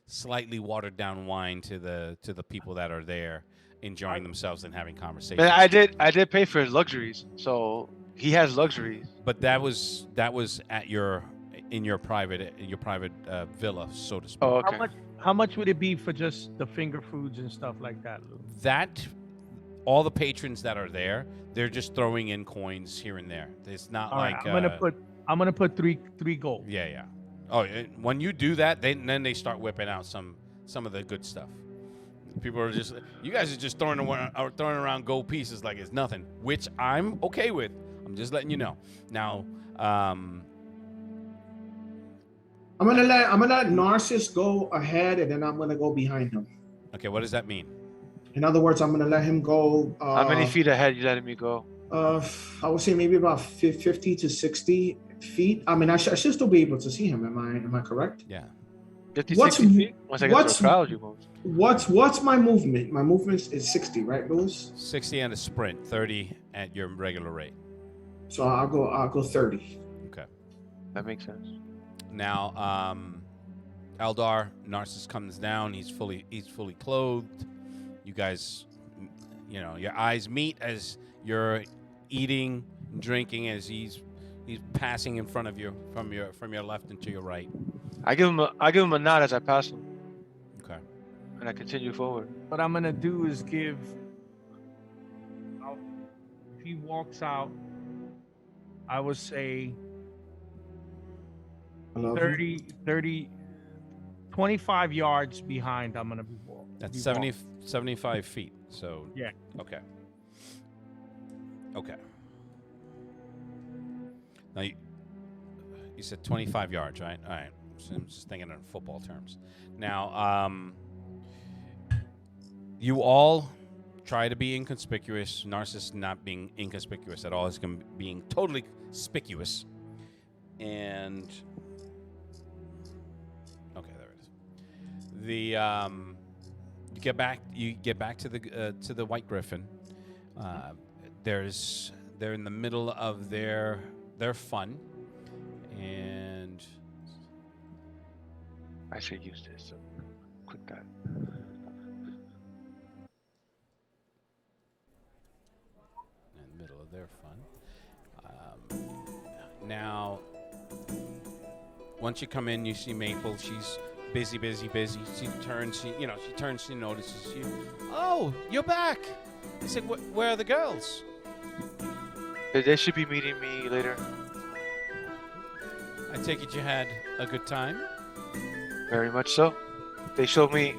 slightly watered down wine to the people that are there, enjoying themselves and having conversations. Man, I did pay for his luxuries, so he has luxuries. But that was at your private villa, so to speak. Oh, okay. how much would it be for just the finger foods and stuff like that, Lou? That all the patrons that are there, they're just throwing in coins here and there. It's not All like right, I'm gonna put three gold. Yeah. Oh, when you do that, then they start whipping out some of the good stuff. People are just, you guys are just throwing around gold pieces like it's nothing, which I'm okay with. I'm just letting you know. Now, I'm gonna let Narcissus go ahead, and then I'm gonna go behind him. okay, what does that mean? In other words, I'm gonna let him go. How many feet ahead you letting me go? I would say maybe about 50 to 60 feet. I mean, I should still be able to see him. Am I correct? Yeah. 50, What's- 60 feet? Once I get to the crowd, you move. What's my movement? My movement is 60, right, Louis? 60 and a sprint, 30 at your regular rate. So I'll go 30. Okay. That makes sense. Now, Eldar, Narcissus comes down. He's fully clothed. You guys, your eyes meet as you're eating, and drinking, as he's passing in front of you from your left and to your right. I give him a nod as I pass him, Okay. and I continue forward. What I'm gonna do is if he walks out, I would say I love you. 30, 25 yards behind. I'm gonna be walking. That's 75 feet. So Yeah. Okay. Now you said 25 yards, right? All right. So I'm just thinking in football terms. Now, you all try to be inconspicuous. Narcissus not being inconspicuous at all. Is being totally conspicuous. And okay, there it is. You get back to the White Griffin. They're in the middle of their fun, and I should use this. So click that. in the middle of their fun. Now, once you come in, you see Maple. She's busy. She turns. She notices you. Oh, you're back. I said, where are the girls? They should be meeting me later. I take it you had a good time. Very much so. They showed me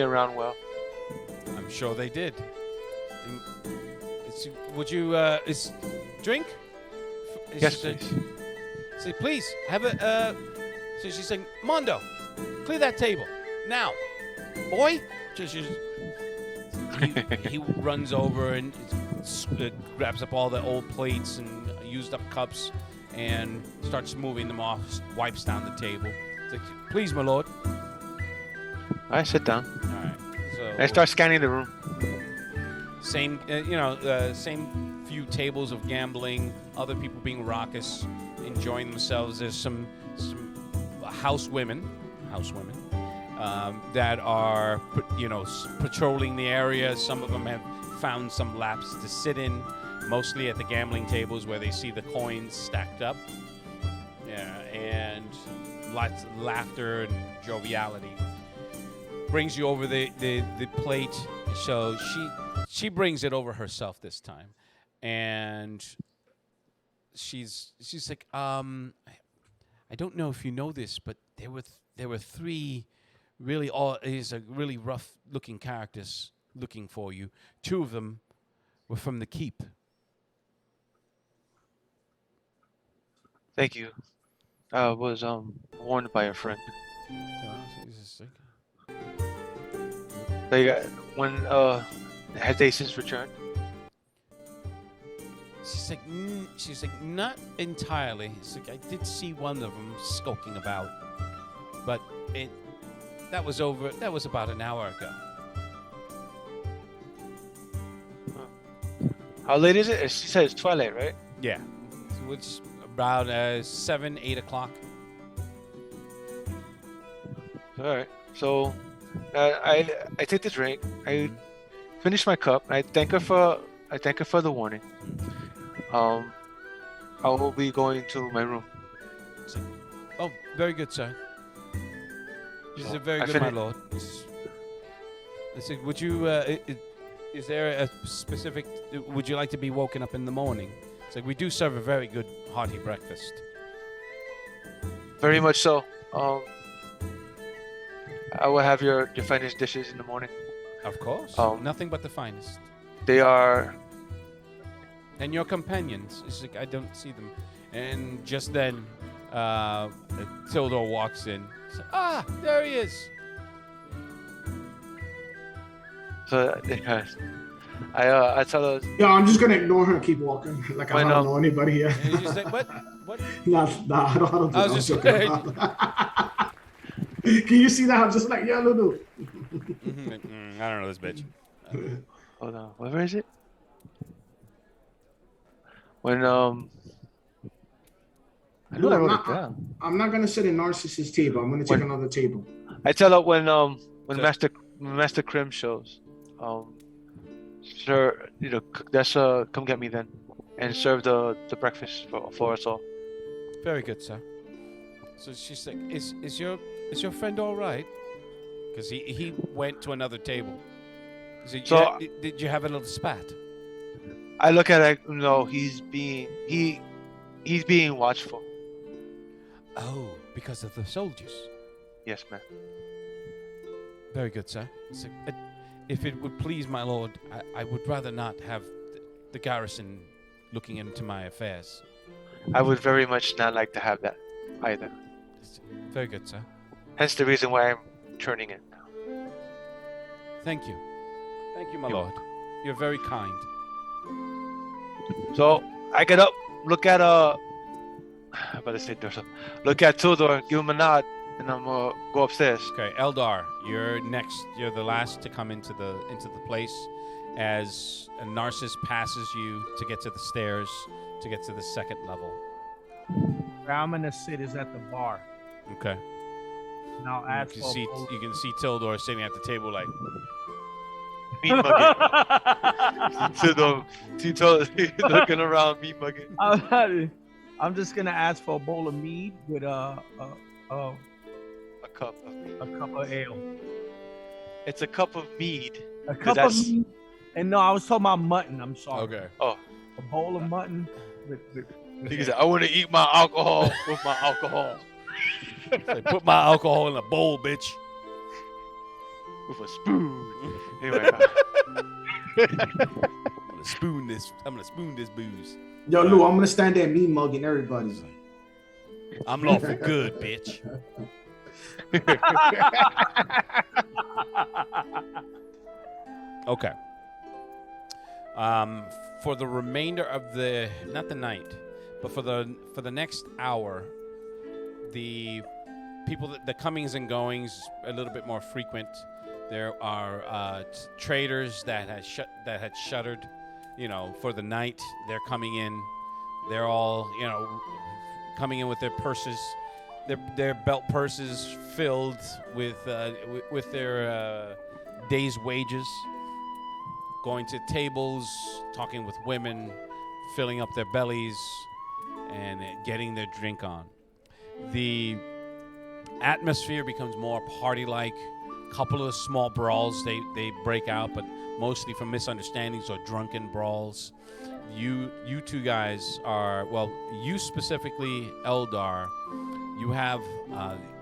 around well. I'm sure they did. Would you drink? Yes, please. Say, please have a. So she's saying, Mondo, clear that table now, boy. He runs over and grabs up all the old plates and used up cups and starts moving them off. Wipes down the table. It's like, please, my lord. I sit down. All right. So I start scanning the room. same, same few tables of gambling. Other people being raucous, enjoying themselves. There's some house women that are, patrolling the area. Some of them have found some laps to sit in. mostly at the gambling tables where they see the coins stacked up. Yeah, and lots of laughter and joviality. Brings you over the plate. So she brings it over herself this time, and she's like, I don't know if you know this, but there were three really really rough looking characters looking for you. Two of them were from the keep. Thank you. I was warned by a friend. They when had they since returned? She's like not entirely. She's like, I did see one of them skulking about, but that was about an hour ago. How late is it? She said it's twilight, right? Yeah, so it's about 7, 8 o'clock. All right. So I take the drink. I finish my cup. I thank her for the warning. I will be going to my room. Oh, very good, sir. This is very I good, my fini- lord. I said, would you? Is there a specific? Would you like to be woken up in the morning? It's like we do serve a very good hearty breakfast. Very much so. I will have your finest dishes in the morning. Of course. Nothing but the finest. They are. And your companions. It's like I don't see them. And just then, Tildor walks in. So, there he is. So I tell her. Yeah, I'm just gonna ignore her and keep walking. Like I Why don't not? know anybody here. And he's just like, what? Nah, I don't do I that. was I'm just joking. Can you see that? I'm just like, yeah, Lulu. I don't know this bitch. Hold on. Where is it? When I know I wrote it down. I'm not gonna sit in Narcissus' table. I'm gonna take another table. I tell her when Master Krim shows, sir, that's come get me then, and serve the breakfast for us all. Very good, sir. So she's like, is your friend all right? Because he went to another table. So did you have a little spat? I look at it. No, he's being watchful. Oh, because of the soldiers. Yes, ma'am. Very good, sir. So, if it would please my lord, I would rather not have the garrison looking into my affairs. I would very much not like to have that either. Very good, sir. Hence the reason why I'm turning it now. Thank you. Thank you, my lord. You're very kind. So I get up, look at look at Tildor, give him a nod, and I'm gonna go upstairs. Okay, Eldar, you're next. You're the last to come into the place, as a Narcissus passes you to get to the stairs to get to the second level. Where I'm gonna sit is at the bar. Okay. And I'll ask You can see Tildor sitting at the table like. Meat mugging. He's looking around, meat mugging. I'm just gonna ask for a bowl of mead with a cup of mead. A cup of ale. It's a cup of mead. A cup of mead. And no, I was talking about mutton. I'm sorry. Okay. Oh. A bowl of mutton with He said, I want to eat my alcohol with my alcohol. Put my alcohol in a bowl, bitch. With a spoon. Anyway. I'm gonna spoon this booze. Yo, Lou, I'm gonna stand there mean mugging everybody. I'm lawful good, bitch. Okay. For the remainder of not the night, but for the next hour, the people, the comings and goings, a little bit more frequent. There are traders that had shuttered, for the night. They're coming in. They're all, coming in with their purses, their belt purses filled with their day's wages. Going to tables, talking with women, filling up their bellies and getting their drink on. The atmosphere becomes more party-like. Couple of small brawls they break out, but mostly from misunderstandings or drunken brawls. You two guys are, well, you specifically, Eldar, you have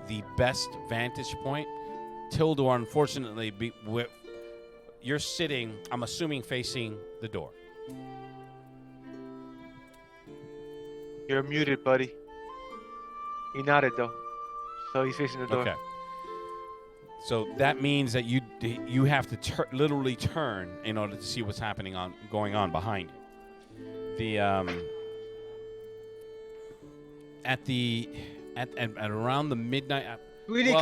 the best vantage point. Tildor, unfortunately, you're sitting, I'm assuming, facing the door. You're muted, buddy. He nodded though, so he's facing the door. Okay. So that means that you have to literally turn in order to see what's going on behind you. The at around the midnight. Sweetie, well,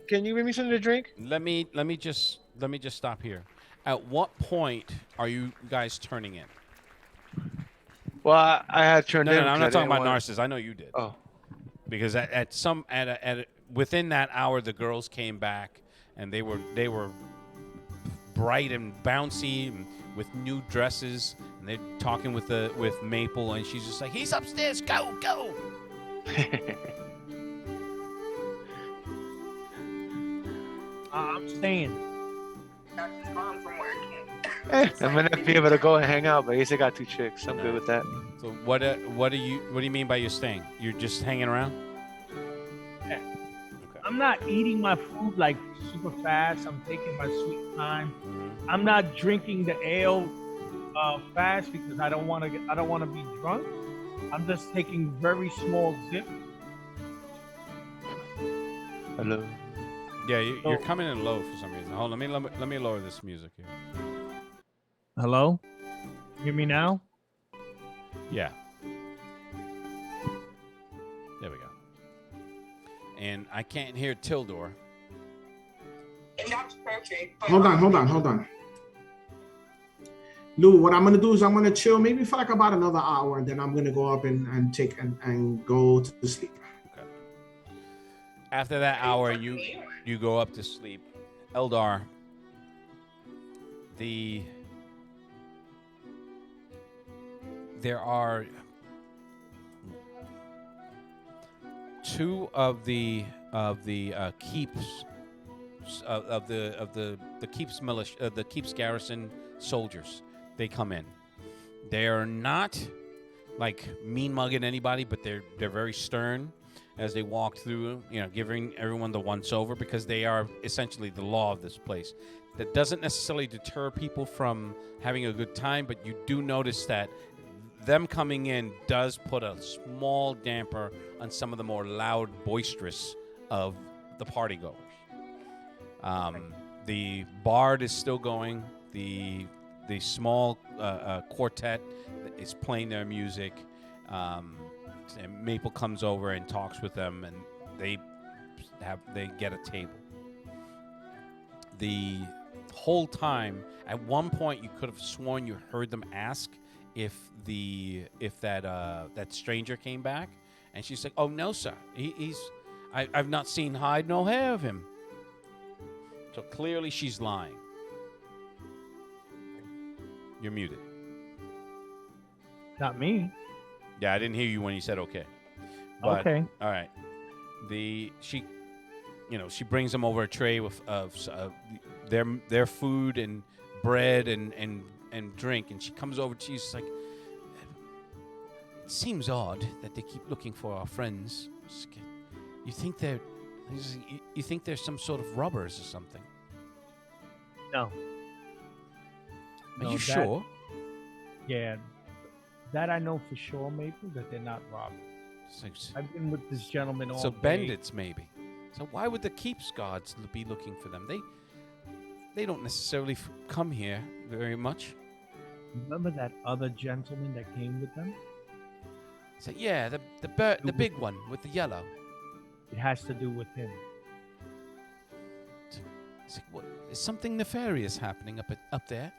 can you give me something to drink? Let me just stop here. At what point are you guys turning in? Well, I had turned in. No, I'm not talking about Narcissus. Narcissus. I know you did. Oh, Because within that hour, the girls came back and they were bright and bouncy and with new dresses, and they're talking with Maple, and she's just like, "He's upstairs, go." I'm staying. I'm gonna be able to go and hang out, but at least I got 2 chicks. I'm good with that. So what do you mean by you're staying? You're just hanging around? Yeah. Okay. I'm not eating my food like super fast. I'm taking my sweet time. Mhm. I'm not drinking the ale fast because I don't want to be drunk. I'm just taking very small sips. Hello. Yeah, you're coming in low for some reason. Hold on, let me lower this music here. Hello? Hear me now? Yeah. There we go. And I can't hear Tildor. That's perfect. Hold on. Lou, what I'm gonna do is I'm gonna chill maybe for like about another hour, and then I'm gonna go up and take and go to sleep. Okay. After that hour, you go up to sleep. Eldar, there are 2 of the keeps of the keeps militia, the keeps garrison soldiers. They come in. They are not like mean mugging anybody, but they're very stern as they walk through, giving everyone the once over, because they are essentially the law of this place. That doesn't necessarily deter people from having a good time, but you do notice that them coming in does put a small damper on some of the more loud, boisterous of the partygoers. The bard is still going. The small quartet is playing their music. And Maple comes over and talks with them, and they get a table. The whole time, at one point, you could have sworn you heard them ask if that stranger came back, and she's like, "Oh no, sir, I've not seen hide nor hair of him." So clearly, she's lying. You're muted. Not me. Yeah, I didn't hear you when you said okay. But, Okay. All right. She brings them over a tray of their food and bread and drink, and she comes over. She's like, "It seems odd that they keep looking for our friends. You think they're some sort of robbers or something?" No. Are you sure? Yeah. That I know for sure, Maple, that they're not robbers. I've been with this gentleman all So day. bandits, maybe. So why would the keeps guards be looking for them? They don't necessarily come here very much. Remember that other gentleman that came with them? So yeah, the big one with the yellow. It has to do with him. It's like, what, is something nefarious happening up there?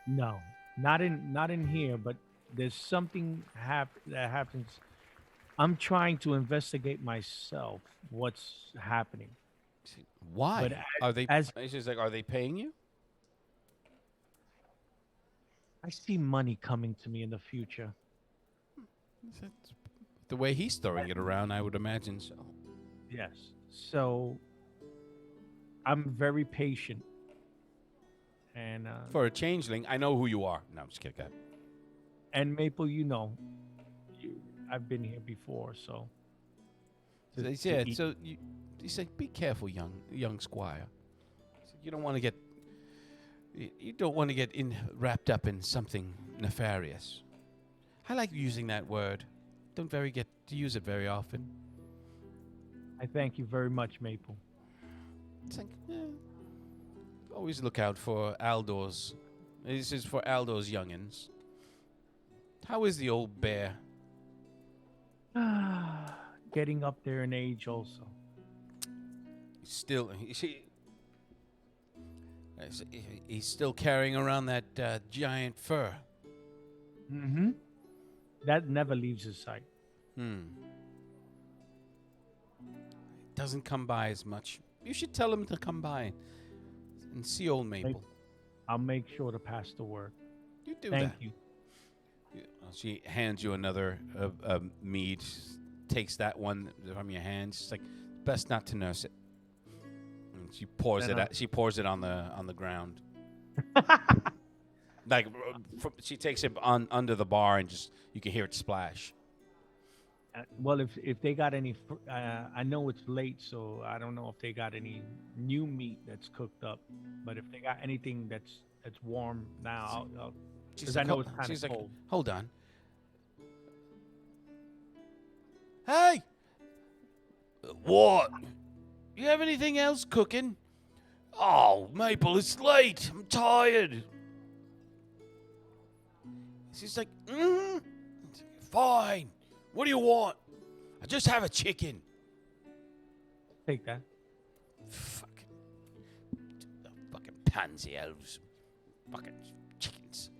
No, not in here, but there's something that happens. I'm trying to investigate myself what's happening. Why? But Are they? as- Are they paying you? I see money coming to me in the future. The way he's throwing it around, I would imagine so. Yes. So I'm very patient. And For a changeling, I know who you are. No, I'm just kidding. Go ahead. and Maple, I've been here before, so So he said, so he said, be careful, young squire. So you don't want to get wrapped up in something nefarious. I like using that word. Don't get to use it very often. I thank you very much, Maple. It's like, always look out for Aldor's. This is for Aldor's youngins. How is the old bear? Getting up there in age also. He's still carrying around that giant fur. Mm-hmm. That never leaves his sight. Doesn't come by as much. You should tell him to come by and see old Maple. I'll make sure to pass the word. You do Thank that. you. She hands you another mead. Takes that one from your hand. She's like, best not to nurse it. And she pours it. She pours it on the ground. Like she takes it under the bar and just you can hear it splash. Well, if they got any, I know it's late, so I don't know if they got any new meat that's cooked up. But if they got anything that's warm now, because I know it's kind of cold. Hold on. Hey, what? You have anything else cooking? Oh, Maple, it's late. I'm tired. She's like, fine. What do you want? I just have a chicken. Take that. Fucking pansy elves. Fucking chickens.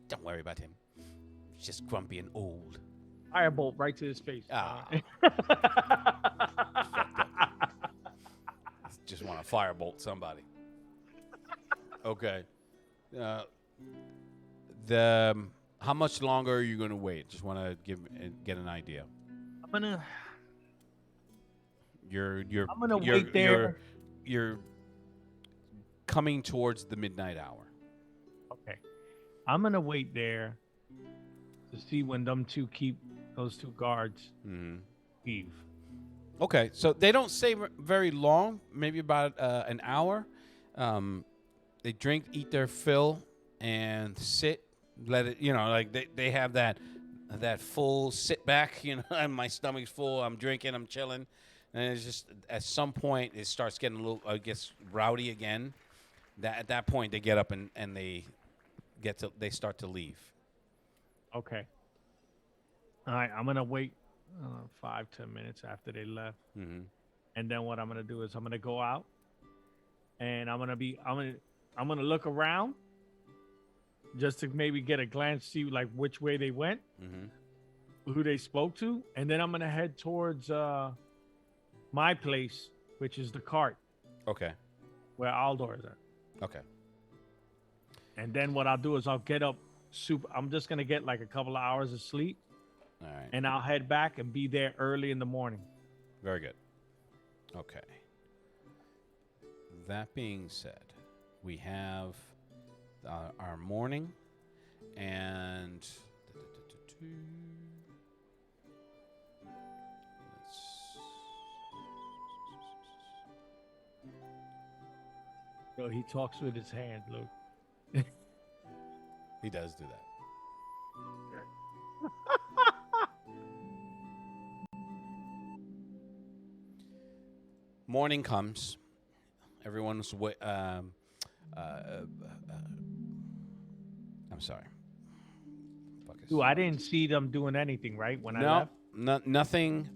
Don't worry about him. He's just grumpy and old. Firebolt right to his face. Just want to firebolt somebody. Okay. How much longer are you going to wait? Just want to get an idea. I'm gonna You're wait there. You're coming towards the midnight hour. Okay. I'm gonna wait there to see when those two guards leave. Okay, so they don't stay very long. Maybe about an hour. They drink, eat their fill, and sit. Let it, like they have that full sit back. And my stomach's full. I'm drinking. I'm chilling. And it's just at some point it starts getting a little, gets rowdy again. At that point they get up and they start to leave. Okay. All right. I'm gonna wait 5-10 minutes after they left, and then what I'm gonna do is I'm gonna go out, and I'm gonna look around, just to maybe get a glance, see like which way they went, who they spoke to, and then I'm gonna head towards my place, which is the cart. Okay. Where Aldor is at. Okay. And then what I'll do is I'll get up I'm just gonna get like a couple of hours of sleep. All right. And I'll head back and be there early in the morning. Very good. Okay. That being said, we have our morning and So he talks with his hand, Luke. He does do that. Morning comes. Everyone's I'm sorry. Dude, I didn't see them doing anything, right? When I left? Nothing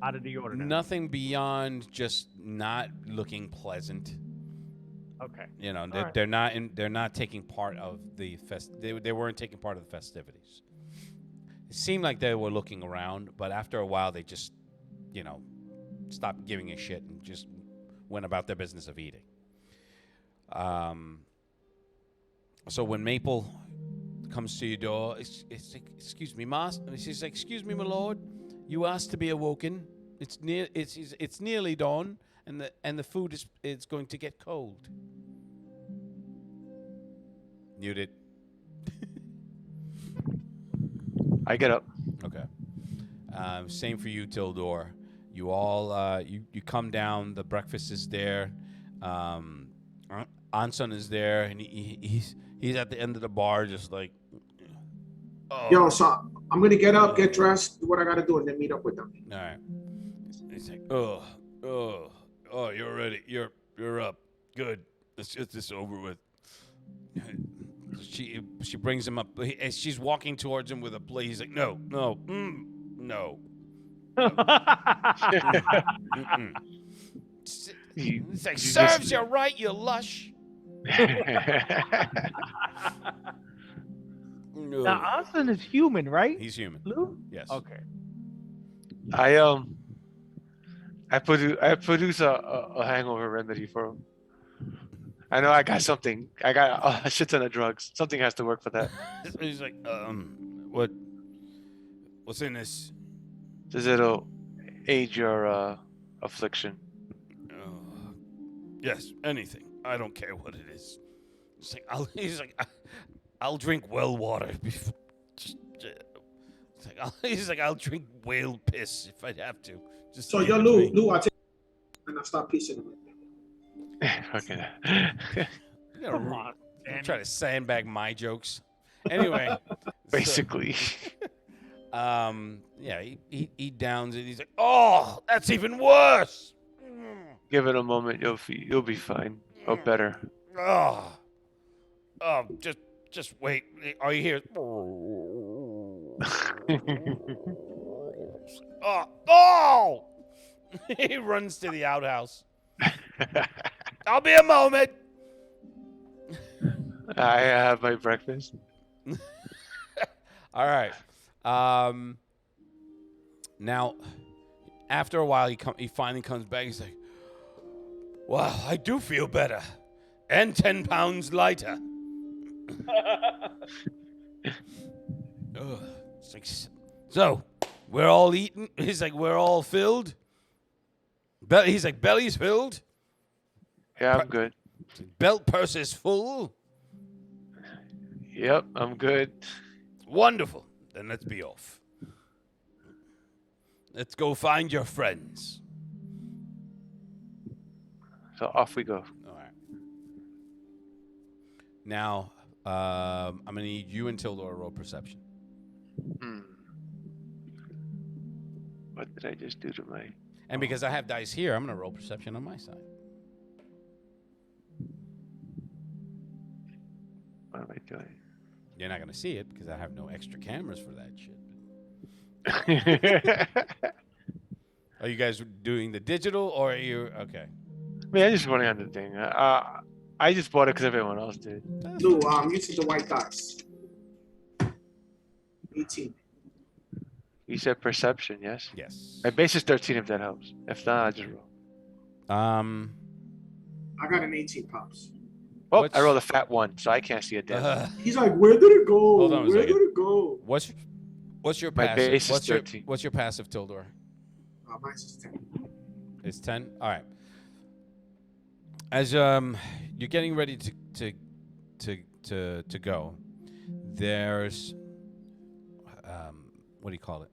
out of the ordinary. Nothing beyond just not looking pleasant. Okay. They're not taking part of the they weren't taking part of the festivities. It seemed like they were looking around, but after a while they just, stopped giving a shit and just went about their business of eating. So when Maple comes to your door. It's like, excuse me, master. And she's like, excuse me, my lord. You asked to be awoken. It's nearly dawn, and the food is going to get cold. Muted. I get up. Okay. Same for you, Tildor. You all you come down. The breakfast is there. Anson is there, and he's at the end of the bar, just like. Oh. Yo, so I'm gonna get up, get dressed, do what I gotta do, and then meet up with them. All right. He's like, oh, you're ready. You're up. Good. Let's get this over with. She brings him up. As she's walking towards him with a plate, he's like, no. It's like, serves you right, you lush. Now, Anson is human, right? He's human. Lou? Yes. Okay. I produce a hangover remedy for him. I know I got something. I got a shit ton of drugs. Something has to work for that. He's like, what's in this? Says it'll aid your affliction. Yes, anything. I don't care what it is. He's like, I'll drink well water. He's like, I'll drink whale piss if I have to. Just So yo, Lou, I take and I stop pissing on it. Fucking. Come on, try to sandbag my jokes. Anyway, basically. Yeah, he downs it. He's like, oh, that's even worse. Give it a moment, you'll be fine or better. Oh, just wait. Are you here? Oh! He runs to the outhouse. I'll be a moment. I have my breakfast. All right. Now, after a while, he finally comes back. He's like, wow, I do feel better. And 10 pounds lighter. It's like, so, we're all eating? He's like, we're all filled? He's like, belly's filled? Yeah, I'm good. Belt purse is full? Yep, I'm good. Wonderful. Then let's be off. Let's go find your friends. So off we go. All right. Now, I'm going to need you and Tildor to roll perception. What did I just do to my... And because I have dice here, I'm going to roll perception on my side. What am I doing? You're not going to see it because I have no extra cameras for that shit. Are you guys doing the digital or are you... Okay. Man, I'm just running on the thing. I just bought it because everyone else did. Lou, using the white dice. 18. You said perception, yes? Yes. My base is 13 if that helps. If not, I just roll. I got an 18, Pops. Oh, I rolled a fat 1, so I can't see a damn. He's like, where did it go? Hold on a Where second. did it go? What's your My passive? base is 13. What's your passive, Tildor? Mine's is 10. It's 10. All right. As you're getting ready to go, there's what do you call it?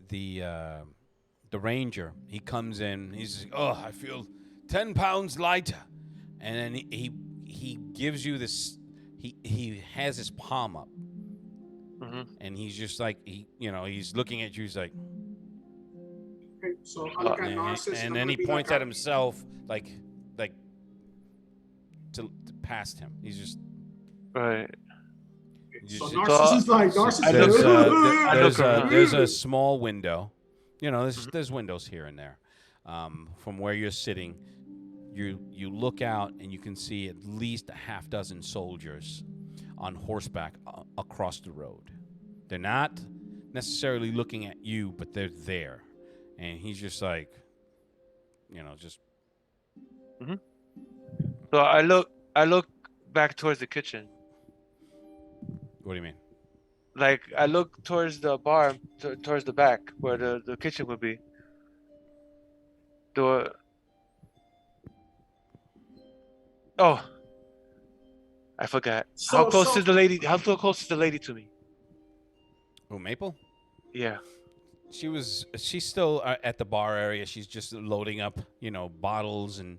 The ranger. He comes in. He's like, oh, I feel 10 pounds lighter, and then he gives you this. He has his palm up, and he's just like he's looking at you. He's like. Okay, so I look at Narcissus, and then he points at himself like to past him. He's just Right. So Narcissus is like Narcissus. There's a small window. There's windows here and there. From where you're sitting, you look out and you can see at least a half dozen soldiers on horseback across the road. They're not necessarily looking at you, but they're there. And he's just like, just. So I look back towards the kitchen. What do you mean? Like I look towards the bar, towards the back where the kitchen would be. Door. Oh, I forgot. How close is the lady? How close is the lady to me? Oh, Maple? Yeah. She's still at the bar area. She's just loading up, bottles and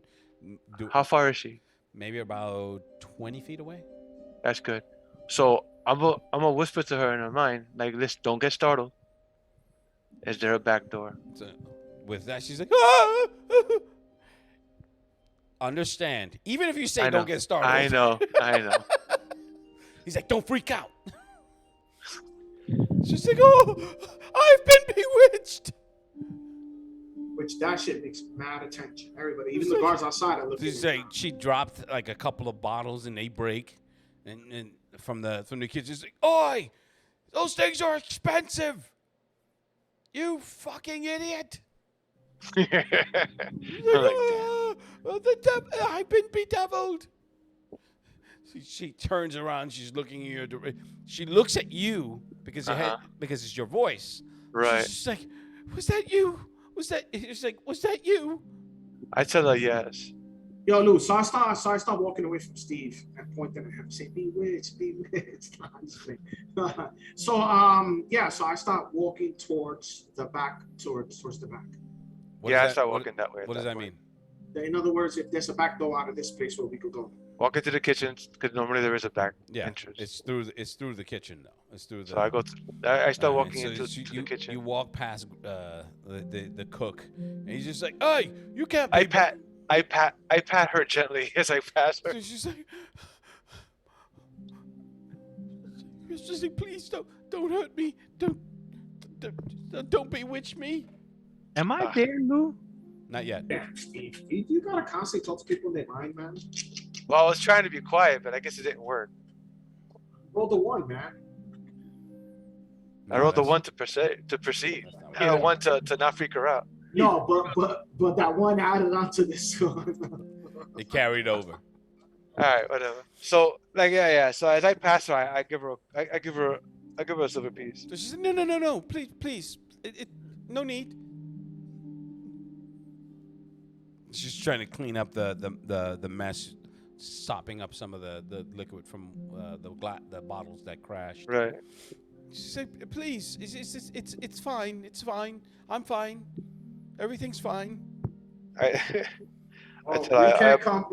How far is she? maybe about 20 feet away. That's good. So I'm gonna whisper to her in her mind, like, listen, don't get startled. Is there a back door? So with that, she's like, ah! Understand. Even if you say don't get started. I know. He's like, don't freak out. She's like, oh, I've been bewitched. Which that shit makes mad attention. Everybody, even the guards outside are looking. She's like, she dropped like a couple of bottles and they break, and from the kids, she's like, oi, those things are expensive. You fucking idiot. Like, I've been bedeviled. She turns around. She's looking in your direction. She looks at you because because it's your voice. Right. She's like, "Was that you? Was that?" She's like, "Was that you?" I tell her yes. Yo, Lou. So I start walking away from Steve and pointing at him, saying, "Bewitched, bewitched." So so I start walking towards the back, towards the back. I start walking that way. What does that mean? In other words, if there's a back door out of this place where we could go. Walk into the kitchen because normally there is a back entrance. It's through the kitchen though. It's through the. So I go. I start walking into the kitchen. You walk past the cook, and he's just like, "Hey, you can't." I pat her gently as I pass her. So she's like, just like, please don't hurt me. Don't bewitch me. Am I there, Lou? Not yet. Yeah, Steve, you gotta constantly talk to people in their mind, man. Well, I was trying to be quiet, but I guess it didn't work. Roll the one, man. I rolled the one to proceed. And a one to not freak her out. No, but that one added onto this one. It carried over. All right, whatever. So So as I pass her, I give her a silver piece. So she said, no, please, no need. She's trying to clean up the mess, sopping up some of the liquid from the bottles that crashed. Right. She said, please, it's fine. It's fine. I'm fine. Everything's fine. We can't come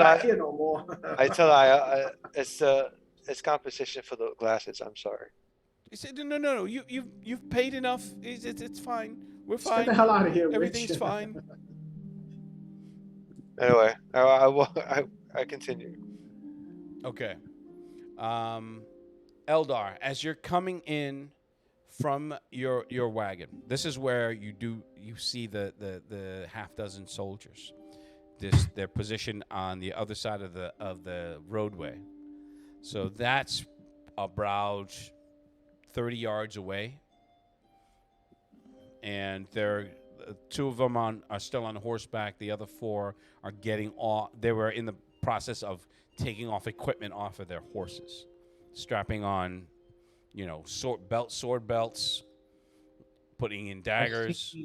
back here no more. I tell her it's compensation for the glasses. I'm sorry. He said, no. You've paid enough. It's fine. We're fine. Get the hell out of here, Everything's Rich. fine. Anyway, I continue. Okay. Eldar, as you're coming in from your wagon, this is where you see the half dozen soldiers. They're positioned on the other side of the roadway. So that's about 30 yards away. And two of them are still on horseback. The other four are getting off. They were in the process of taking off equipment off of their horses, strapping on, sword belts, putting in daggers.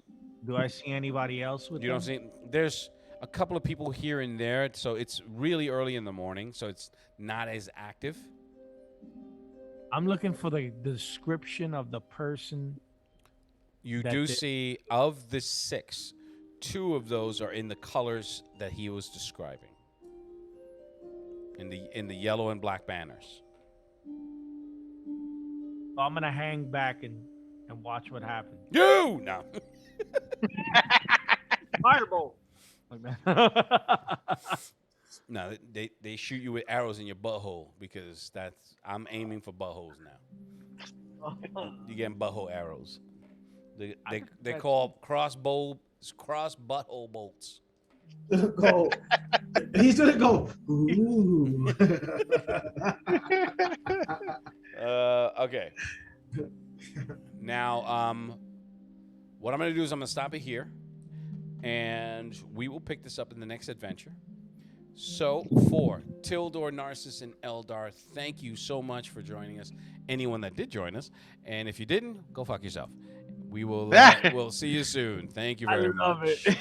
Do I see anybody else with You them? don't see. There's a couple of people here and there, so it's really early in the morning, so it's not as active. I'm looking for the description of the person. You do see, of the 6, 2 of those are in the colors that he was describing, in the yellow and black banners. So I'm gonna hang back and watch what happens. You no. Fireball. No, they shoot you with arrows in your butthole because I'm aiming for buttholes now. You're getting butthole arrows. They call cross butthole bolts. Go. He's gonna go. Ooh. Okay. Now, what I'm gonna do is I'm gonna stop it here, and we will pick this up in the next adventure. So for Tildor, Narcissus, and Eldar, thank you so much for joining us. Anyone that did join us, and if you didn't, go fuck yourself. We will. We'll see you soon. Thank you I very love much. it.